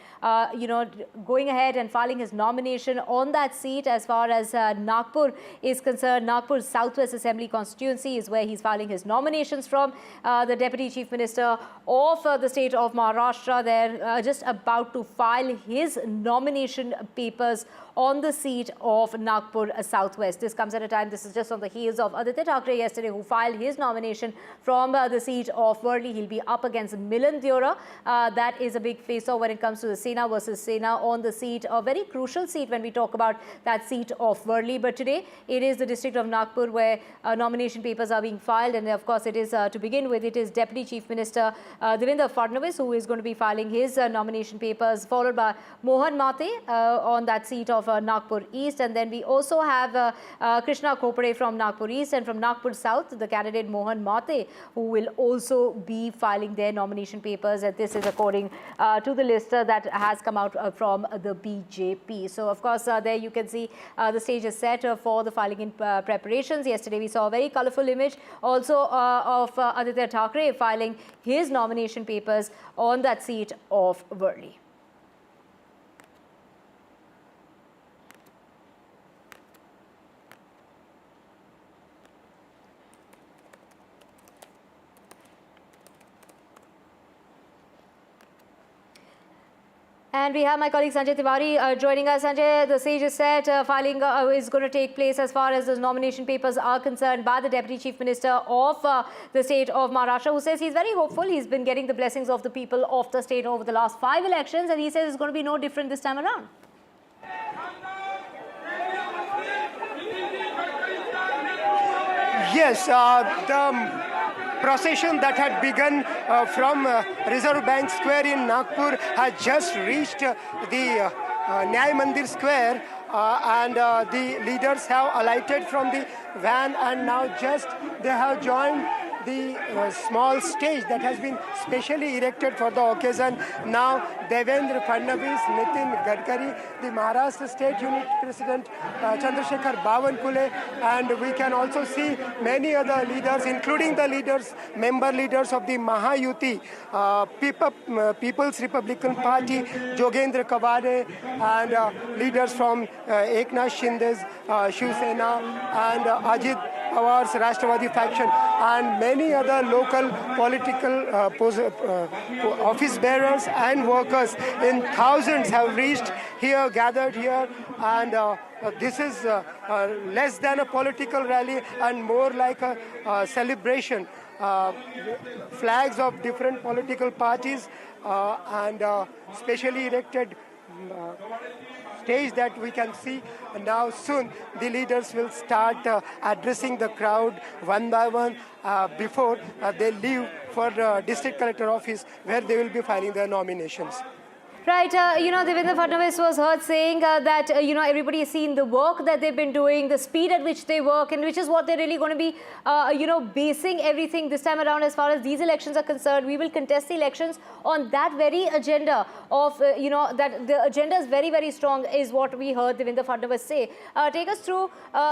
Speaker 2: going ahead and filing his nomination on that seat. As far as Nagpur is concerned, Nagpur Southwest Assembly constituency is where he's filing his nominations from. The Deputy Chief Minister of the state of Maharashtra, they're just about to file his nomination papers on the seat of Nagpur Southwest. This comes at a time, this is just on the heels of Aditya Thackeray yesterday, who filed his nomination from the seat of Worli. He'll be up against Milan Deora. That is a big face-off when it comes to the Sena versus Sena on the seat, a very crucial seat when we talk about that seat of Worli. But today, it is the district of Nagpur where nomination papers are being filed. And of course, it is, to begin with, it is Deputy Chief Minister Devendra Fadnavis who is going to be filing his nomination papers, followed by Mohan Mate on that seat of Nagpur East. And then we also have Krishna Khopade from Nagpur East, and from Nagpur South, the candidate Mohan Mate, who will also be filing their nomination papers. And this is according to the list that has come out from the BJP. So, of course, there you can see the stage is set for the filing in preparations. Yesterday, we saw a very colorful image also of Aditya Thackeray filing his nomination papers on that seat of Worli. And we have my colleague Sanjay Tiwari joining us. Sanjay, the stage is set. Filing is going to take place as far as the nomination papers are concerned by the Deputy Chief Minister of the state of Maharashtra, who says he's very hopeful. He's been getting the blessings of the people of the state over the last 5 elections, and he says it's going to be no different this time around.
Speaker 7: Yes, procession that had begun from Reserve Bank Square in Nagpur has just reached the Nyay Mandir Square, and the leaders have alighted from the van, and now just they have joined the small stage that has been specially erected for the occasion. Now Devendra Fadnavis, Nitin Gadkari, the Maharashtra State Unit President Chandrasekhar Bawankule, and we can also see many other leaders, including the leaders, member leaders of the Mahayuti, People's Republican Party, Jogendra Kavade, and leaders from Eknath Shinde's Shiv Sena and Ajit Pawar's Rashtravari faction, and many other local political office bearers and workers in thousands have reached here, gathered here, and this is less than a political rally and more like a celebration. Flags of different political parties and specially erected stage that we can see. Now soon the leaders will start addressing the crowd one by one before they leave for the district collector office, where they will be filing their nominations.
Speaker 2: Right, Devendra Fadnavis was heard saying that, everybody has seen the work that they've been doing, the speed at which they work, and which is what they're really going to be, basing everything this time around as far as these elections are concerned. We will contest the elections on that very agenda of, that the agenda is very, very strong, is what we heard Devendra Fadnavis say. Take us through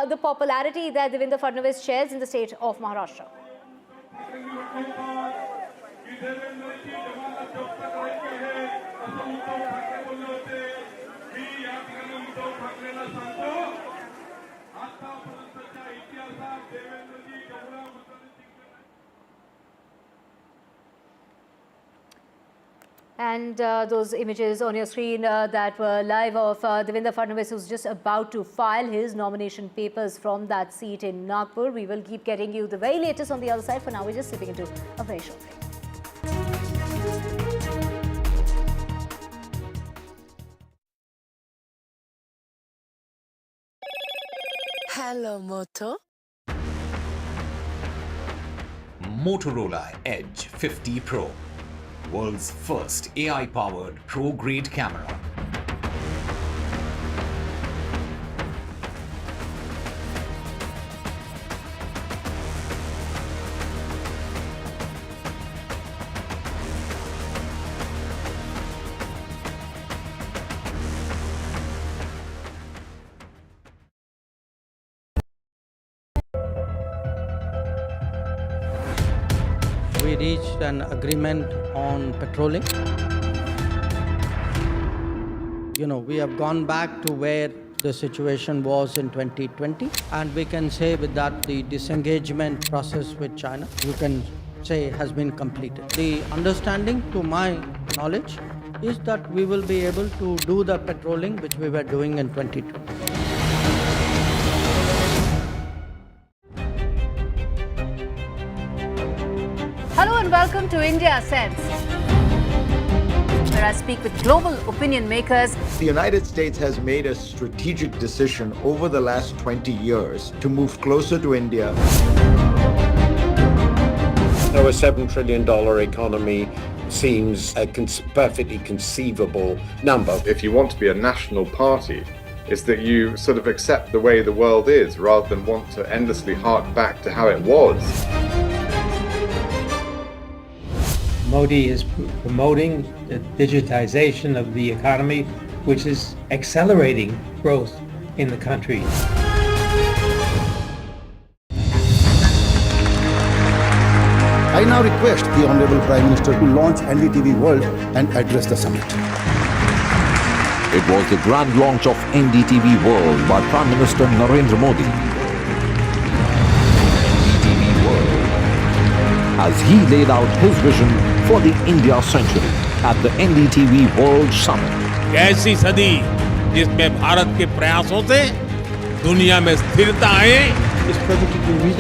Speaker 2: the popularity that Devendra Fadnavis shares in the state of Maharashtra. And those images on your screen that were live of Devendra Fadnavis, who's just about to file his nomination papers from that seat in Nagpur. We will keep getting you the very latest on the other side. For now, we're just slipping into a very short break.
Speaker 9: Hello, Moto.
Speaker 14: Motorola Edge 50 Pro. World's first AI-powered pro-grade camera.
Speaker 1: We reached an agreement on patrolling. We have gone back to where the situation was in 2020, and we can say with that the disengagement process with China, you can say, has been completed. The understanding, to my knowledge, is that we will be able to do the patrolling which we were doing in 2020.
Speaker 2: Hello and welcome to India Sense, where I speak with global opinion makers.
Speaker 17: The United States has made a strategic decision over the last 20 years to move closer to India.
Speaker 18: Our $7 trillion economy seems a perfectly conceivable number.
Speaker 19: If you want to be a national party, it's that you sort of accept the way the world is rather than want to endlessly hark back to how it was.
Speaker 27: Modi is promoting the digitization of the economy, which is accelerating growth in the country.
Speaker 28: I now request the Honorable Prime Minister to launch NDTV World and address the summit.
Speaker 21: It was the grand launch of NDTV World by Prime Minister Narendra Modi. NDTV World, as he laid out his vision for the India century at the NDTV World Summit.
Speaker 29: ऐसी सदी जिसमें भारत के प्रयासों से दुनिया में स्थिरता आए,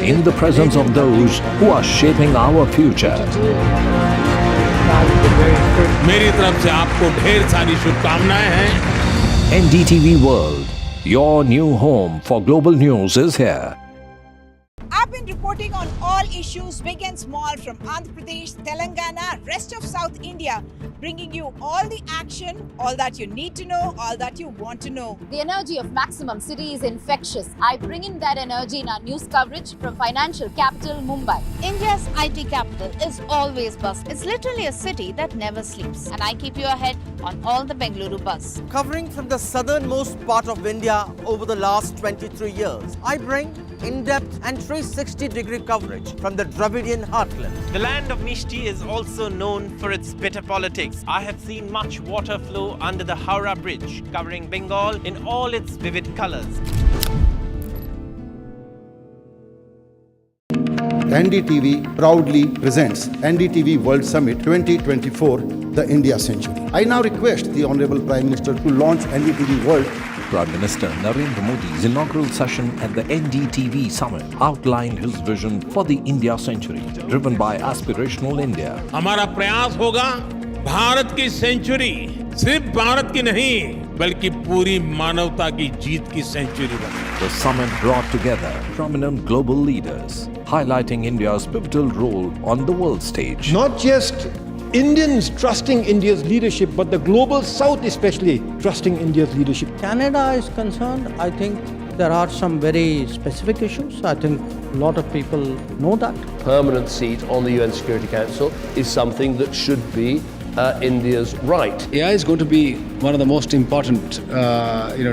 Speaker 21: in the presence of those who are shaping our future.
Speaker 29: मेरी तरफ से आपको ढेर सारी शुभकामनाएं हैं।
Speaker 21: NDTV World, your new home for global news is here.
Speaker 30: I've been reporting on all
Speaker 3: all issues big and small from Andhra Pradesh, Telangana, rest of South India, bringing you all the action, all that you need to know, all that you want to know.
Speaker 5: The energy of Maximum City is infectious. I bring in that energy in our news coverage from financial capital Mumbai.
Speaker 16: India's IT capital is always buzz. It's literally a city that never sleeps. And I keep you ahead on all the Bengaluru buzz.
Speaker 20: Covering from the southernmost part of India over the last 23 years, I bring in-depth and 360-degree coverage from the Dravidian heartland.
Speaker 15: The land of Mishti is also known for its bitter politics. I have seen much water flow under the Howrah Bridge, covering Bengal in all its vivid colors.
Speaker 28: NDTV proudly presents NDTV World Summit 2024, the India Century. I now request the Honorable Prime Minister to launch NDTV World.
Speaker 21: Prime Minister Narendra Modi's inaugural session at the NDTV Summit outlined his vision for the India Century, driven by aspirational India.
Speaker 29: हमारा प्रयास होगा भारत की century सिर्फ भारत की नहीं बल्कि पूरी मानवता की जीत की सेंचुरी बने.
Speaker 21: The summit brought together prominent global leaders, highlighting India's pivotal role on the world stage.
Speaker 22: Not just Indians trusting India's leadership, but the global South especially trusting India's leadership.
Speaker 1: Canada is concerned, I think there are some very specific issues. I think a lot of people know that.
Speaker 23: Permanent seat on the UN Security Council is something that should be India's right.
Speaker 24: AI is going to be one of the most important,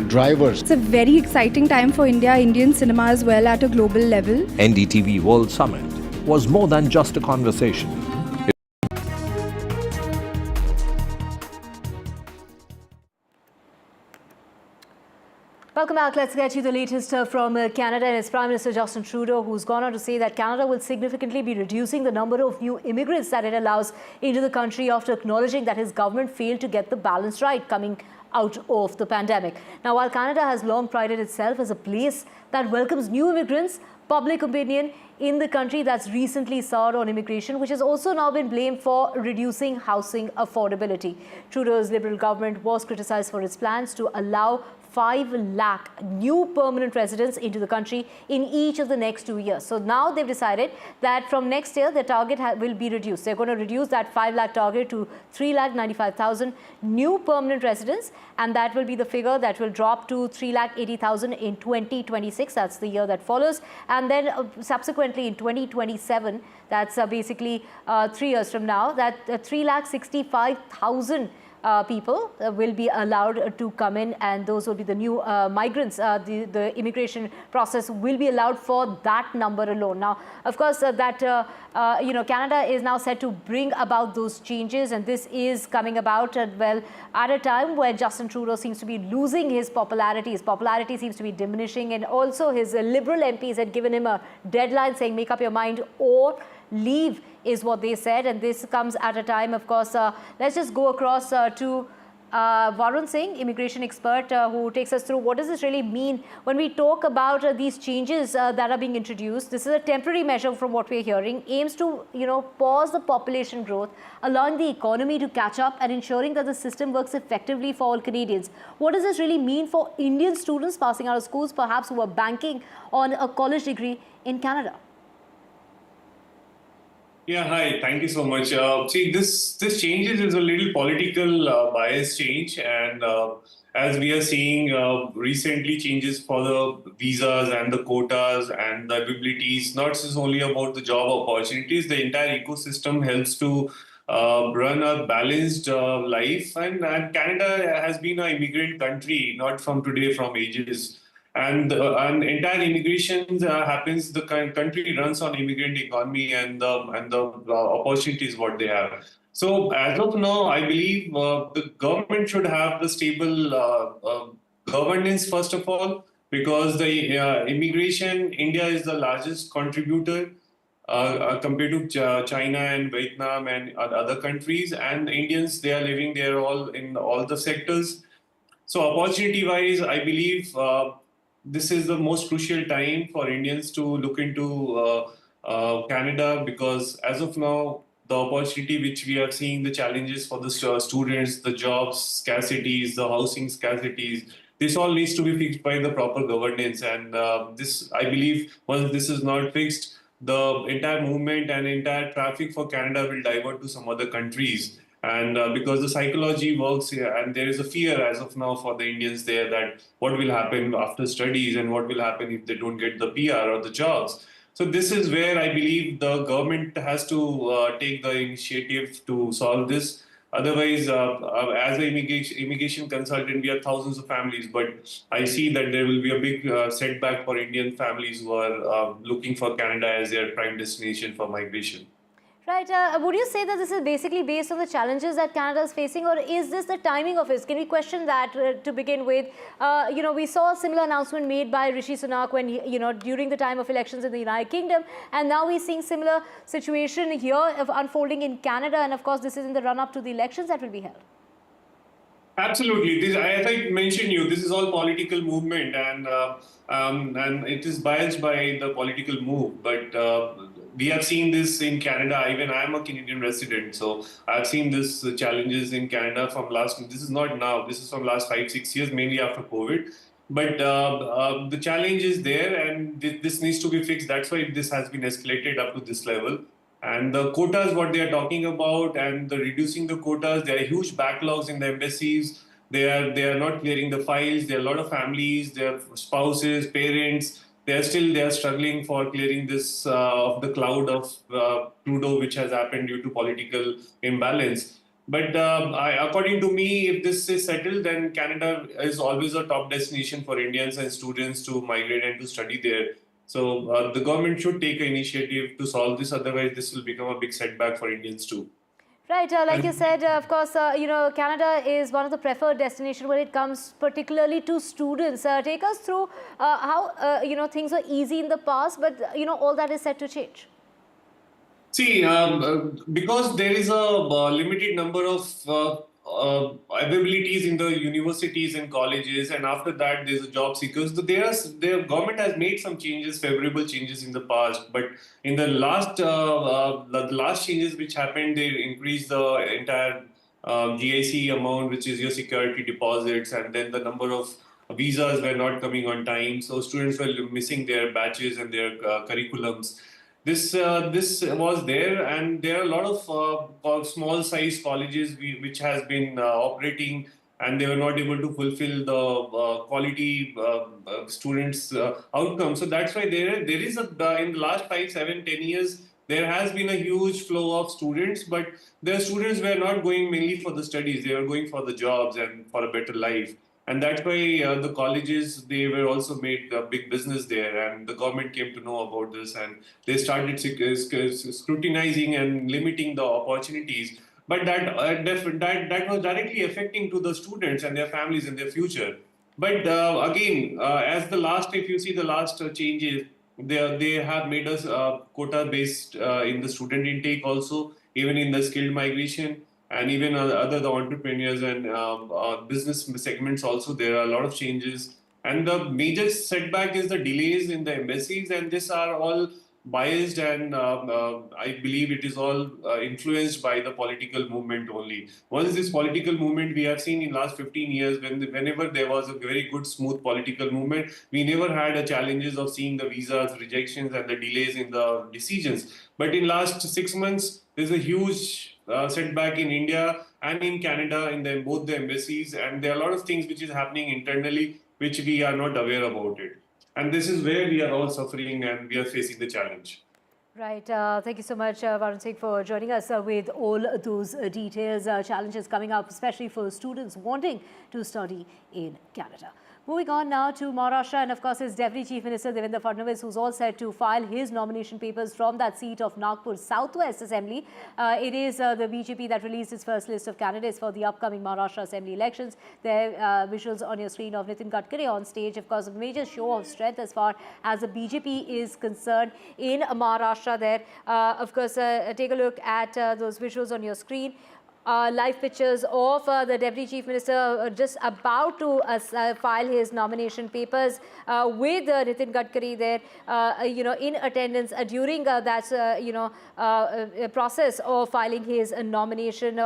Speaker 24: drivers.
Speaker 25: It's a very exciting time for India, Indian cinema as well at a global level.
Speaker 21: NDTV World Summit was more than just a conversation.
Speaker 2: Welcome back. Let's get you the latest from Canada and its Prime Minister Justin Trudeau, who's gone on to say that Canada will significantly be reducing the number of new immigrants that it allows into the country after acknowledging that his government failed to get the balance right coming out of the pandemic. Now, while Canada has long prided itself as a place that welcomes new immigrants, public opinion in the country that's recently soured on immigration, which has also now been blamed for reducing housing affordability. Trudeau's Liberal government was criticized for its plans to allow 5 lakh new permanent residents into the country in each of the next 2 years. So now they've decided that from next year, the target will be reduced. They're going to reduce that 5 lakh target to 3,95,000 new permanent residents. And that will be the figure that will drop to 3,80,000 in 2026. That's the year that follows. And then subsequently in 2027, that's basically 3 years from now, that 3,65,000 people will be allowed to come in, and those will be the new migrants. The immigration process will be allowed for that number alone. Now, of course, Canada is now set to bring about those changes, and this is coming about at a time where Justin Trudeau seems to be losing his popularity. His popularity seems to be diminishing, and also his Liberal MPs had given him a deadline saying, make up your mind or leave, is what they said. And this comes at a time, of course, let's just go across to Varun Singh, immigration expert, who takes us through what does this really mean when we talk about these changes that are being introduced. This is a temporary measure from what we're hearing, aims to, pause the population growth, allowing the economy to catch up and ensuring that the system works effectively for all Canadians. What does this really mean for Indian students passing out of schools, perhaps who are banking on a college degree in Canada?
Speaker 26: Yeah, hi. Thank you so much. See, this changes is a little political bias change, and as we are seeing recently changes for the visas and the quotas and the abilities, not just only about the job opportunities, the entire ecosystem helps to run a balanced life. And Canada has been an immigrant country, not from today, from ages. And entire immigration happens. The country runs on immigrant economy and the opportunities what they have. So as of now, I believe the government should have the stable governance first of all, because the immigration, India is the largest contributor compared to China and Vietnam and other countries, and Indians, they are living there all in all the sectors. So opportunity-wise, I believe this is the most crucial time for Indians to look into Canada, because as of now, the opportunity which we are seeing, the challenges for the students, the jobs scarcities, the housing scarcities, this all needs to be fixed by the proper governance. And this, I believe, once this is not fixed, the entire movement and entire traffic for Canada will divert to some other countries. And because the psychology works here, and there is a fear as of now for the Indians there that what will happen after studies and what will happen if they don't get the PR or the jobs. So this is where I believe the government has to take the initiative to solve this. Otherwise, as an immigration consultant, we have thousands of families, but I see that there will be a big setback for Indian families who are looking for Canada as their prime destination for migration.
Speaker 2: Right. Would you say that this is basically based on the challenges that Canada is facing, or is this the timing of it? Can we question that to begin with? We saw a similar announcement made by Rishi Sunak when, during the time of elections in the United Kingdom, and now we're seeing similar situation here of unfolding in Canada, and of course, this is in the run-up to the elections that will be held.
Speaker 26: Absolutely. As I mentioned this is all political movement, and it is biased by the political move. But we have seen this in Canada. Even I am a Canadian resident, so I've seen this challenges in Canada from last. This is not now. This is from last 5-6 years, mainly after COVID. But the challenge is there, and this needs to be fixed. That's why this has been escalated up to this level. And the quotas, what they are talking about, and the reducing the quotas, there are huge backlogs in the embassies. They are not clearing the files. There are a lot of families, their spouses, parents. They are struggling for clearing this of the cloud of Trudeau, which has happened due to political imbalance. But according to me, if this is settled, then Canada is always a top destination for Indians and students to migrate and to study there. So the government should take an initiative to solve this. Otherwise, this will become a big setback for Indians too.
Speaker 2: Right, like you said, of course, Canada is one of the preferred destinations when it comes particularly to students. Take us through how, things were easy in the past, but, all that is set to change.
Speaker 26: See, because there is a limited number of availabilities in the universities and colleges, and after that there's a job seekers. The government has made some changes, favorable changes in the past, but in the last changes which happened, they increased the entire GIC amount, which is your security deposits, and then the number of visas were not coming on time, so students were missing their batches and their curriculums. This was there, and there are a lot of small size colleges which has been operating, and they were not able to fulfill the quality students outcome. So that's why there is in the last 5, 7, 10 years there has been a huge flow of students, but the students were not going mainly for the studies; they were going for the jobs and for a better life. And that's why the colleges, they were also made a big business there, and the government came to know about this, and they started scrutinizing and limiting the opportunities. But that was directly affecting to the students and their families and their future. But again, if you see the last changes, they have made us quota-based in the student intake also, even in the skilled migration. And even the entrepreneurs and business segments also, there are a lot of changes. And the major setback is the delays in the embassies, and these are all biased, and I believe it is all influenced by the political movement only. Once this political movement, we have seen in last 15 years, whenever there was a very good, smooth political movement, we never had a challenges of seeing the visas, rejections, and the delays in the decisions. But in last 6 months, there's a huge setback in India and in Canada in both the embassies, and there are a lot of things which is happening internally which we are not aware about it. And this is where we are all suffering and we are facing the challenge.
Speaker 2: Right. Thank you so much, Varun Singh, for joining us with all those details, challenges coming up, especially for students wanting to study in Canada. Moving on now to Maharashtra, and of course his Deputy Chief Minister Devendra Fadnavis, who's all set to file his nomination papers from that seat of Nagpur Southwest Assembly. It is the BJP that released its first list of candidates for the upcoming Maharashtra Assembly elections. There visuals on your screen of Nitin Gadkari on stage. Of course, a major show of strength as far as the BJP is concerned in Maharashtra there. Of course, take a look at those visuals on your screen. live pictures of the Deputy Chief Minister just about to file his nomination papers with Nitin Gadkari there, in attendance during that, process of filing his nomination.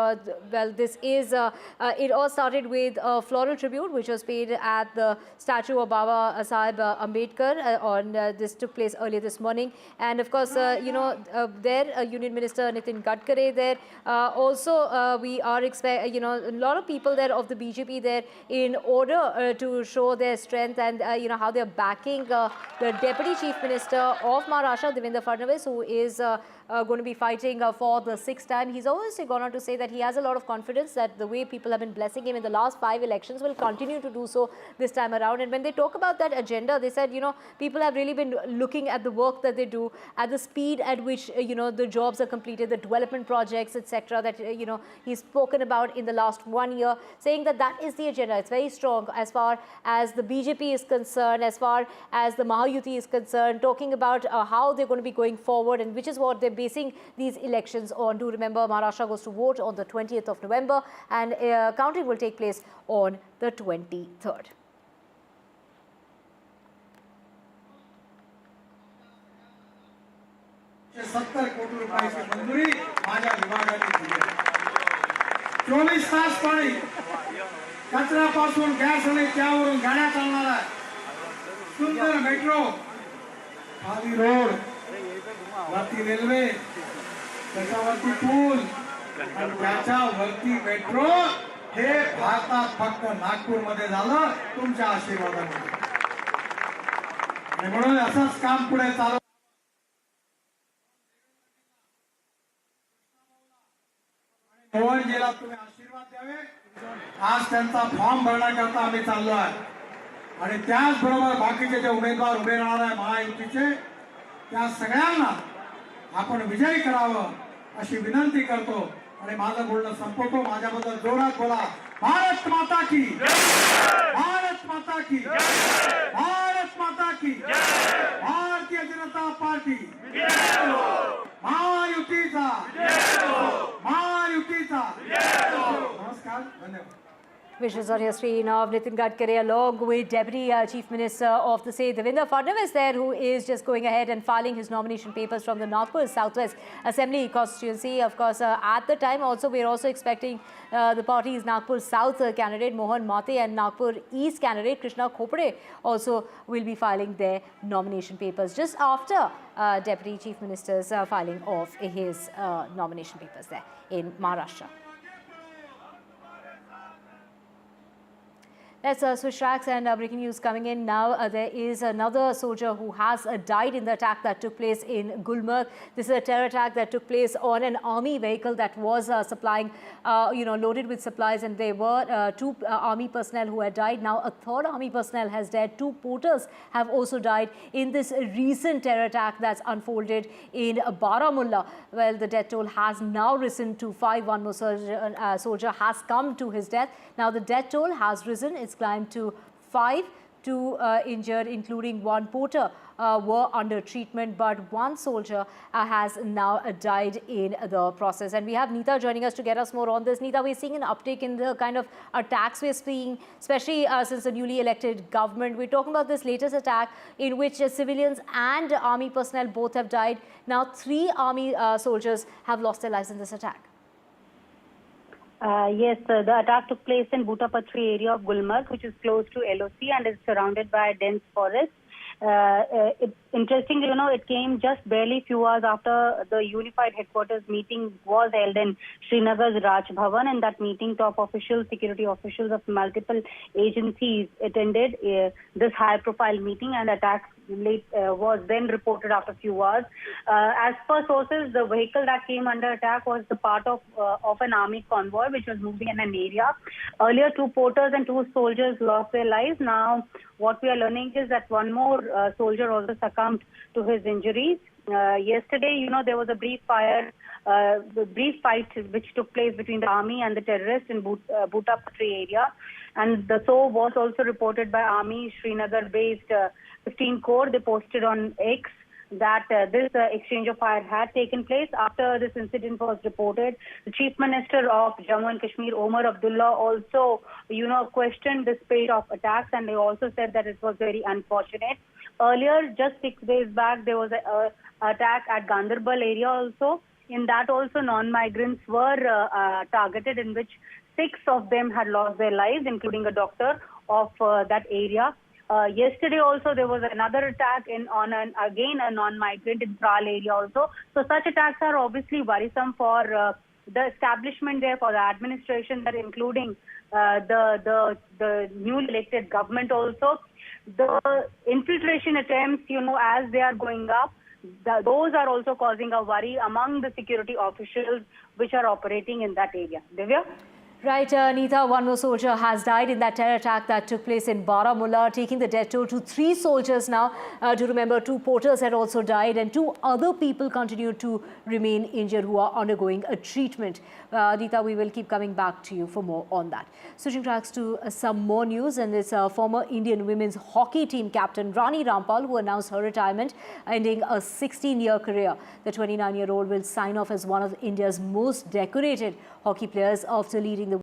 Speaker 2: This is, it all started with a floral tribute which was paid at the statue of Baba Sahib Ambedkar. This took place earlier this morning. And of course, there, Union Minister Nitin Gadkari there. Also, we are expecting, a lot of people there of the BJP there in order to show their strength and, how they're backing the Deputy Chief Minister of Maharashtra, Devendra Fadnavis, who is going to be fighting for the 6th time. He's also gone on to say that he has a lot of confidence that the way people have been blessing him in the last 5 elections will continue to do so this time around. And when they talk about that agenda, they said, people have really been looking at the work that they do, at the speed at which, the jobs are completed, the development projects, etc., that, he's spoken about in the last 1 year, saying that that is the agenda. It's very strong as far as the BJP is concerned, as far as the Mahayuti is concerned, talking about how they're going to be going forward, and which is what they're basing these elections on. Do remember, Maharashtra goes to vote on the 20th of November and counting will take place on the 23rd.
Speaker 4: चोवीस तास पाणी कचऱ्यापासून gas आणि त्यावरून गाड्या चालणारा सुंदर metro, खाली road, वरती railway, त्याच्यावरती पूल आणि त्याच्यावरती मेट्रो, हे भारतात फक्त नागपूरमध्ये झालं तुमच्या आशीर्वादाने. आणि म्हणून असंच काम पुढे चालू. मोहनजीला तुम्ही आशीर्वाद द्यावे. आज त्यांचा फॉर्म भरण्याकरता आम्ही चाललो आहे आणि त्याचबरोबर बाकीचे जे उमेदवार उभे राहणार आहे महायुतीचे, त्या सगळ्यांना आपण विजयी करावं अशी विनंती करतो आणि माझं बोलणं संपवतो. माझ्याबद्दल जोरात बोला. भारत माता की, भारत माता की, भारत माता की, भारतीय जनता पार्टी, महायुतीचा, महायुतीचा. नमस्कार, धन्यवाद.
Speaker 2: Visuals on your screen of Nitin Gadkari along with Deputy Chief Minister of the state, Devendra Fadnavis there, who is just going ahead and filing his nomination papers from the Nagpur Southwest Assembly constituency. Of course, at the time also, we're also expecting the party's Nagpur South candidate Mohan Mate and Nagpur East candidate Krishna Khopade also will be filing their nomination papers just after Deputy Chief Minister's filing of his nomination papers there in Maharashtra. Let's switch tracks and breaking news coming in now. There is another soldier who has died in the attack that took place in Gulmarg. This is a terror attack that took place on an army vehicle that was supplying, loaded with supplies, and there were 2 army personnel who had died. Now a 3rd army personnel has died. 2 porters have also died in this recent terror attack that's unfolded in Baramulla. Well, the death toll has now risen to 5. One more soldier has come to his death. Now the death toll has risen. It's climbed to 5. 2 injured, including 1 porter, were under treatment, but 1 soldier has now died in the process. And we have Neeta joining us to get us more on this. Neeta, we're seeing an uptick in the kind of attacks we're seeing, especially since the newly elected government. We're talking about this latest attack in which civilians and army personnel both have died. Now 3 army soldiers have lost their lives in this attack.
Speaker 6: Yes, the attack took place in Butapatri area of Gulmarg, which is close to LOC and is surrounded by a dense forest. It's interesting, it came just barely few hours after the unified headquarters meeting was held in Srinagar's Raj Bhavan. And that meeting, top officials, security officials of multiple agencies attended this high-profile meeting, and attacks was then reported after a few hours. As per sources, the vehicle that came under attack was the part of an army convoy which was moving in an area. Earlier, 2 porters and 2 soldiers lost their lives. Now, what we are learning is that 1 more soldier also succumbed to his injuries. Yesterday, there was a brief fight which took place between the army and the terrorists in Butapatri area. And so was also reported by Army Srinagar-based 15 Corps. They posted on X that this exchange of fire had taken place. After this incident was reported, the Chief Minister of Jammu and Kashmir, Omar Abdullah, also, questioned the spate of attacks, and they also said that it was very unfortunate. Earlier, just 6 days back, there was an attack at Ganderbal area also. In that also, non-migrants were targeted, in which 6 of them had lost their lives, including a doctor of that area. Yesterday also there was another attack on a non-migrant in Tral area also. So such attacks are obviously worrisome for the establishment there, for the administration there, including the newly elected government also. The infiltration attempts, as they are going up, those are also causing a worry among the security officials which are operating in that area. Divya?
Speaker 2: Right, Neeta, one more soldier has died in that terror attack that took place in Baramulla, taking the death toll to 3 soldiers now. To remember, 2 porters had also died and 2 other people continue to remain injured who are undergoing a treatment. Neeta, we will keep coming back to you for more on that. Switching tracks to some more news, and it's former Indian women's hockey team captain Rani Ram who announced her retirement, ending a 16-year career. The 29-year-old will sign off as one of India's most decorated hockey players after leading the